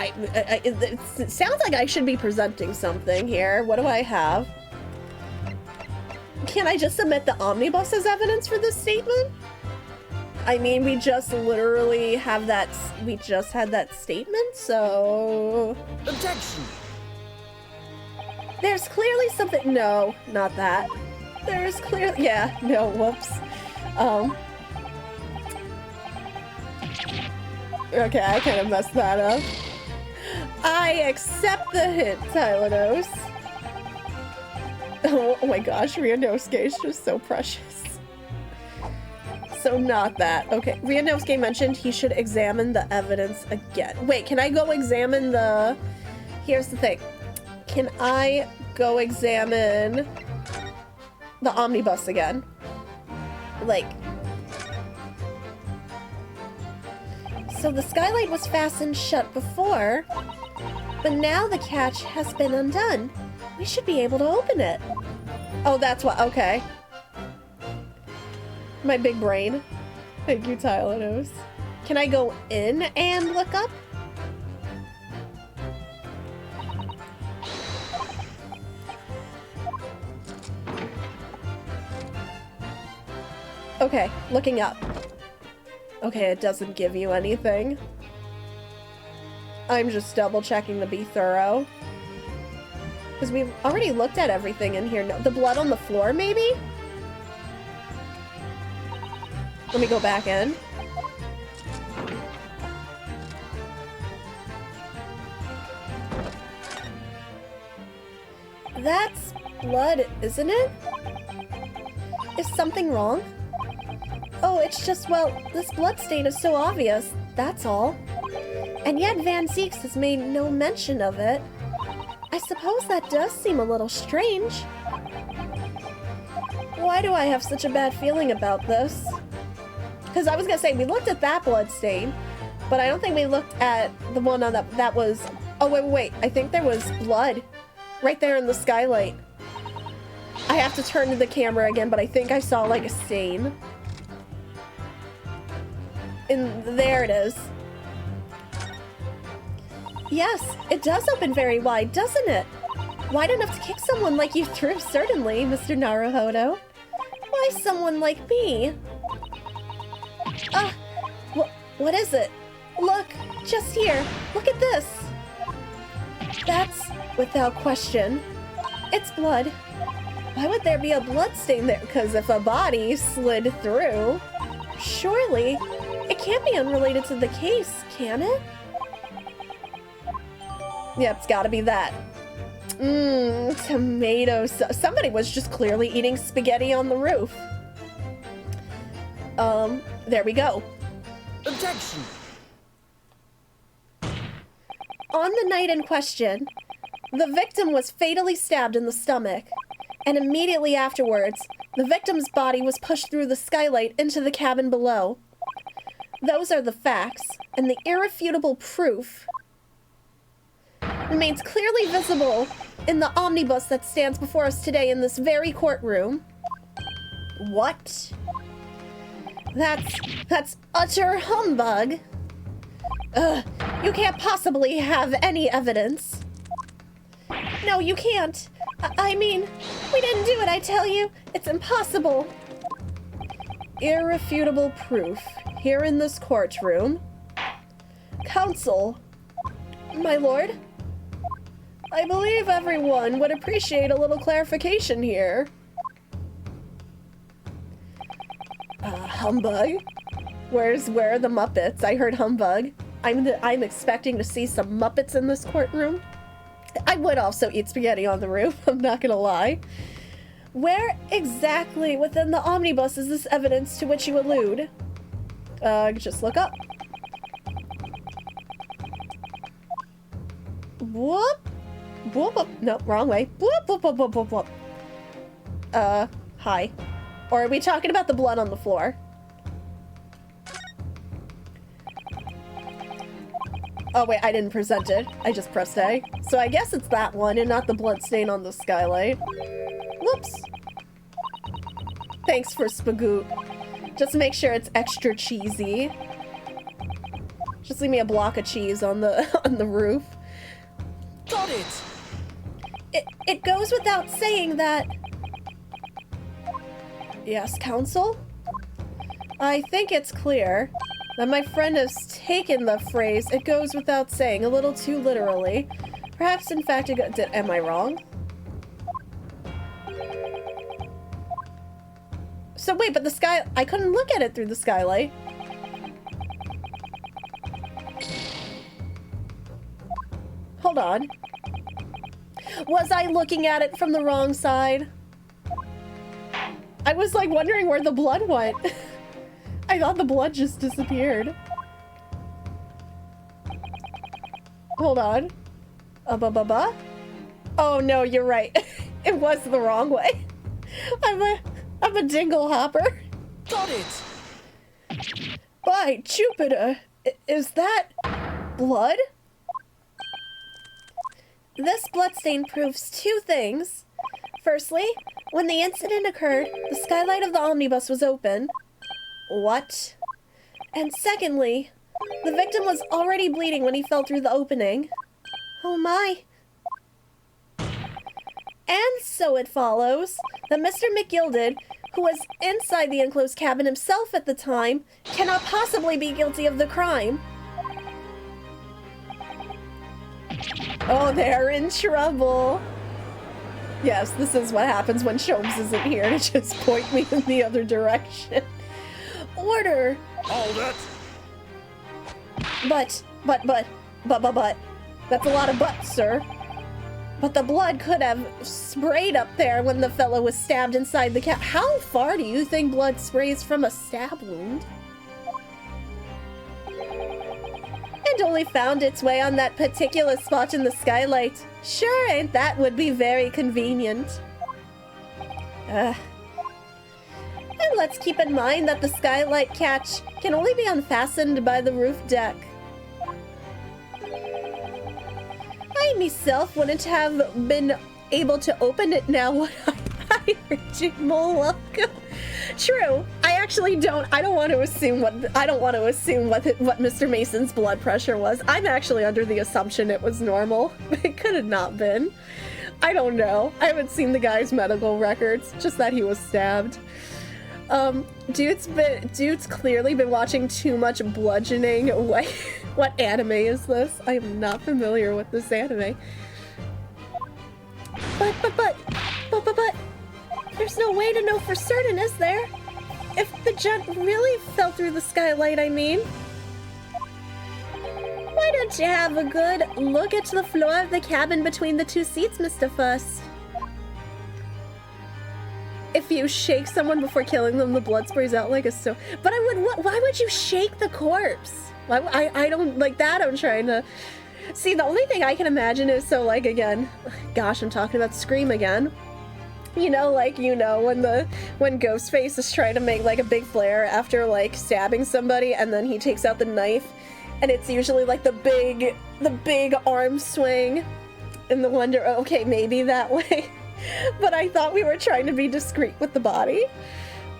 It sounds like I should be presenting something here. What do I have? Can I just submit the omnibus as evidence for this statement? I mean, we just literally have that, we just had that statement, so... Objection! There's clearly something, no, not that. There's clearly, yeah, no, whoops. Okay, I kind of messed that up. I accept the hint, Tylanos. Oh my gosh, Rianosuke is just so precious. So not that. Okay, Rianosuke mentioned he should examine the evidence again. Wait, can I go examine the... Here's the thing. Can I go examine the omnibus again? Like... So the skylight was fastened shut before, but now the catch has been undone. We should be able to open it. Oh, that's what, okay. My big brain. Thank you, Tylanos. Can I go in and look up? Okay, looking up. Okay, it doesn't give you anything. I'm just double checking to be thorough. Because we've already looked at everything in here. No, the blood on the floor, maybe? Let me go back in. That's blood, isn't it? Is something wrong? Oh, it's just, well, this blood stain is so obvious, that's all. And yet Van Zeeks has made no mention of it. I suppose that does seem a little strange. Why do I have such a bad feeling about this? Because I was gonna say, we looked at that blood stain, but I don't think we looked at the one on that was... Oh, wait. I think there was blood right there in the skylight. I have to turn to the camera again, but I think I saw, like, a stain. And there it is. Yes, it does open very wide, doesn't it? Wide enough to kick someone like you through, certainly, Mr. Naruhodo. Why someone like me? What is it? Look, just here. Look at this. That's, without question, it's blood. Why would there be a blood stain there? Because if a body slid through, surely it can't be unrelated to the case, can it? Yep, it's gotta be that. Tomato sauce. Somebody was just clearly eating spaghetti on the roof. There we go. Objection! On the night in question, the victim was fatally stabbed in the stomach, and immediately afterwards, the victim's body was pushed through the skylight into the cabin below. Those are the facts, and the irrefutable proof remains clearly visible in the omnibus that stands before us today in this very courtroom. What? That's utter humbug. You can't possibly have any evidence. No, you can't. I mean, we didn't do it, I tell you. It's impossible. Irrefutable proof. Here in this courtroom. Counsel. My lord? I believe everyone would appreciate a little clarification here. Humbug? Where are the Muppets? I heard humbug. I'm expecting to see some Muppets in this courtroom. I would also eat spaghetti on the roof, I'm not gonna lie. Where exactly within the omnibus is this evidence to which you allude? Just look up. Whoop! Whoop, whoop. No, wrong way. Whoop, whoop, whoop, whoop, whoop, whoop. Hi. Or are we talking about the blood on the floor? Oh wait, I didn't present it. I just pressed A. So I guess it's that one and not the blood stain on the skylight. Whoops. Thanks for Spagoot. Just make sure it's extra cheesy. Just leave me a block of cheese on the on the roof. Got it! It goes without saying that... Yes, Counsel? I think it's clear that my friend has taken the phrase, "it goes without saying," a little too literally. Perhaps, in fact, am I wrong? So wait, but the sky... I couldn't look at it through the skylight. Hold on. Was I looking at it from the wrong side? I was like wondering where the blood went. I thought the blood just disappeared. Hold on. Oh no, you're right. It was the wrong way. I'm a dingle hopper. Got it! By Jupiter! Is that blood? This bloodstain proves two things. Firstly, when the incident occurred, the skylight of the omnibus was open. What? And secondly, the victim was already bleeding when he fell through the opening. Oh my. And so it follows that Mr. McGilded, who was inside the enclosed cabin himself at the time, cannot possibly be guilty of the crime. Oh, they're in trouble. Yes, this is what happens when Sholmes isn't here to just point me in the other direction. Order! Hold it! But. That's a lot of buts, sir. But the blood could have sprayed up there when the fellow was stabbed inside the cab. How far do you think blood sprays from a stab wound? And only found its way on that particular spot in the skylight. Sure, ain't that would be very convenient. And let's keep in mind that the skylight catch can only be unfastened by the roof deck. I myself wouldn't have been able to open it now when I heard you, Molluka. True. I don't want to assume what Mr. Mason's blood pressure was. I'm actually under the assumption it was normal. It could have not been. I don't know. I haven't seen the guy's medical records, just that he was stabbed. Dude's clearly been watching too much bludgeoning. What anime is this? I am not familiar with this anime. But, there's no way to know for certain, is there? If the gent really fell through the skylight, I mean. Why don't you have a good look at the floor of the cabin between the two seats, Mr. Fuss? If you shake someone before killing them, the blood sprays out like a stone. But why would you shake the corpse? I don't, like that, I'm trying to... See, the only thing I can imagine is, so, like, again, gosh, I'm talking about Scream again. You know, when Ghostface is trying to make, like, a big flare after, like, stabbing somebody, and then he takes out the knife, and it's usually, like, the big arm swing, and the wonder, okay, maybe that way. But I thought we were trying to be discreet with the body.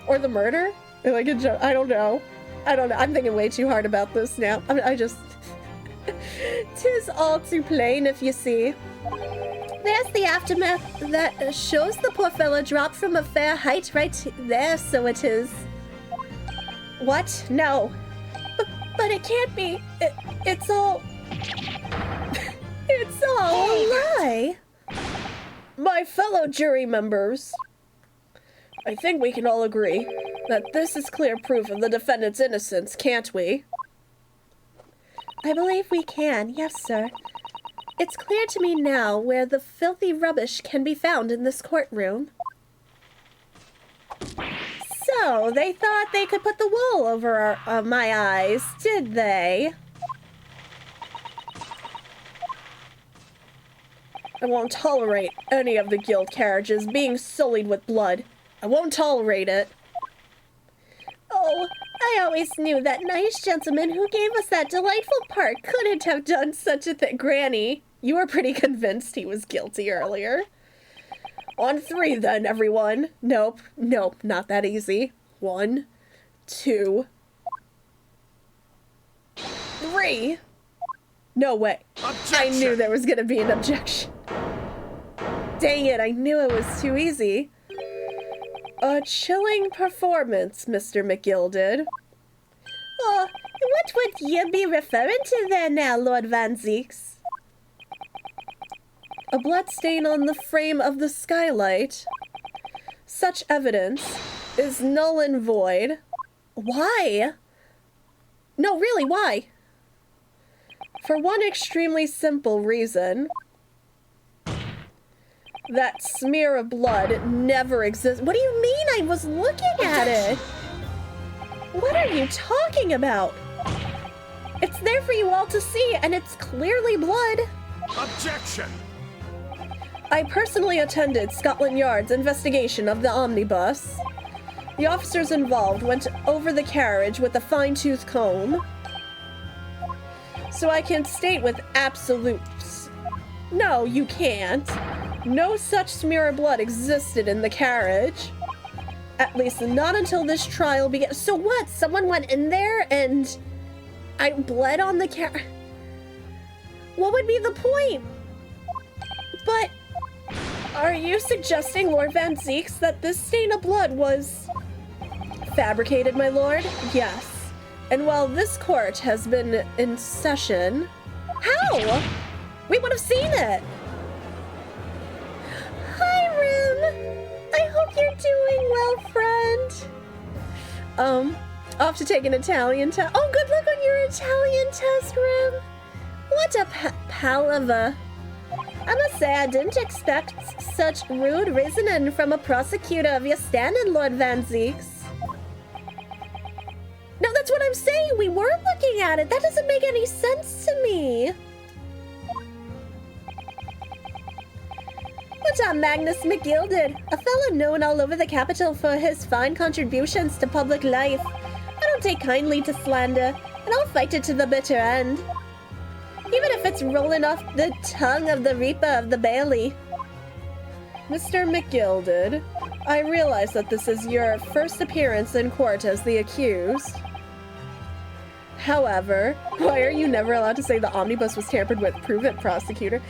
Or the murder. Like, I don't know. I'm thinking way too hard about this now. I just... 'Tis all too plain, if you see. There's the aftermath that shows the poor fellow dropped from a fair height right there, so it is. What? No. But it can't be. It's all... It's all a lie. My fellow jury members, I think we can all agree that this is clear proof of the defendant's innocence, can't we? I believe we can, yes, sir. It's clear to me now where the filthy rubbish can be found in this courtroom. So, they thought they could put the wool over my eyes, did they? I won't tolerate any of the guild carriages being sullied with blood. I won't tolerate it. Oh, I always knew that nice gentleman who gave us that delightful part couldn't have done such a thing. Granny, you were pretty convinced he was guilty earlier. On 3 then, everyone. Nope, not that easy. 1, 2... 3. No way. I knew there was gonna be an objection. Dang it, I knew it was too easy. A chilling performance, Mr. McGilded. Oh, what would you be referring to there now, Lord Van Zeeks? A bloodstain on the frame of the skylight. Such evidence is null and void. Why? No, really, why? For one extremely simple reason. That smear of blood never exists. What do you mean? I was looking at it. What are you talking about? It's there for you all to see, and it's clearly blood. Objection! I personally attended Scotland Yard's investigation of the omnibus. The officers involved went over the carriage with a fine-tooth comb. So I can state with absolutes. No, you can't. No such smear of blood existed in the carriage. At least not until this trial began. So what? Someone went in there and I bled on the carriage? What would be the point? But are you suggesting, Lord Van Zeeks, that this stain of blood was fabricated, my lord? Yes. And while this court has been in session... How? We would have seen it! Hi, Rim! I hope you're doing well, friend. Off to take an Italian test. Oh, good luck on your Italian test, Rim! What a palaver. I must say, I didn't expect such rude reasoning from a prosecutor of your standing, Lord Van Zeeks. No, that's what I'm saying. We were looking at it. That doesn't make any sense to me. What on Magnus McGilded? A fellow known all over the capital for his fine contributions to public life. I don't take kindly to slander, and I'll fight it to the bitter end. Even if it's rolling off the tongue of the Reaper of the Bailey. Mr. McGilded, I realize that this is your first appearance in court as the accused. However, why are you never allowed to say the omnibus was tampered with? Prove it, prosecutor.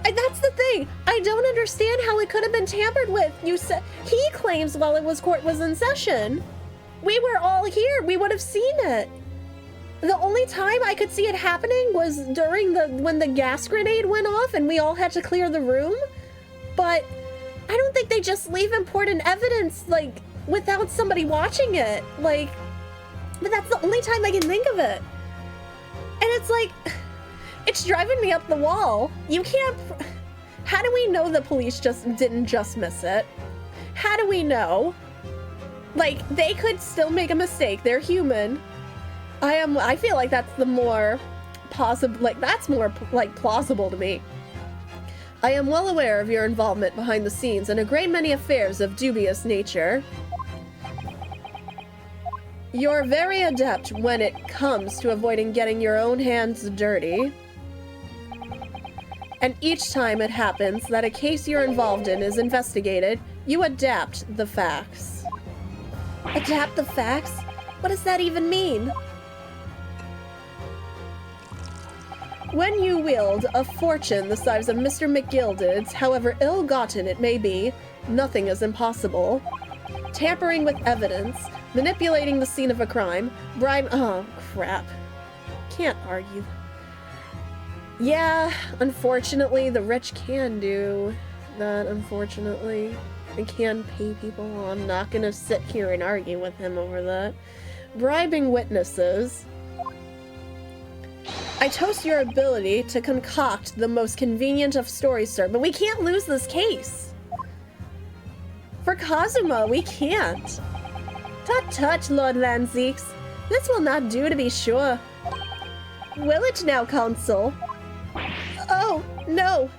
That's the thing. I don't understand how it could have been tampered with. You said he claims while court was in session. We were all here. We would have seen it. The only time I could see it happening was during when the gas grenade went off and we all had to clear the room. But I don't think they just leave important evidence, like, without somebody watching it. Like, but that's the only time I can think of it. And it's like, it's driving me up the wall. You can't... How do we know the police didn't just miss it? How do we know? Like, they could still make a mistake. They're human. I feel like that's the more possible, like, that's more, like, plausible to me. I am well aware of your involvement behind the scenes in a great many affairs of dubious nature. You're very adept when it comes to avoiding getting your own hands dirty. And each time it happens that a case you're involved in is investigated, you adapt the facts. Adapt the facts? What does that even mean? When you wield a fortune the size of Mr. McGilded's, however ill-gotten it may be, nothing is impossible. Tampering with evidence, manipulating the scene of a crime, oh, crap. Can't argue. Yeah, unfortunately, the rich can do that, unfortunately. They can pay people. I'm not gonna sit here and argue with him over that. Bribing witnesses. I toast your ability to concoct the most convenient of stories, sir, but we can't lose this case. For Kazuma, we can't. Tut, Lord Van Zeeks. This will not do, to be sure. Will it now, Counsel? Oh, no.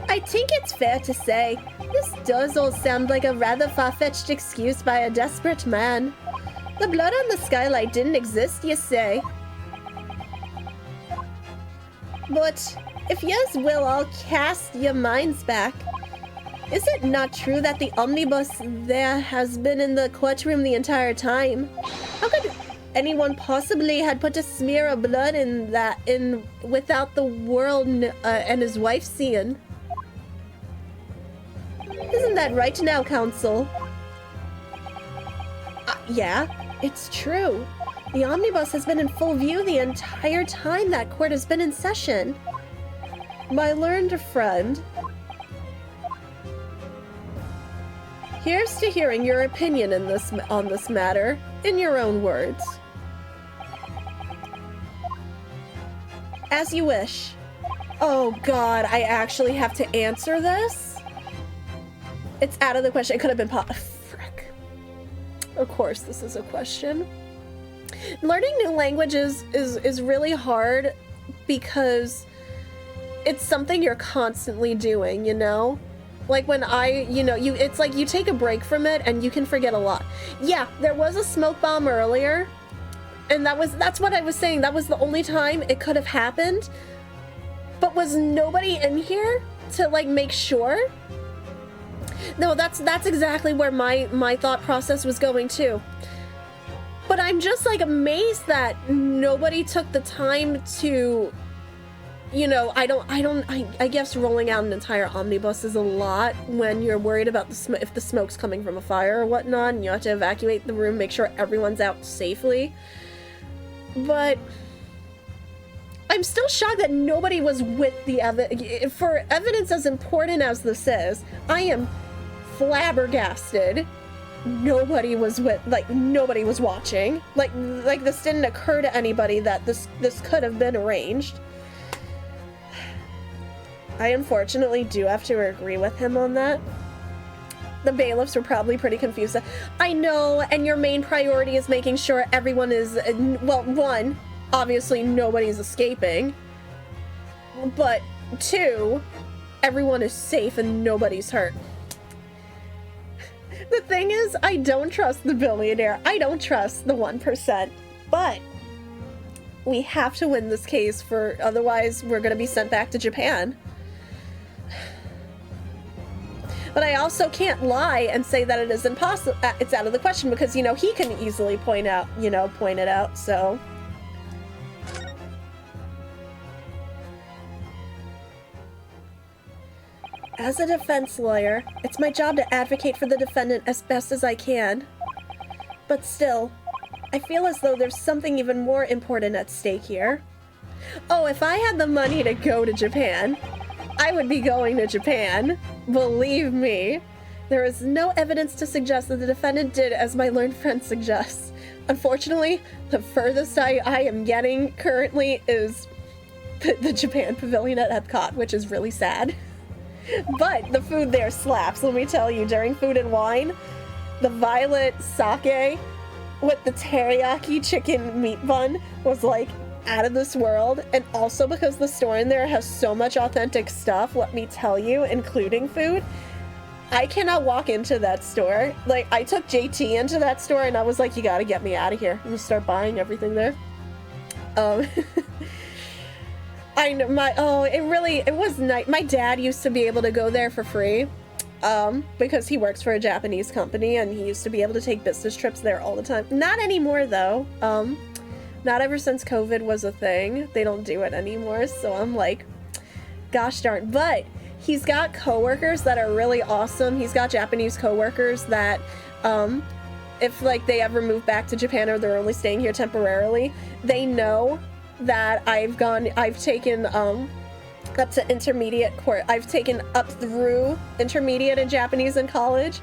I think it's fair to say, this does all sound like a rather far-fetched excuse by a desperate man. The blood on the skylight didn't exist, you say? But if yous will all cast your minds back, is it not true that the omnibus there has been in the courtroom the entire time? How could anyone possibly had put a smear of blood in without the world and his wife seeing. Isn't that right now, Council? Yeah, it's true. The omnibus has been in full view the entire time that court has been in session. My learned friend. Here's to hearing your opinion on this matter, in your own words. As you wish. Oh god, I actually have to answer this? It's out of the question. It could have been frick. Of course, this is a question. Learning new languages is really hard because it's something you're constantly doing, you know? Like when it's like you take a break from it and you can forget a lot. Yeah, there was a smoke bomb earlier, and that's what I was saying. That was the only time it could have happened. But was nobody in here to like make sure? No, that's exactly where my thought process was going too. But I'm just like amazed that nobody took the time to, you know, I guess rolling out an entire omnibus is a lot when you're worried about if the smoke's coming from a fire or whatnot, and you have to evacuate the room, make sure everyone's out safely. But I'm still shocked that nobody was with the for evidence as important as this is. I am flabbergasted. Nobody was watching. Like this didn't occur to anybody that this could have been arranged. I unfortunately do have to agree with him on that. The bailiffs were probably pretty confused. I know, and your main priority is making sure everyone is, well, one, obviously nobody's escaping, but two, everyone is safe and nobody's hurt. The thing is, I don't trust the billionaire. I don't trust the 1%. But we have to win this case, otherwise we're going to be sent back to Japan. But I also can't lie and say that it is impossible. It's out of the question because, you know, he can easily point it out, so. As a defense lawyer, it's my job to advocate for the defendant as best as I can. But still, I feel as though there's something even more important at stake here. Oh, if I had the money to go to Japan, I would be going to Japan. Believe me. There is no evidence to suggest that the defendant did as my learned friend suggests. Unfortunately, the furthest I am getting currently is the Japan Pavilion at Epcot, which is really sad. But the food there slaps, let me tell you. During Food and Wine, the violet sake with the teriyaki chicken meat bun was like out of this world. And also because the store in there has so much authentic stuff, let me tell you, including food, I cannot walk into that store. Like, I took JT into that store and I was like, you gotta get me out of here. And just start buying everything there. I know it was nice. My dad used to be able to go there for free, because he works for a Japanese company and he used to be able to take business trips there all the time. Not anymore though. Not ever since COVID was a thing. They don't do it anymore. So I'm like, gosh darn. But he's got coworkers that are really awesome. He's got Japanese coworkers that, if like they ever move back to Japan or they're only staying here temporarily, they know that I've taken up to intermediate court. I've taken up through intermediate in Japanese in college.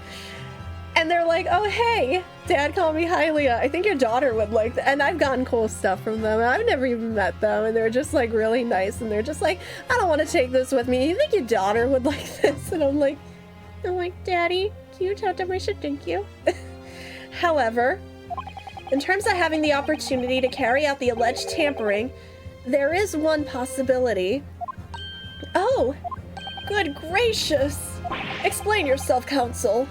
And they're like, oh, hey, Dad called me Hylia. I think your daughter would like that. And I've gotten cool stuff from them. I've never even met them. And they're just like really nice. And they're just like, I don't want to take this with me. You think your daughter would like this? And I'm like, Daddy, can you tell them I should thank you? However, in terms of having the opportunity to carry out the alleged tampering, there is one possibility. Oh, good gracious. Explain yourself, Counsel.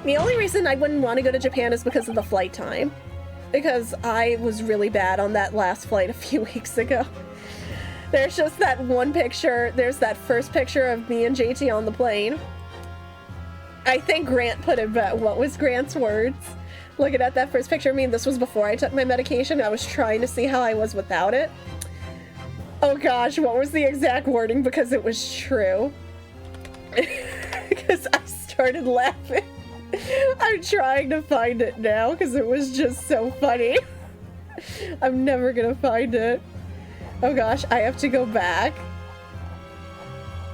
The only reason I wouldn't want to go to Japan is because of the flight time. Because I was really bad on that last flight a few weeks ago. There's just that one picture, there's that first picture of me and JT on the plane. I think Grant put it better. What was Grant's words? Looking at that first picture, I mean, this was before I took my medication. I was trying to see how I was without it. Oh gosh, what was the exact wording? Because it was true. Because I started laughing. I'm trying to find it now because it was just so funny. I'm never gonna find it. Oh gosh, I have to go back.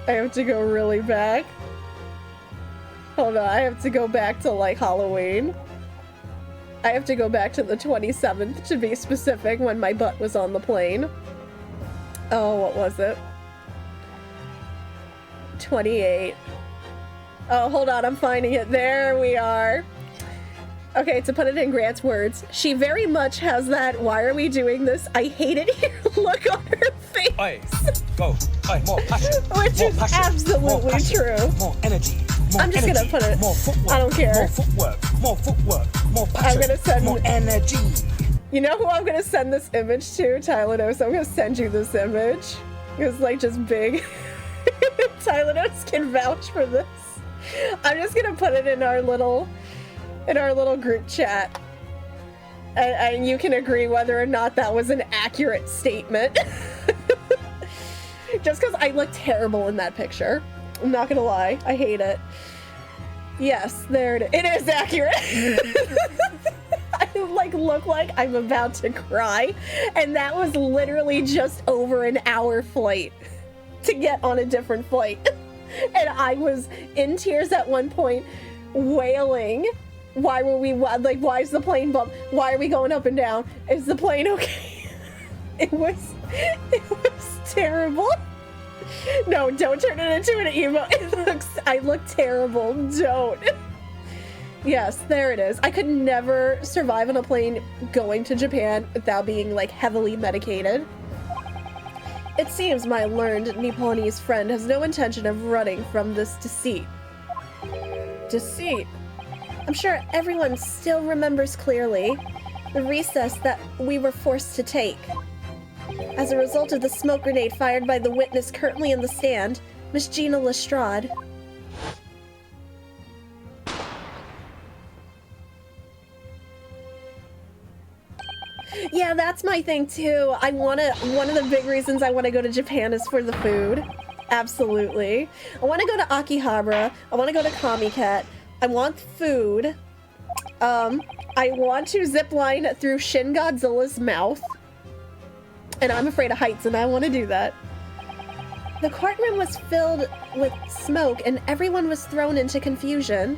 I have to go really back. Hold on, I have to go back to like Halloween. I have to go back to the 27th to be specific, when my butt was on the plane. Oh, what was it? 28. Oh, hold on, I'm finding it. There we are. Okay, to put it in Grant's words, she very much has that, why are we doing this? I hate it here look on her face. Aye, go. Aye, more passion. Which more is passion, absolutely more passion, true. More energy. More I'm just energy, gonna put it. More footwork. I don't care. More footwork. More footwork. More passion. I'm gonna send. More energy. You know who I'm gonna send this image to? Tyler knows. I'm gonna send you this image. It's like just big. Tyler knows can vouch for this. I'm just gonna put it in our little group chat. And you can agree whether or not that was an accurate statement. Just because I look terrible in that picture. I'm not gonna lie. I hate it. Yes, there it is. It is accurate. I look like I'm about to cry. And that was literally just over an hour flight to get on a different flight. And I was in tears at one point, wailing. Why is the plane bump? Why are we going up and down? Is the plane okay? It was terrible. No, don't turn it into an emo. I look terrible. Don't. Yes, there it is. I could never survive on a plane going to Japan without being like heavily medicated. It seems my learned Nipponese friend has no intention of running from this deceit. Deceit? I'm sure everyone still remembers clearly the recess that we were forced to take. As a result of the smoke grenade fired by the witness currently in the stand, Miss Gina Lestrade. Yeah, that's my thing too. One of the big reasons I want to go to Japan is for the food. Absolutely. I want to go to Akihabara. I want to go to Kamiket. I want food. I want to zip line through Shin Godzilla's mouth. And I'm afraid of heights, and I want to do that. The courtroom was filled with smoke, and everyone was thrown into confusion.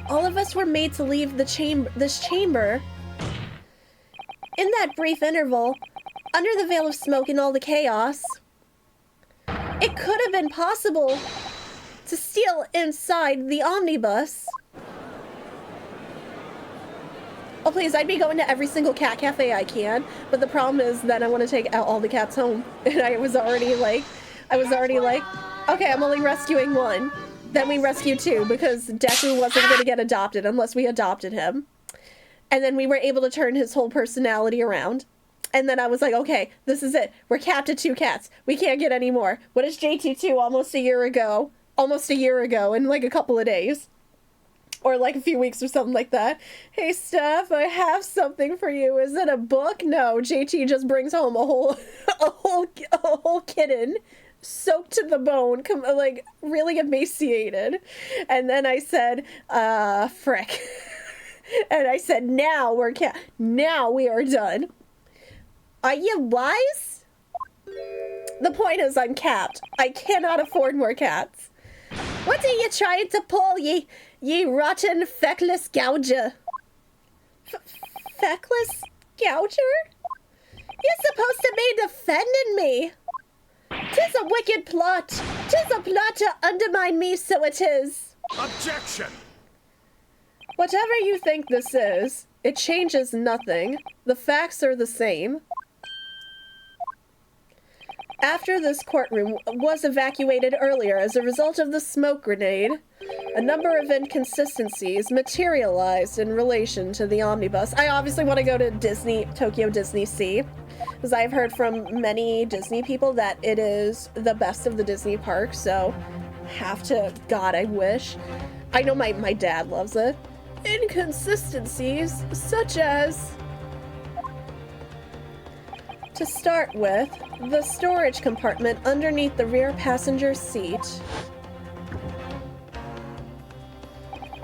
All of us were made to leave this chamber. In that brief interval, under the veil of smoke and all the chaos, it could have been possible to steal inside the omnibus. Oh please, I'd be going to every single cat cafe I can, but the problem is that I want to take all the cats home. And I was already like, okay, I'm only rescuing one. Then we rescued two, because Deku wasn't going to get adopted unless we adopted him. And then we were able to turn his whole personality around. And then I was like, okay, this is it. We're capped at 2 cats. We can't get any more. What is JT2 almost a year ago? Almost a year ago in like a couple of days. Or like a few weeks or something like that. Hey, Steph, I have something for you. Is it a book? No, JT just brings home a whole kitten, soaked to the bone, like really emaciated. And then I said, frick. And I said, now we are done. Are you wise? The point is I'm capped. I cannot afford more cats. What are you trying to pull, ye rotten, feckless gouger? Feckless gouger? You're supposed to be defending me. 'Tis a wicked plot. 'Tis a plot to undermine me, so it is. Objection! Whatever you think this is, it changes nothing. The facts are the same. After this courtroom was evacuated earlier as a result of the smoke grenade, a number of inconsistencies materialized in relation to the omnibus. I obviously want to go to Tokyo Disney Sea, because I've heard from many Disney people that it is the best of the Disney parks, so God, I wish. I know my dad loves it. Inconsistencies such as... To start with, the storage compartment underneath the rear passenger seat.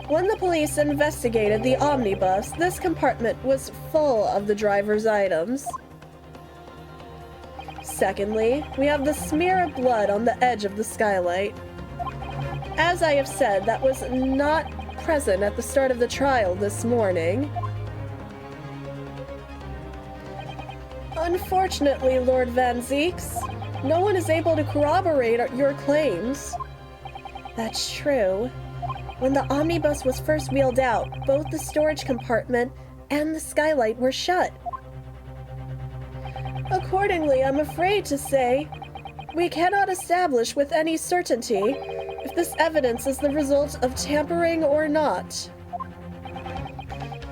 When the police investigated the omnibus, this compartment was full of the driver's items. Secondly, we have the smear of blood on the edge of the skylight. As I have said, that was not present at the start of the trial this morning. Unfortunately, Lord Van Zeeks, no one is able to corroborate your claims. That's true. When the omnibus was first wheeled out, both the storage compartment and the skylight were shut. Accordingly, I'm afraid to say, we cannot establish with any certainty if this evidence is the result of tampering or not.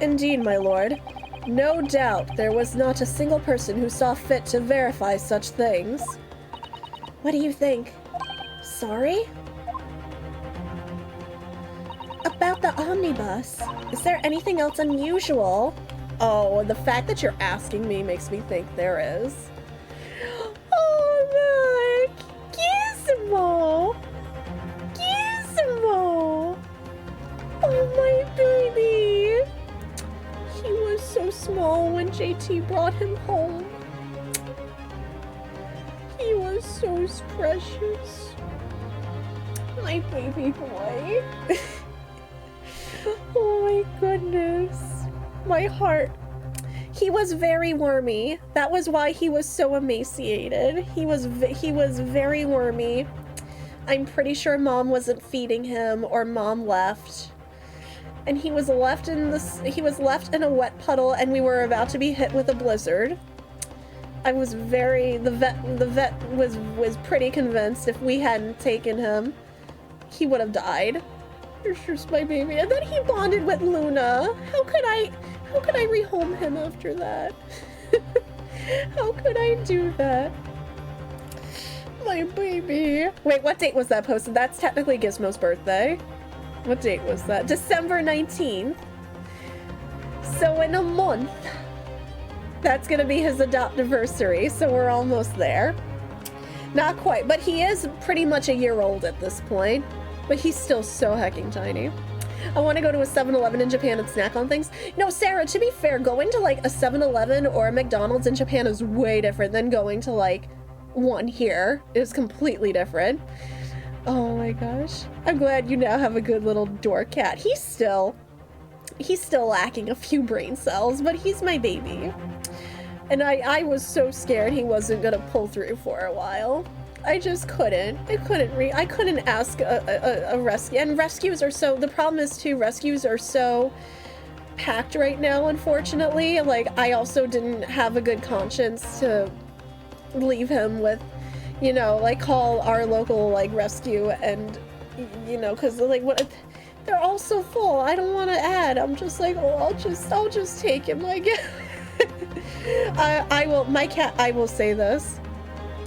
Indeed, my lord, no doubt there was not a single person who saw fit to verify such things. What do you think? Sorry? About the omnibus, is there anything else unusual? Oh, the fact that you're asking me makes me think there is. Oh, look! Gizmo! Gizmo! Oh, my baby! He was so small when JT brought him home. He was so precious. My baby boy. Oh my goodness. My heart. He was very wormy. That was why he was so emaciated. He was very wormy. I'm pretty sure mom wasn't feeding him or mom left. And he was left in a wet puddle and we were about to be hit with a blizzard. The vet was pretty convinced if we hadn't taken him, he would have died. Here's just my baby. And then he bonded with Luna. How could I rehome him after that? How could I do that? My baby. Wait, what date was that posted? That's technically Gizmo's birthday. What date was that? December 19th. So in a month, that's gonna be his adoptiversary, so we're almost there. Not quite, but he is pretty much a year old at this point. But he's still so hecking tiny. I want to go to a 7-Eleven in Japan and snack on things. No, Sarah, to be fair, going to like a 7-Eleven or a McDonald's in Japan is way different than going to like one here. It is completely different. Oh my gosh. I'm glad you now have a good little door cat. He's still lacking a few brain cells, but he's my baby. And I was so scared he wasn't gonna pull through for a while. I just couldn't. I couldn't ask a rescue. And rescues are so, the problem is too, rescues are so packed right now, unfortunately. Like, I also didn't have a good conscience to leave him with, you know, like, call our local, like, rescue and, you know, because, like, what, they're all so full. I don't want to add. I'm just like, oh, I'll just take him, I guess. I will say this.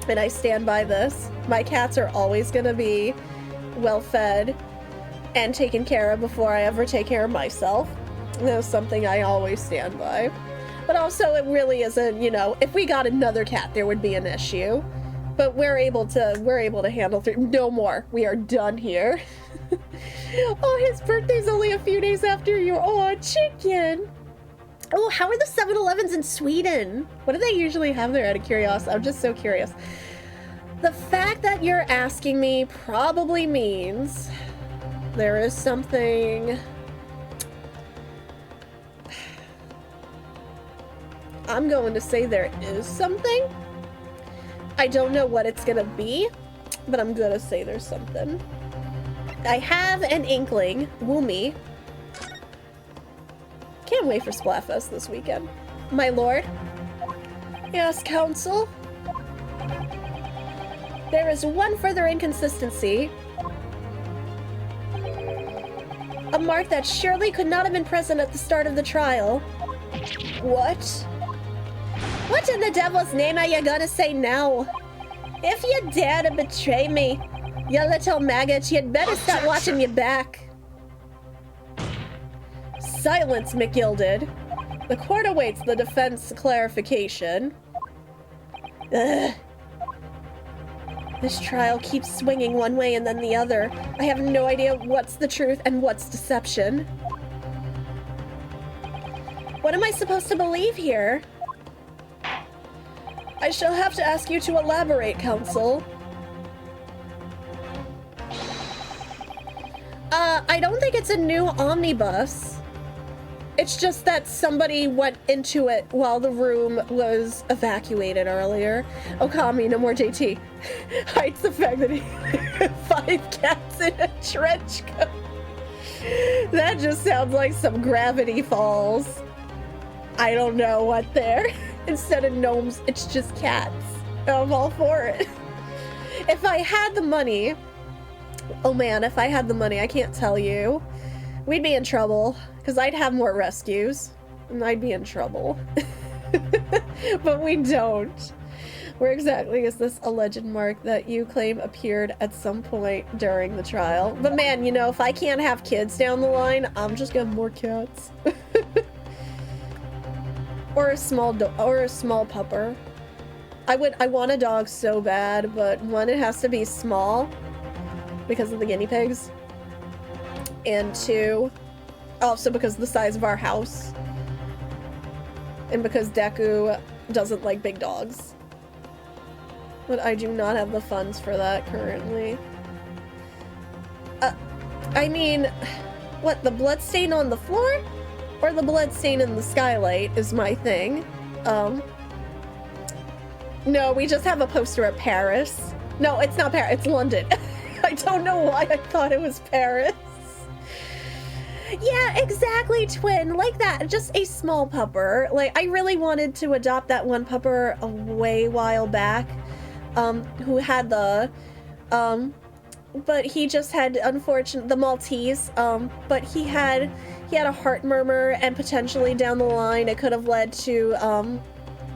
And I stand by this. My cats are always gonna be well fed and taken care of before I ever take care of myself. That's something I always stand by. But also it really isn't, you know, if we got another cat there would be an issue. But we're able to handle through. No more. We are done here. Oh, his birthday's only a few days after your chicken. Oh, how are the 7-Elevens in Sweden? What do they usually have there out of curiosity? I'm just so curious. The fact that you're asking me probably means there is something... I'm going to say there is something. I don't know what it's gonna be, but I'm gonna say there's something. I have an inkling. Woomy. Can't wait for Splatfest this weekend. My lord? Yes, counsel? There is one further inconsistency. A mark that surely could not have been present at the start of the trial. What? What in the devil's name are you gonna say now? If you dare to betray me, you little maggot, you'd better start watching your back. Silence, McGilded. The court awaits the defense clarification. Ugh. This trial keeps swinging one way and then the other. I have no idea what's the truth and what's deception. What am I supposed to believe here? I shall have to ask you to elaborate, counsel. I don't think it's a new omnibus. It's just that somebody went into it while the room was evacuated earlier. Okami, no more JT. Hides the fact that he 5 cats in a trench coat. That just sounds like some Gravity Falls. I don't know what there. Instead of gnomes, it's just cats. I'm all for it. If I had the money, oh man, if I had the money, I can't tell you. We'd be in trouble, because I'd have more rescues, and I'd be in trouble. But we don't. Where exactly is this alleged mark that you claim appeared at some point during the trial? But man, you know, if I can't have kids down the line, I'm just getting more cats. Or a small pupper. I want a dog so bad, but one, it has to be small because of the guinea pigs. And 2, also because of the size of our house. And because Deku doesn't like big dogs. But I do not have the funds for that currently. I mean, what, the blood stain on the floor? Or the blood stain in the skylight is my thing. No, we just have a poster at Paris. No, it's not Paris, it's London. I don't know why I thought it was Paris. Yeah, exactly, twin. Like that, just a small pupper. Like, I really wanted to adopt that one pupper a while back, who had the, but he just had, the Maltese, but he had a heart murmur, and potentially down the line it could have led to,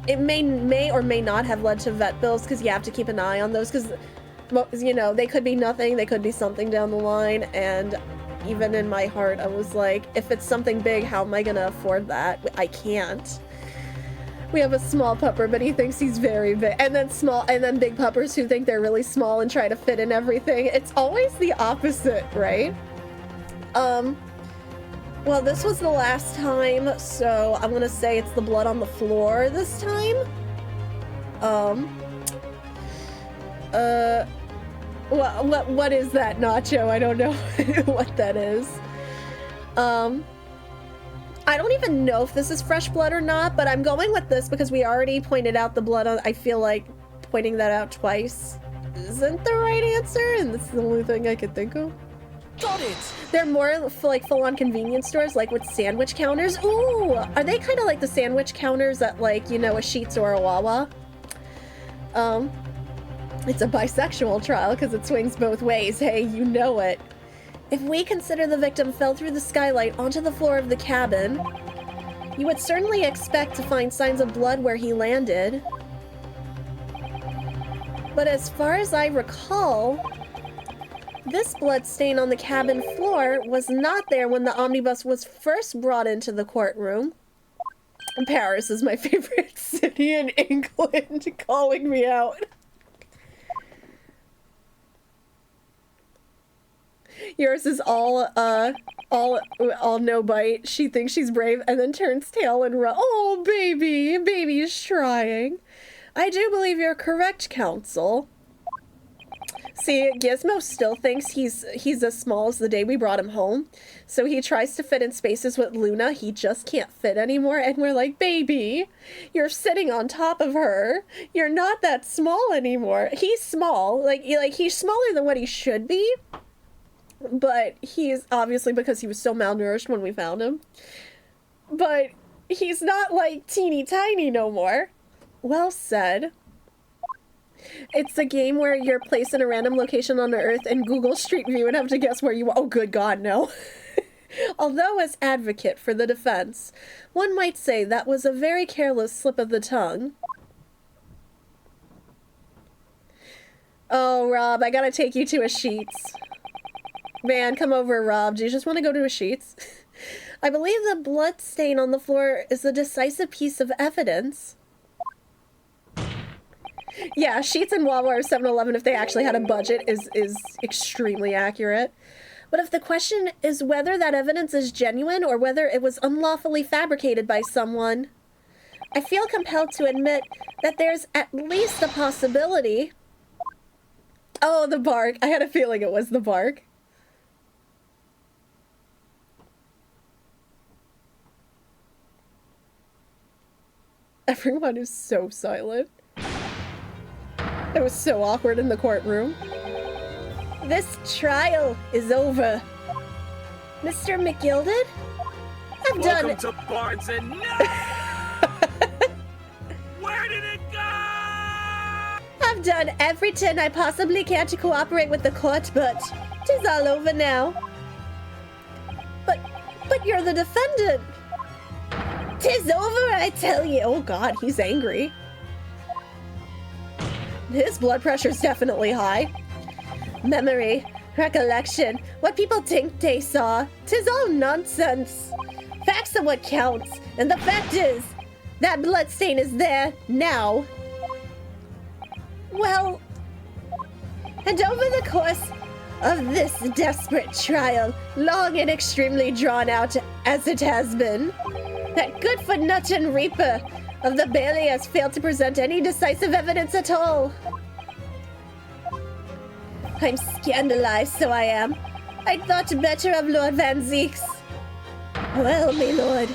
it may or may not have led to vet bills, because you have to keep an eye on those, because, you know, they could be nothing, they could be something down the line, and even in my heart, I was like, if it's something big, how am I gonna afford that? I can't. We have a small pupper, but he thinks he's very big. And then big puppers who think they're really small and try to fit in everything. It's always the opposite, right? Well, this was the last time, so I'm gonna say it's the blood on the floor this time. What is that, Nacho? I don't know what that is. I don't even know if this is fresh blood or not, but I'm going with this because we already pointed out the blood on, I feel like pointing that out twice isn't the right answer, and this is the only thing I could think of. Got it! They're more like full-on convenience stores, like with sandwich counters. Ooh, are they kind of like the sandwich counters at, like, you know, a Sheetz or a Wawa? It's a bisexual trial because it swings both ways. Hey, you know it. If we consider the victim fell through the skylight onto the floor of the cabin, you would certainly expect to find signs of blood where he landed. But as far as I recall, this blood stain on the cabin floor was not there when the omnibus was first brought into the courtroom. Paris is my favorite city in England, calling me out. Yours is all no bite. She thinks she's brave and then turns tail and run. Oh, baby's trying. I do believe you're correct, counsel. See, Gizmo still thinks he's as small as the day we brought him home. So he tries to fit in spaces with Luna. He just can't fit anymore. And we're like, baby, you're sitting on top of her. You're not that small anymore. He's small. Like he's smaller than what he should be. But he's obviously because he was so malnourished when we found him. But he's not like teeny tiny no more. Well said. It's a game where you're placed in a random location on the earth and Google Street View and have to guess where you are. Oh, good God, no. Although as advocate for the defense, one might say that was a very careless slip of the tongue. Oh, Rob, I gotta take you to a Sheetz. Man, come over, Rob. Do you just want to go to a Sheetz? I believe the blood stain on the floor is a decisive piece of evidence. Yeah, Sheets and Wawa or 7-Eleven, if they actually had a budget, is extremely accurate. But if the question is whether that evidence is genuine or whether it was unlawfully fabricated by someone, I feel compelled to admit that there's at least a possibility. Oh, the bark. I had a feeling it was the bark. Everyone is so silent. It was so awkward in the courtroom. This trial is over. Mr. McGilded? Welcome to Barnes and Noble. Where did it go? I've done everything I possibly can to cooperate with the court, but 'tis all over now. But you're the defendant. 'Tis over, I tell you. Oh God, he's angry. His blood pressure's definitely high. Memory, recollection, what people think they saw, 'tis all nonsense. Facts are what counts, and the fact is, that bloodstain is there now. Well, and over the course of this desperate trial, long and extremely drawn out as it has been, that good-for-nothing Reaper of the Bailey has failed to present any decisive evidence at all. I'm scandalized, so I am. I thought better of Lord Van Zeeks. Well, me lord.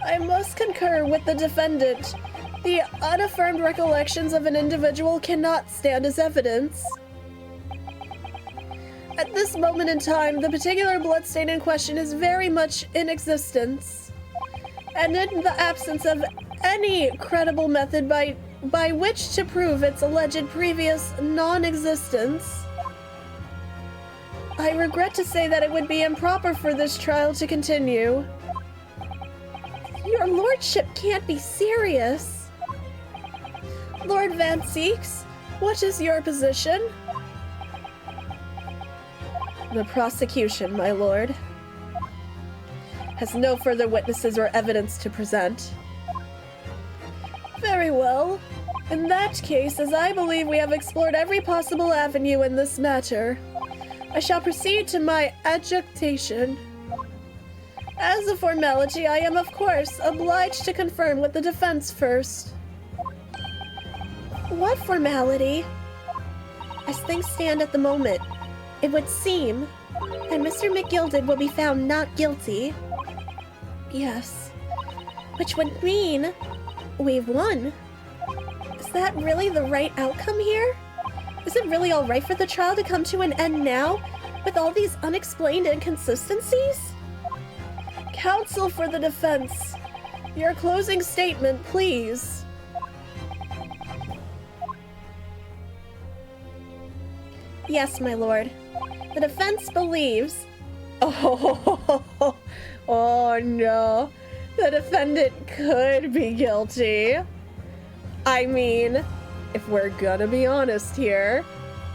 I must concur with the defendant. The unaffirmed recollections of an individual cannot stand as evidence. At this moment in time, the particular bloodstain in question is very much in existence. And in the absence of any credible method by which to prove its alleged previous non-existence, I regret to say that it would be improper for this trial to continue. Your lordship can't be serious. Lord Van Zeeks, what is your position? The prosecution, my lord, has no further witnesses or evidence to present. Very well. In that case, as I believe we have explored every possible avenue in this matter, I shall proceed to my adjudication. As a formality, I am, of course, obliged to confirm with the defense first. What formality? As things stand at the moment, it would seem that Mr. McGilded will be found not guilty. Yes. Which would mean we've won. Is that really the right outcome here? Is it really all right for the trial to come to an end now, with all these unexplained inconsistencies? Counsel for the defense, your closing statement, please. Yes, my lord. The defense believes... Oh no. The defendant could be guilty. I mean, if we're gonna be honest here,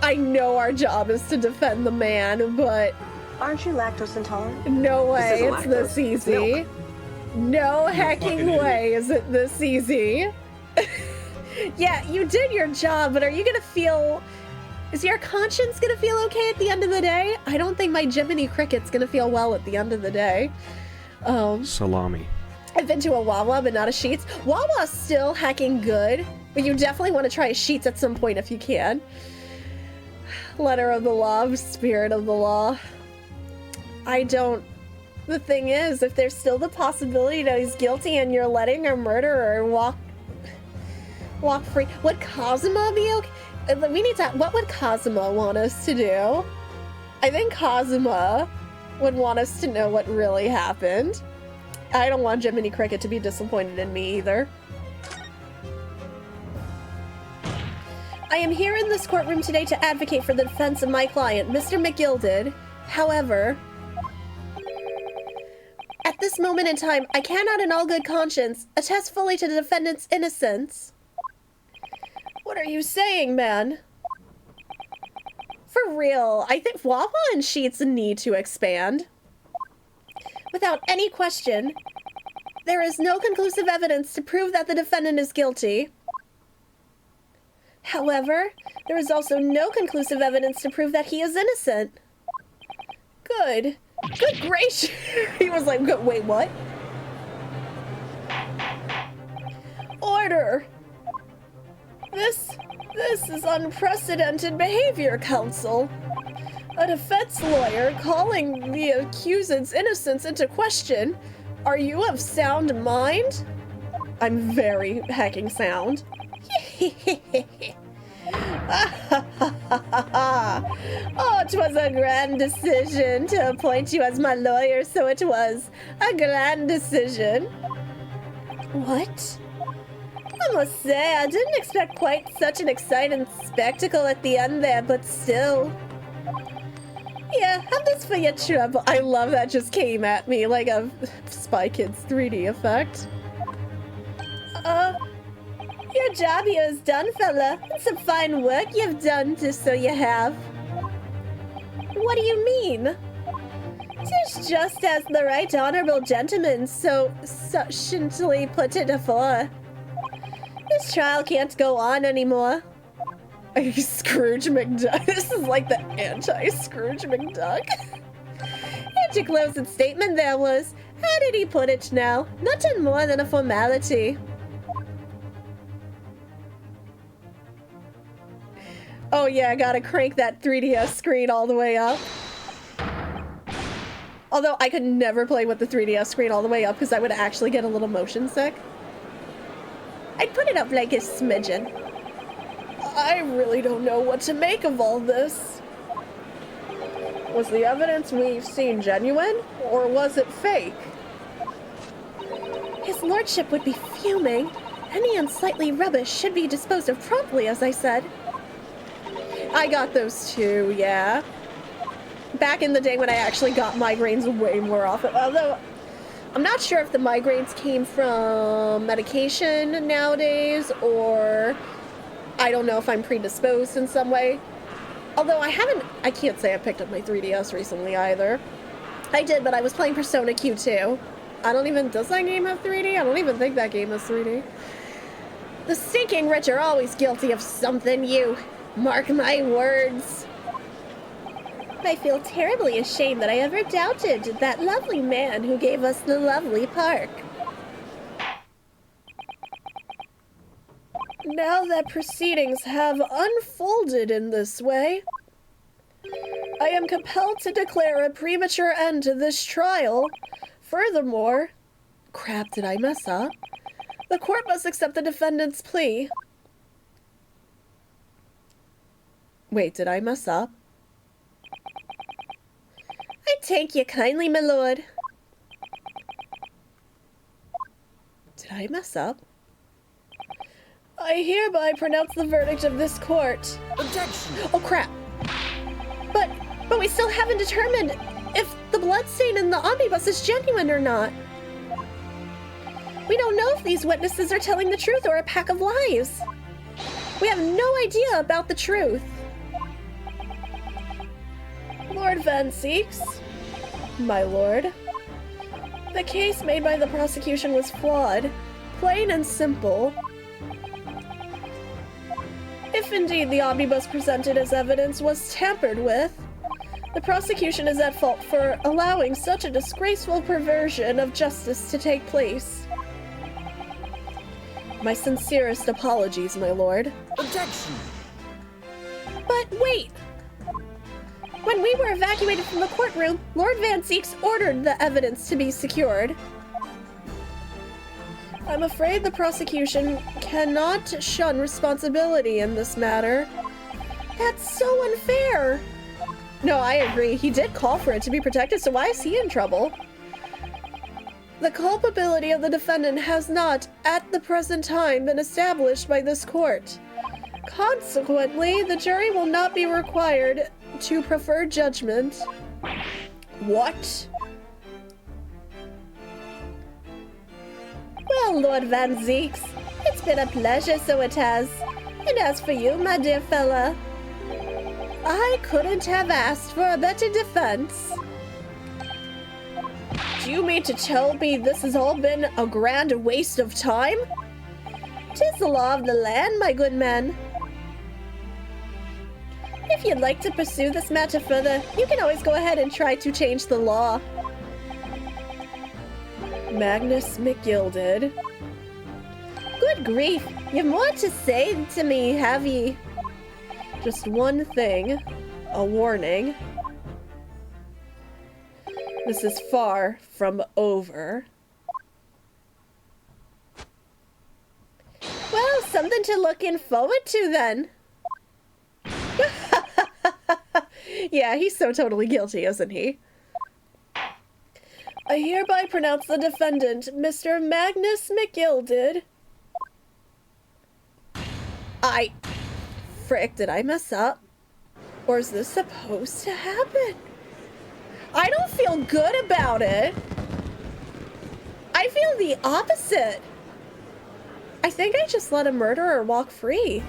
I know our job is to defend the man, but Aren't you lactose intolerant? no way This it's isn't this lactose, it's easy. milk. No hecking fucking way is it this easy. Yeah, you did your job, but are you gonna feel... Is your conscience gonna feel okay at the end of the day? I don't think my Jiminy Cricket's gonna feel well at the end of the day. Salami. I've been to a Wawa, but not a Sheets. Wawa's still hecking good, but you definitely want to try a Sheets at some point if you can. Letter of the law, spirit of the law. The thing is, if there's still the possibility that he's guilty and you're letting a murderer walk free, would Kazuma be okay? We need to, what would Kazuma want us to do? I think Kazuma would want us to know what really happened. I don't want Jiminy Cricket to be disappointed in me either. I am here in this courtroom today to advocate for the defense of my client, Mr. McGilded. However, at this moment in time, I cannot in all good conscience attest fully to the defendant's innocence. What are you saying, man? For real, I think Wawa and Sheets need to expand. Without any question, there is no conclusive evidence to prove that the defendant is guilty. However, there is also no conclusive evidence to prove that he is innocent. Good. Good gracious. He was like, wait, what? Order. This is unprecedented behavior, counsel. A defense lawyer calling the accused's innocence into question. Are you of sound mind? I'm very hecking sound. Oh, 'twas a grand decision to appoint you as my lawyer, so it was a grand decision. What? I must say, I didn't expect quite such an exciting spectacle at the end there, but still. Yeah, have this for your trouble. I love that just came at me like a Spy Kids 3D effect. Your job here is done, fella. It's some fine work you've done, just so you have. What do you mean? 'Tis just as the right honorable gentleman so succinctly put it afore. This trial can't go on anymore. Scrooge McDuck. This is like the anti-Scrooge McDuck. And to close its statement there was, how did he put it now? Nothing more than a formality. Oh yeah, I gotta crank that 3DS screen all the way up. Although I could never play with the 3DS screen all the way up because I would actually get a little motion sick. I'd put it up like a smidgen. I really don't know what to make of all this. Was the evidence we've seen genuine, or was it fake? His lordship would be fuming. Any unsightly rubbish should be disposed of promptly, as I said. I got those too, yeah. Back in the day when I actually got migraines way more often. Although, I'm not sure if the migraines came from medication nowadays, or I don't know if I'm predisposed in some way. Although I can't say I picked up my 3DS recently either. I did, but I was playing Persona Q2. Does that game have 3D? I don't even think that game has 3D. The stinking rich are always guilty of something, you. Mark my words. I feel terribly ashamed that I ever doubted that lovely man who gave us the lovely park. Now that proceedings have unfolded in this way, I am compelled to declare a premature end to this trial. Furthermore, crap, did I mess up? The court must accept the defendant's plea. Wait, did I mess up? I thank you kindly, my lord. Did I mess up? I hereby pronounce the verdict of this court. Objection! Oh, crap. But we still haven't determined if the bloodstain in the omnibus is genuine or not. We don't know if these witnesses are telling the truth or a pack of lies. We have no idea about the truth. Lord Van Seeks, my lord, the case made by the prosecution was flawed, plain and simple. If indeed the omnibus presented as evidence was tampered with, the prosecution is at fault for allowing such a disgraceful perversion of justice to take place. My sincerest apologies, my lord. Objection! But wait! When we were evacuated from the courtroom, Lord Van Seeks ordered the evidence to be secured. I'm afraid the prosecution cannot shun responsibility in this matter. That's so unfair! No, I agree. He did call for it to be protected, so why is he in trouble? The culpability of the defendant has not, at the present time, been established by this court. Consequently, the jury will not be required to prefer judgment. What? Well, Lord Van Zeeks, it's been a pleasure, so it has. And as for you, my dear fella, I couldn't have asked for a better defense. Do you mean to tell me this has all been a grand waste of time? 'Tis the law of the land, my good man. If you'd like to pursue this matter further, you can always go ahead and try to change the law. Magnus McGilded. Good grief, you've more to say to me, have ye? Just one thing. A warning. This is far from over. Well, something to looking forward to then. Yeah, he's so totally guilty, isn't he? I hereby pronounce the defendant, Mr. Magnus McGilded. Frick, did I mess up? Or is this supposed to happen? I don't feel good about it. I feel the opposite. I think I just let a murderer walk free.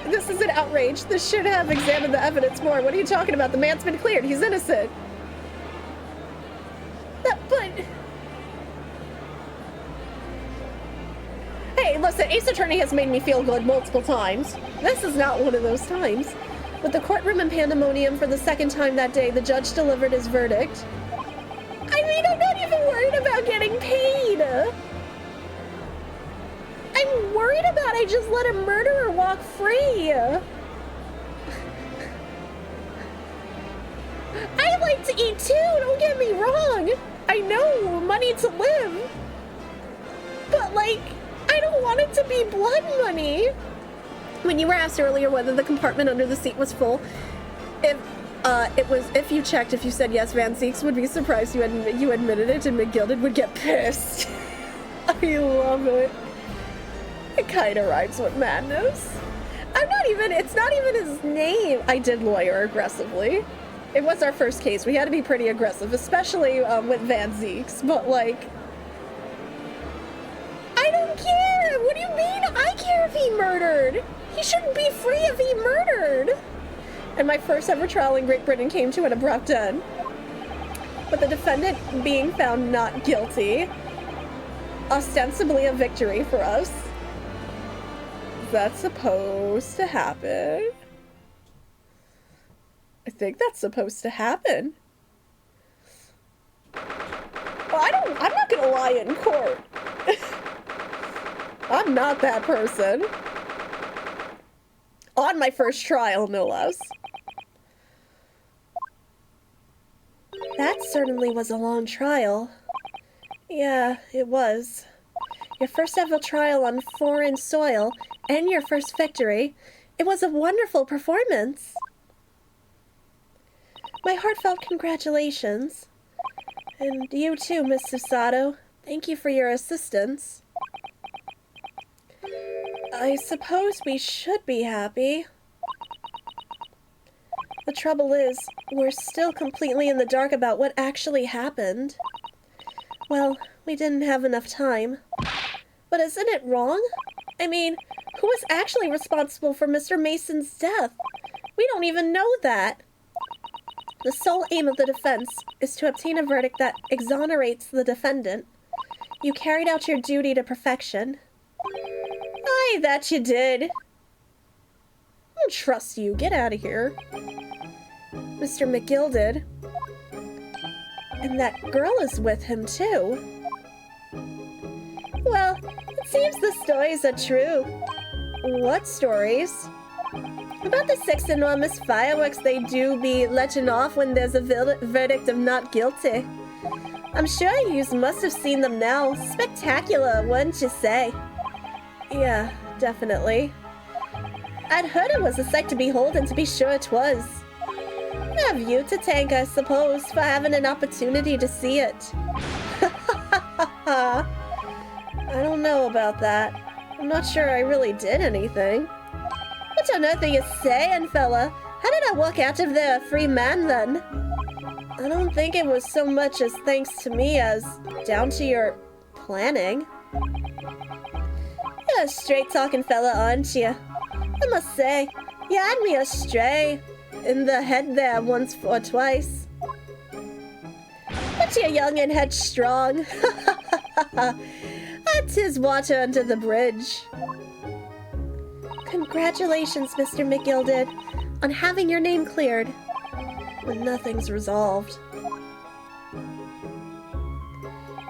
This is an outrage. This should have examined the evidence more. What are you talking about? The man's been cleared. He's innocent. But... Hey, listen, Ace Attorney has made me feel good multiple times. This is not one of those times. With the courtroom in pandemonium for the second time that day, the judge delivered his verdict. I mean, I'm not even worried about getting paid. I'm worried about I just let a murderer walk free. I like to eat too, don't get me wrong. I know, money to live. But like, I don't want it to be blood money. When you were asked earlier whether the compartment under the seat was full, if you checked, if you said yes, Van Zeeks would be surprised you admitted it, and McGilded would get pissed. I love it. It kind of rhymes with madness. It's not even his name. I did lawyer aggressively. It was our first case. We had to be pretty aggressive, especially with Van Zeeks, but like, I don't care. What do you mean? I care if he murdered. He shouldn't be free if he murdered. And my first ever trial in Great Britain came to an abrupt end. But the defendant being found not guilty, ostensibly a victory for us. Is that supposed to happen? I think that's supposed to happen. Well, I'm not gonna lie in court. I'm not that person. On my first trial, no less. That certainly was a long trial. Yeah, it was. Your first ever trial on foreign soil, and your first victory. It was a wonderful performance. My heartfelt congratulations. And you too, Miss Susato. Thank you for your assistance. I suppose we should be happy. The trouble is, we're still completely in the dark about what actually happened. Well, we didn't have enough time. But isn't it wrong? I mean, who was actually responsible for Mr. Mason's death? We don't even know that. The sole aim of the defense is to obtain a verdict that exonerates the defendant. You carried out your duty to perfection. Aye, that you did. I don't trust you. Get out of here. Mr. McGilded. And that girl is with him, too. Well, it seems the stories are true. What stories? About the 6 enormous fireworks they do be letting off when there's a verdict of not guilty. I'm sure you must have seen them now. Spectacular, wouldn't you say? Yeah, definitely. I'd heard it was a sight to behold, and to be sure it was. Have you to thank, I suppose, for having an opportunity to see it. I don't know about that. I'm not sure I really did anything. What on earth are you saying, fella? How did I walk out of there a free man, then? I don't think it was so much as thanks to me as down to your planning. You're a straight-talking fella, aren't you? I must say, you had me astray in the head there once or twice. But you're young and headstrong. Tis water under the bridge. Congratulations, Mr. McGilded, on having your name cleared when nothing's resolved.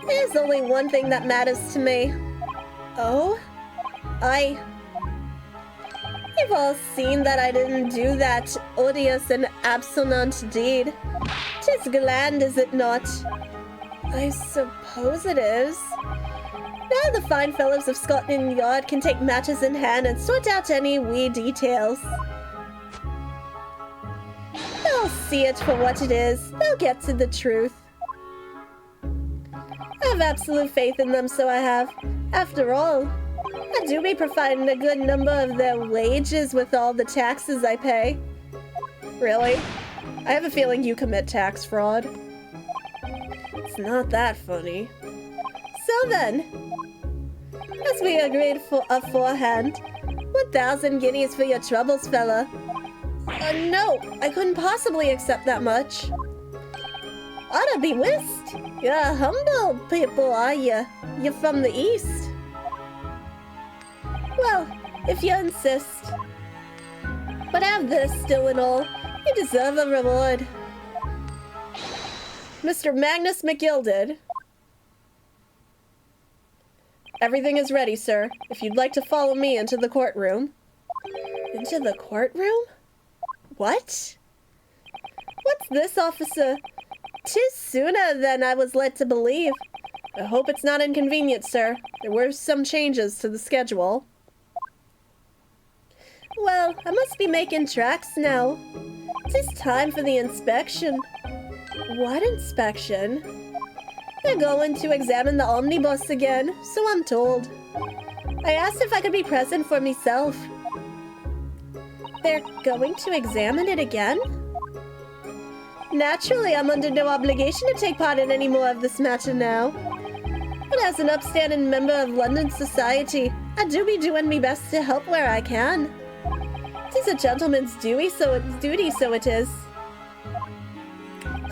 There's only one thing that matters to me. Oh? You've all seen that I didn't do that odious and absolute deed. 'Tis grand, is it not? I suppose it is. Now the fine fellows of Scotland Yard can take matters in hand and sort out any wee details. They'll see it for what it is. They'll get to the truth. I have absolute faith in them, so I have. After all, I do be providing a good number of their wages with all the taxes I pay. Really? I have a feeling you commit tax fraud. It's not that funny. So then, as we agreed for aforehand, 1,000 guineas for your troubles, fella. No, I couldn't possibly accept that much. Oughta be whist. You're a humble people, are you? You're from the east. Well, if you insist. But have this, still and all. You deserve a reward. Mr. Magnus McGilded. Everything is ready, sir. If you'd like to follow me into the courtroom. Into the courtroom? What? What's this, officer? 'Tis sooner than I was led to believe. I hope it's not inconvenient, sir. There were some changes to the schedule. Well, I must be making tracks now. 'Tis time for the inspection. What inspection? They're going to examine the omnibus again, so I'm told. I asked if I could be present for myself. They're going to examine it again? Naturally, I'm under no obligation to take part in any more of this matter now. But as an upstanding member of London society, I do be doing me best to help where I can. 'Tis a gentleman's duty, so it is.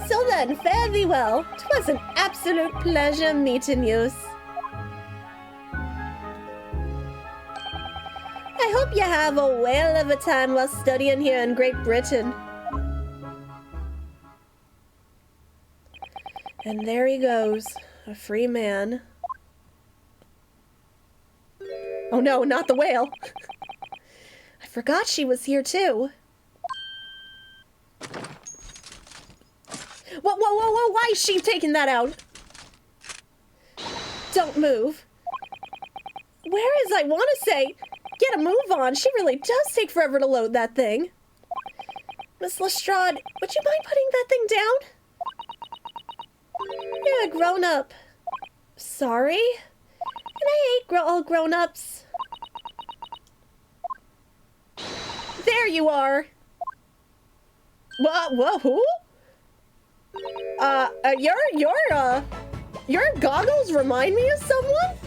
So then, fare thee well. 'Twas an absolute pleasure meeting yous. I hope you have a whale of a time while studying here in Great Britain. And there he goes, a free man. Oh no, not the whale! I forgot she was here too. Whoa, why is she taking that out? Don't move. Where is, I want to say, get a move on. She really does take forever to load that thing. Miss Lestrade, would you mind putting that thing down? You're a grown-up. Sorry? And I hate all grown-ups. There you are. Whoa, who? Your goggles remind me of someone?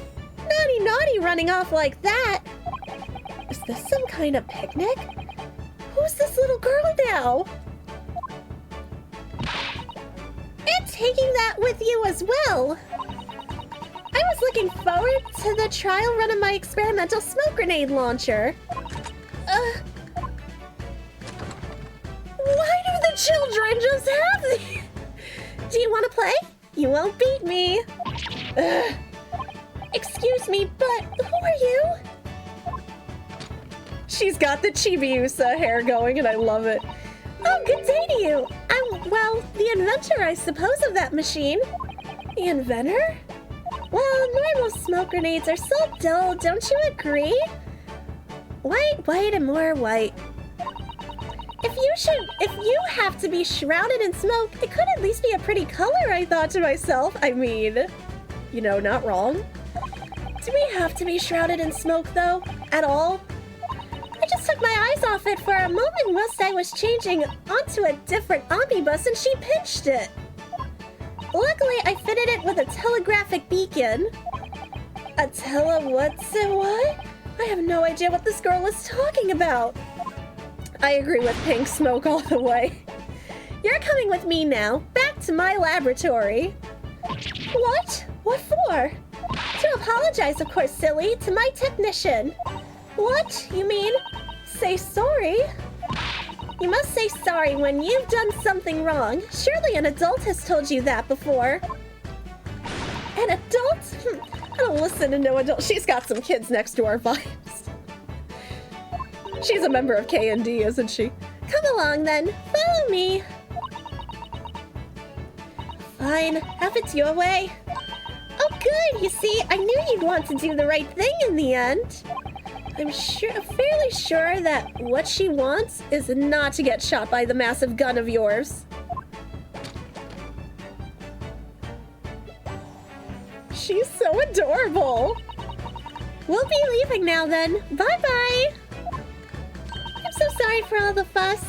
Naughty running off like that. Is this some kind of picnic? Who's this little girl now? And taking that with you as well. I was looking forward to the trial run of my experimental smoke grenade launcher. Why do the children just have these? Do you want to play? You won't beat me. Excuse me, but who are you? She's got the Chibiusa hair going and I love it. Oh, good day to you. I'm, well, the inventor, I suppose, of that machine. The inventor? Well, normal smoke grenades are so dull, don't you agree? White, and more white. If you have to be shrouded in smoke, it could at least be a pretty color, I thought to myself. I mean, you know, not wrong. Do we have to be shrouded in smoke, though? At all? I just took my eyes off it for a moment whilst I was changing onto a different omnibus and she pinched it. Luckily, I fitted it with a telegraphic beacon. What's it what? I have no idea what this girl is talking about. I agree with Pink Smoke all the way. You're coming with me now, back to my laboratory. What? What for? To apologize, of course, silly, to my technician. What? You mean, say sorry? You must say sorry when you've done something wrong. Surely an adult has told you that before. An adult? I don't listen to no adult. She's got some kids next door vibes. She's a member of K&D, isn't she? Come along then. Follow me. Fine. Have it your way. Oh, good. You see, I knew you'd want to do the right thing in the end. I'm fairly sure that what she wants is not to get shot by the massive gun of yours. She's so adorable. We'll be leaving now then. Bye-bye. I'm so sorry for all the fuss.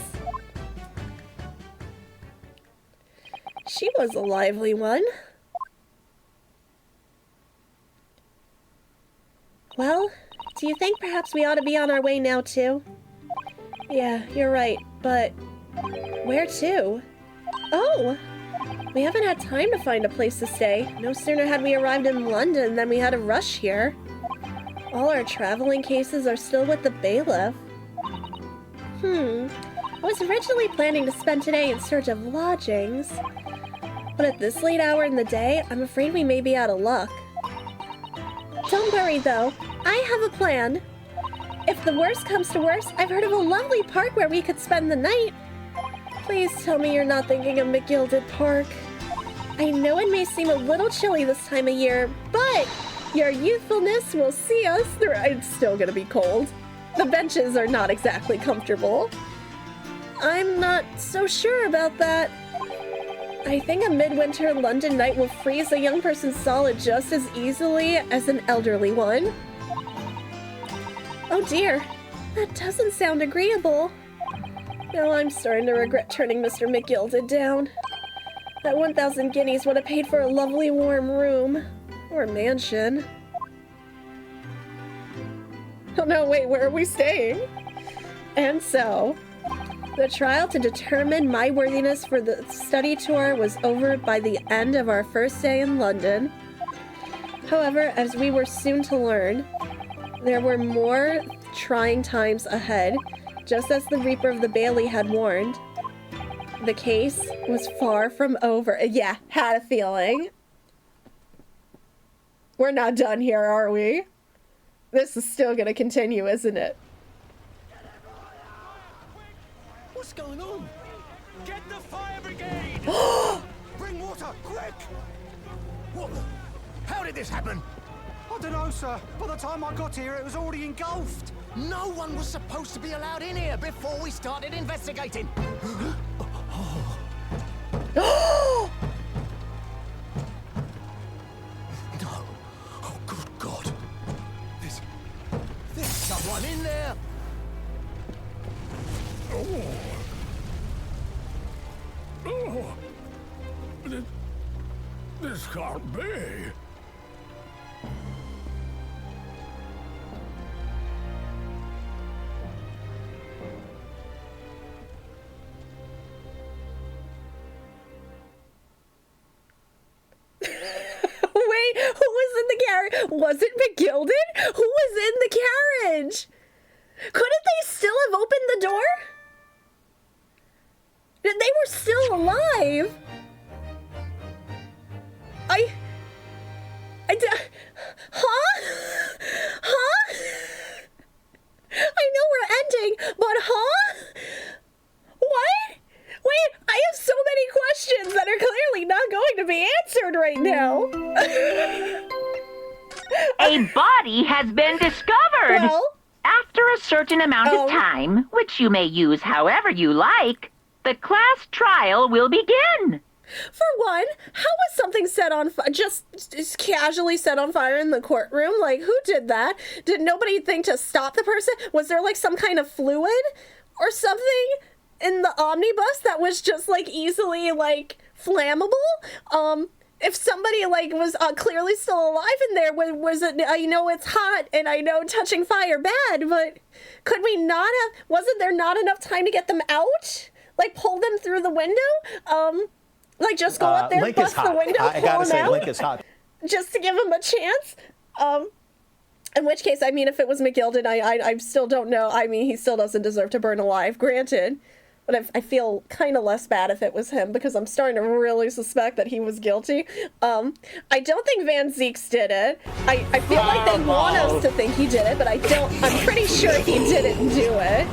She was a lively one. Well, do you think perhaps we ought to be on our way now too? Yeah, you're right, but where to? Oh! We haven't had time to find a place to stay. No sooner had we arrived in London than we had to rush here. All our traveling cases are still with the bailiff. I was originally planning to spend today in search of lodgings. But at this late hour in the day, I'm afraid we may be out of luck. Don't worry though, I have a plan. If the worst comes to worst, I've heard of a lovely park where we could spend the night. Please tell me you're not thinking of McGilded Park. I know it may seem a little chilly this time of year, but your youthfulness will see us through. It's still gonna be cold. The benches are not exactly comfortable. I'm not so sure about that. I think a midwinter London night will freeze a young person solid just as easily as an elderly one. Oh dear, that doesn't sound agreeable. Now I'm starting to regret turning Mr. McGilded down. That 1,000 guineas would have paid for a lovely warm room. Or mansion. Oh no, wait, where are we staying? And so, the trial to determine my worthiness for the study tour was over by the end of our first day in London. However, as we were soon to learn, there were more trying times ahead, just as the Reaper of the Bailey had warned. The case was far from over. Yeah, had a feeling. We're not done here, are we? This is still gonna continue, isn't it? What's going on? Get the fire brigade! Bring water, quick! What the? How did this happen? I don't know, sir. By the time I got here, it was already engulfed. No one was supposed to be allowed in here before we started investigating. No! Oh, good God. There's someone in there. This can't be. Wait, who was in the carriage? Was it McGilded? Who was in the carriage? Couldn't they still have opened the door? They were still alive. Huh? Huh? I know we're ending, but huh? What? Wait, I have so many questions that are clearly not going to be answered right now. A body has been discovered. Well, after a certain amount of time, which you may use however you like, the class trial will begin. For one, how was something set on fire? Just casually set on fire in the courtroom? Like, who did that? Did nobody think to stop the person? Was there like some kind of fluid or something in the omnibus that was just like easily like flammable? if somebody like was clearly still alive in there, was it? I know it's hot, and I know touching fire bad, but could we not have? Wasn't there not enough time to get them out? Like pull them through the window? Like just go up there, Link bust the window, I gotta pull say, them out, Link is hot. just to give them a chance. In which case, I mean, if it was McGilden, I still don't know. I mean, he still doesn't deserve to burn alive, granted. But I feel kind of less bad if it was him, because I'm starting to really suspect that he was guilty. I don't think Van Zeeks did it. I feel like they want us to think he did it, but I'm pretty sure he didn't do it.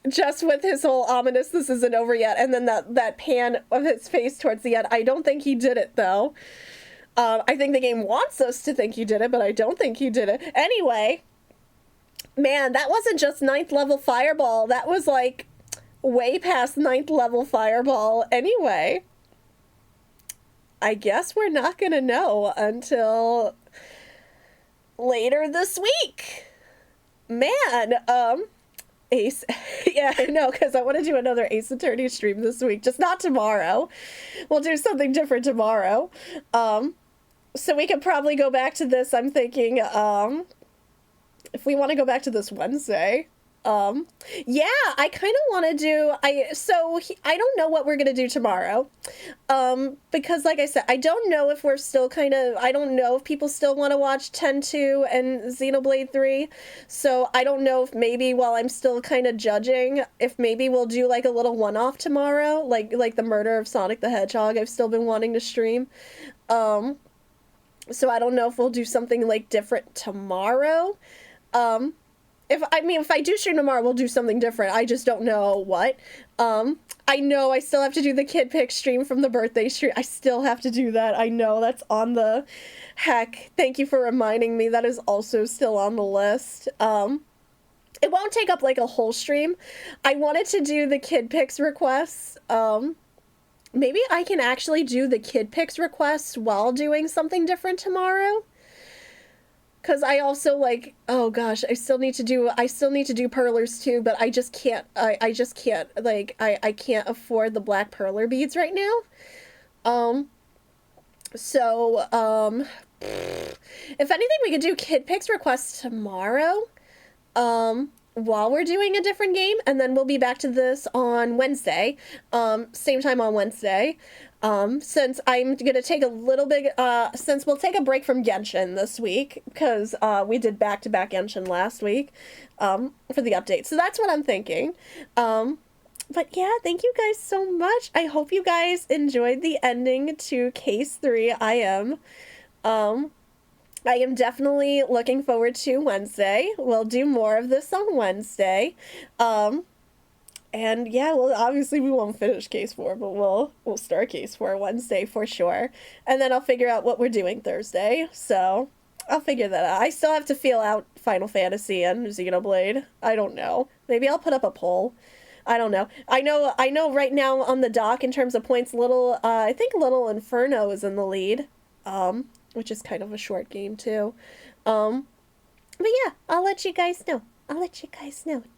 Just with his whole ominous, this isn't over yet, and then that pan of his face towards the end. I don't think he did it, though. I think the game wants us to think he did it, but I don't think he did it. Anyway... Man, that wasn't just 9th level fireball. That was like way past 9th level fireball. Anyway, I guess we're not gonna know until later this week. Man, Ace, yeah, I know, because I want to do another Ace Attorney stream this week, just not tomorrow. We'll do something different tomorrow. So we could probably go back to this, I'm thinking, if we want to go back to this Wednesday, yeah, I kind of want to do, I don't know what we're going to do tomorrow, because like I said, I don't know if we're still I don't know if people still want to watch 10-2 and Xenoblade 3, so I don't know if maybe while I'm still kind of judging, if maybe we'll do like a little one-off tomorrow, like the murder of Sonic the Hedgehog I've still been wanting to stream, so I don't know if we'll do something like different tomorrow. If I do stream tomorrow, we'll do something different. I just don't know what. I know I still have to do the Kid Pick stream from the birthday stream. I still have to do that. I know that's on the... Heck, thank you for reminding me. That is also still on the list. It won't take up like a whole stream. I wanted to do the Kid Picks requests. Maybe I can actually do the Kid Picks requests while doing something different tomorrow. Because I also, like, oh gosh, I still need to do perlers too, but I just can't, I just can't, like, I can't afford the black perler beads right now. If anything, we could do Kid Picks requests tomorrow, while we're doing a different game, and then we'll be back to this on Wednesday, same time on Wednesday. Since I'm gonna take a little bit, since we'll take a break from Genshin this week, because, we did back-to-back Genshin last week, for the update. So that's what I'm thinking. But yeah, thank you guys so much. I hope you guys enjoyed the ending to Case 3. I am definitely looking forward to Wednesday. We'll do more of this on Wednesday. And yeah, well, obviously we won't finish Case 4, but we'll start Case 4 Wednesday for sure. And then I'll figure out what we're doing Thursday. So I'll figure that out. I still have to feel out Final Fantasy and Xenoblade. I don't know. Maybe I'll put up a poll. I don't know. I know right now on the dock in terms of points, I think Little Inferno is in the lead. Which is kind of a short game too. But yeah, I'll let you guys know.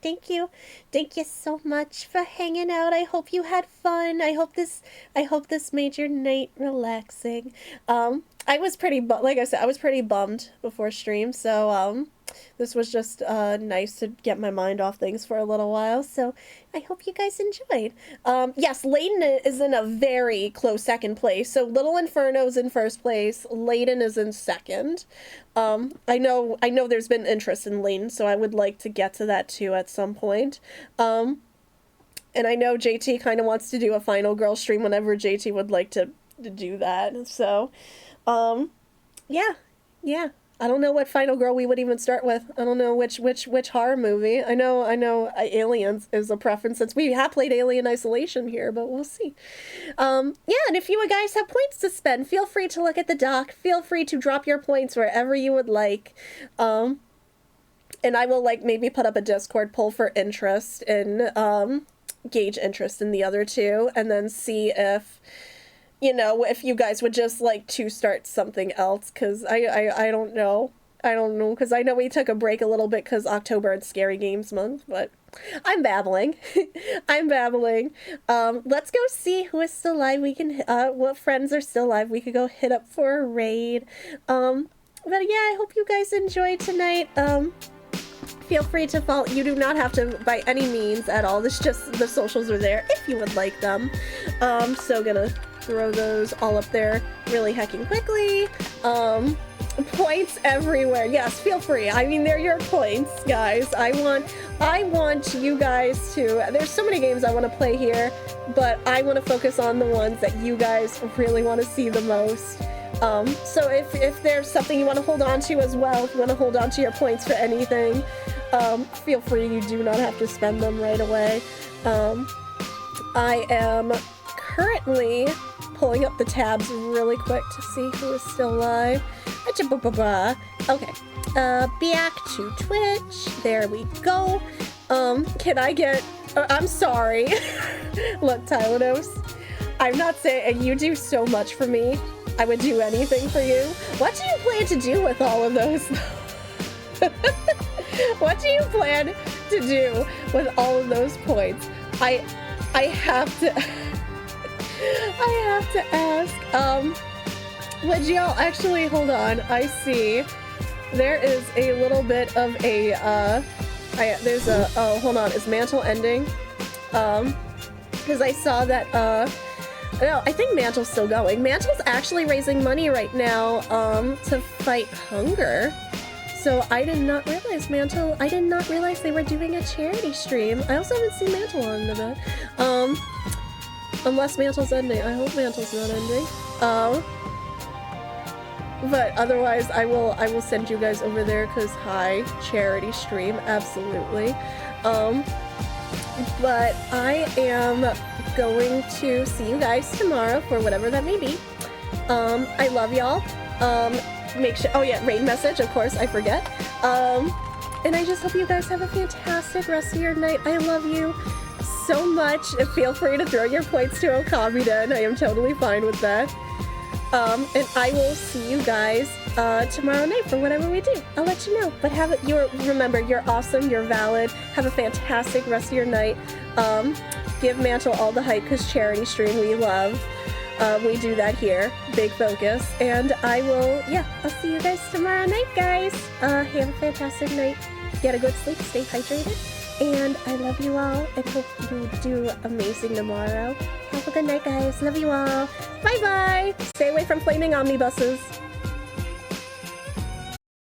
Thank you. Thank you so much for hanging out. I hope you had fun. I hope this made your night relaxing. I was pretty like I said, I was pretty bummed before stream, so this was just nice to get my mind off things for a little while. So I hope you guys enjoyed. Yes, Layden is in a very close second place. So Little Inferno's in first place. Layden is in second. I know there's been interest in Layden, so I would like to get to that too at some point. And I know JT kind of wants to do a Final Girl stream whenever JT would like to do that. So, yeah. I don't know what Final Girl we would even start with. I don't know which horror movie. I know Aliens is a preference since we have played Alien Isolation here, but we'll see. Yeah, and if you guys have points to spend, feel free to look at the doc. Feel free to drop your points wherever you would like. And I will maybe put up a Discord poll for interest and gauge interest in the other two, and then see if if you guys would just like to start something else, because I don't know. I don't know, because I know we took a break a little bit because October and Scary Games Month, but I'm babbling. I'm babbling. Let's go see who is still alive. We can, what friends are still alive. We could go hit up for a raid. But yeah, I hope you guys enjoyed tonight. Feel free to follow. You do not have to by any means at all. It's just the socials are there if you would like them. So gonna throw those all up there really hecking quickly. Points everywhere. Yes, feel free. I mean, they're your points, guys. I want you guys to, there's so many games I want to play here, but I want to focus on the ones that you guys really want to see the most. So if there's something you want to hold on to as well, if you want to hold on to your points for anything, feel free. You do not have to spend them right away. I am currently pulling up the tabs really quick to see who is still alive. Okay, back to Twitch. There we go. Can I get... I'm sorry. Look, Tylanos, I'm not saying... You do so much for me. I would do anything for you. What do you plan to do with all of those? What do you plan to do with all of those points? I have to... I have to ask, would y'all actually, hold on, I see there is a little bit of a, there's a, oh, hold on, is Mantle ending? Because I saw that, no, I think Mantle's still going. Mantle's actually raising money right now, to fight hunger. So I did not realize I did not realize they were doing a charity stream. I also haven't seen Mantle on the bed. Unless Mantle's ending. I hope Mantle's not ending. But otherwise, I will send you guys over there because hi, charity stream, absolutely. But I am going to see you guys tomorrow for whatever that may be. I love y'all. Make sure. Oh yeah, raid message, of course. I forget. And I just hope you guys have a fantastic rest of your night. I love you so much. Feel free to throw your points to Okami Den. I am totally fine with that. And I will see you guys tomorrow night for whatever we do. I'll let you know. But remember, you're awesome, you're valid. Have a fantastic rest of your night. Give Mantle all the hype because charity stream we love. We do that here. Big focus. And I'll see you guys tomorrow night, guys. Have a fantastic night. Get a good sleep, stay hydrated. And I love you all and hope you do amazing tomorrow. Have a good night, guys. Love you all. Bye-bye. Stay away from flaming omnibuses.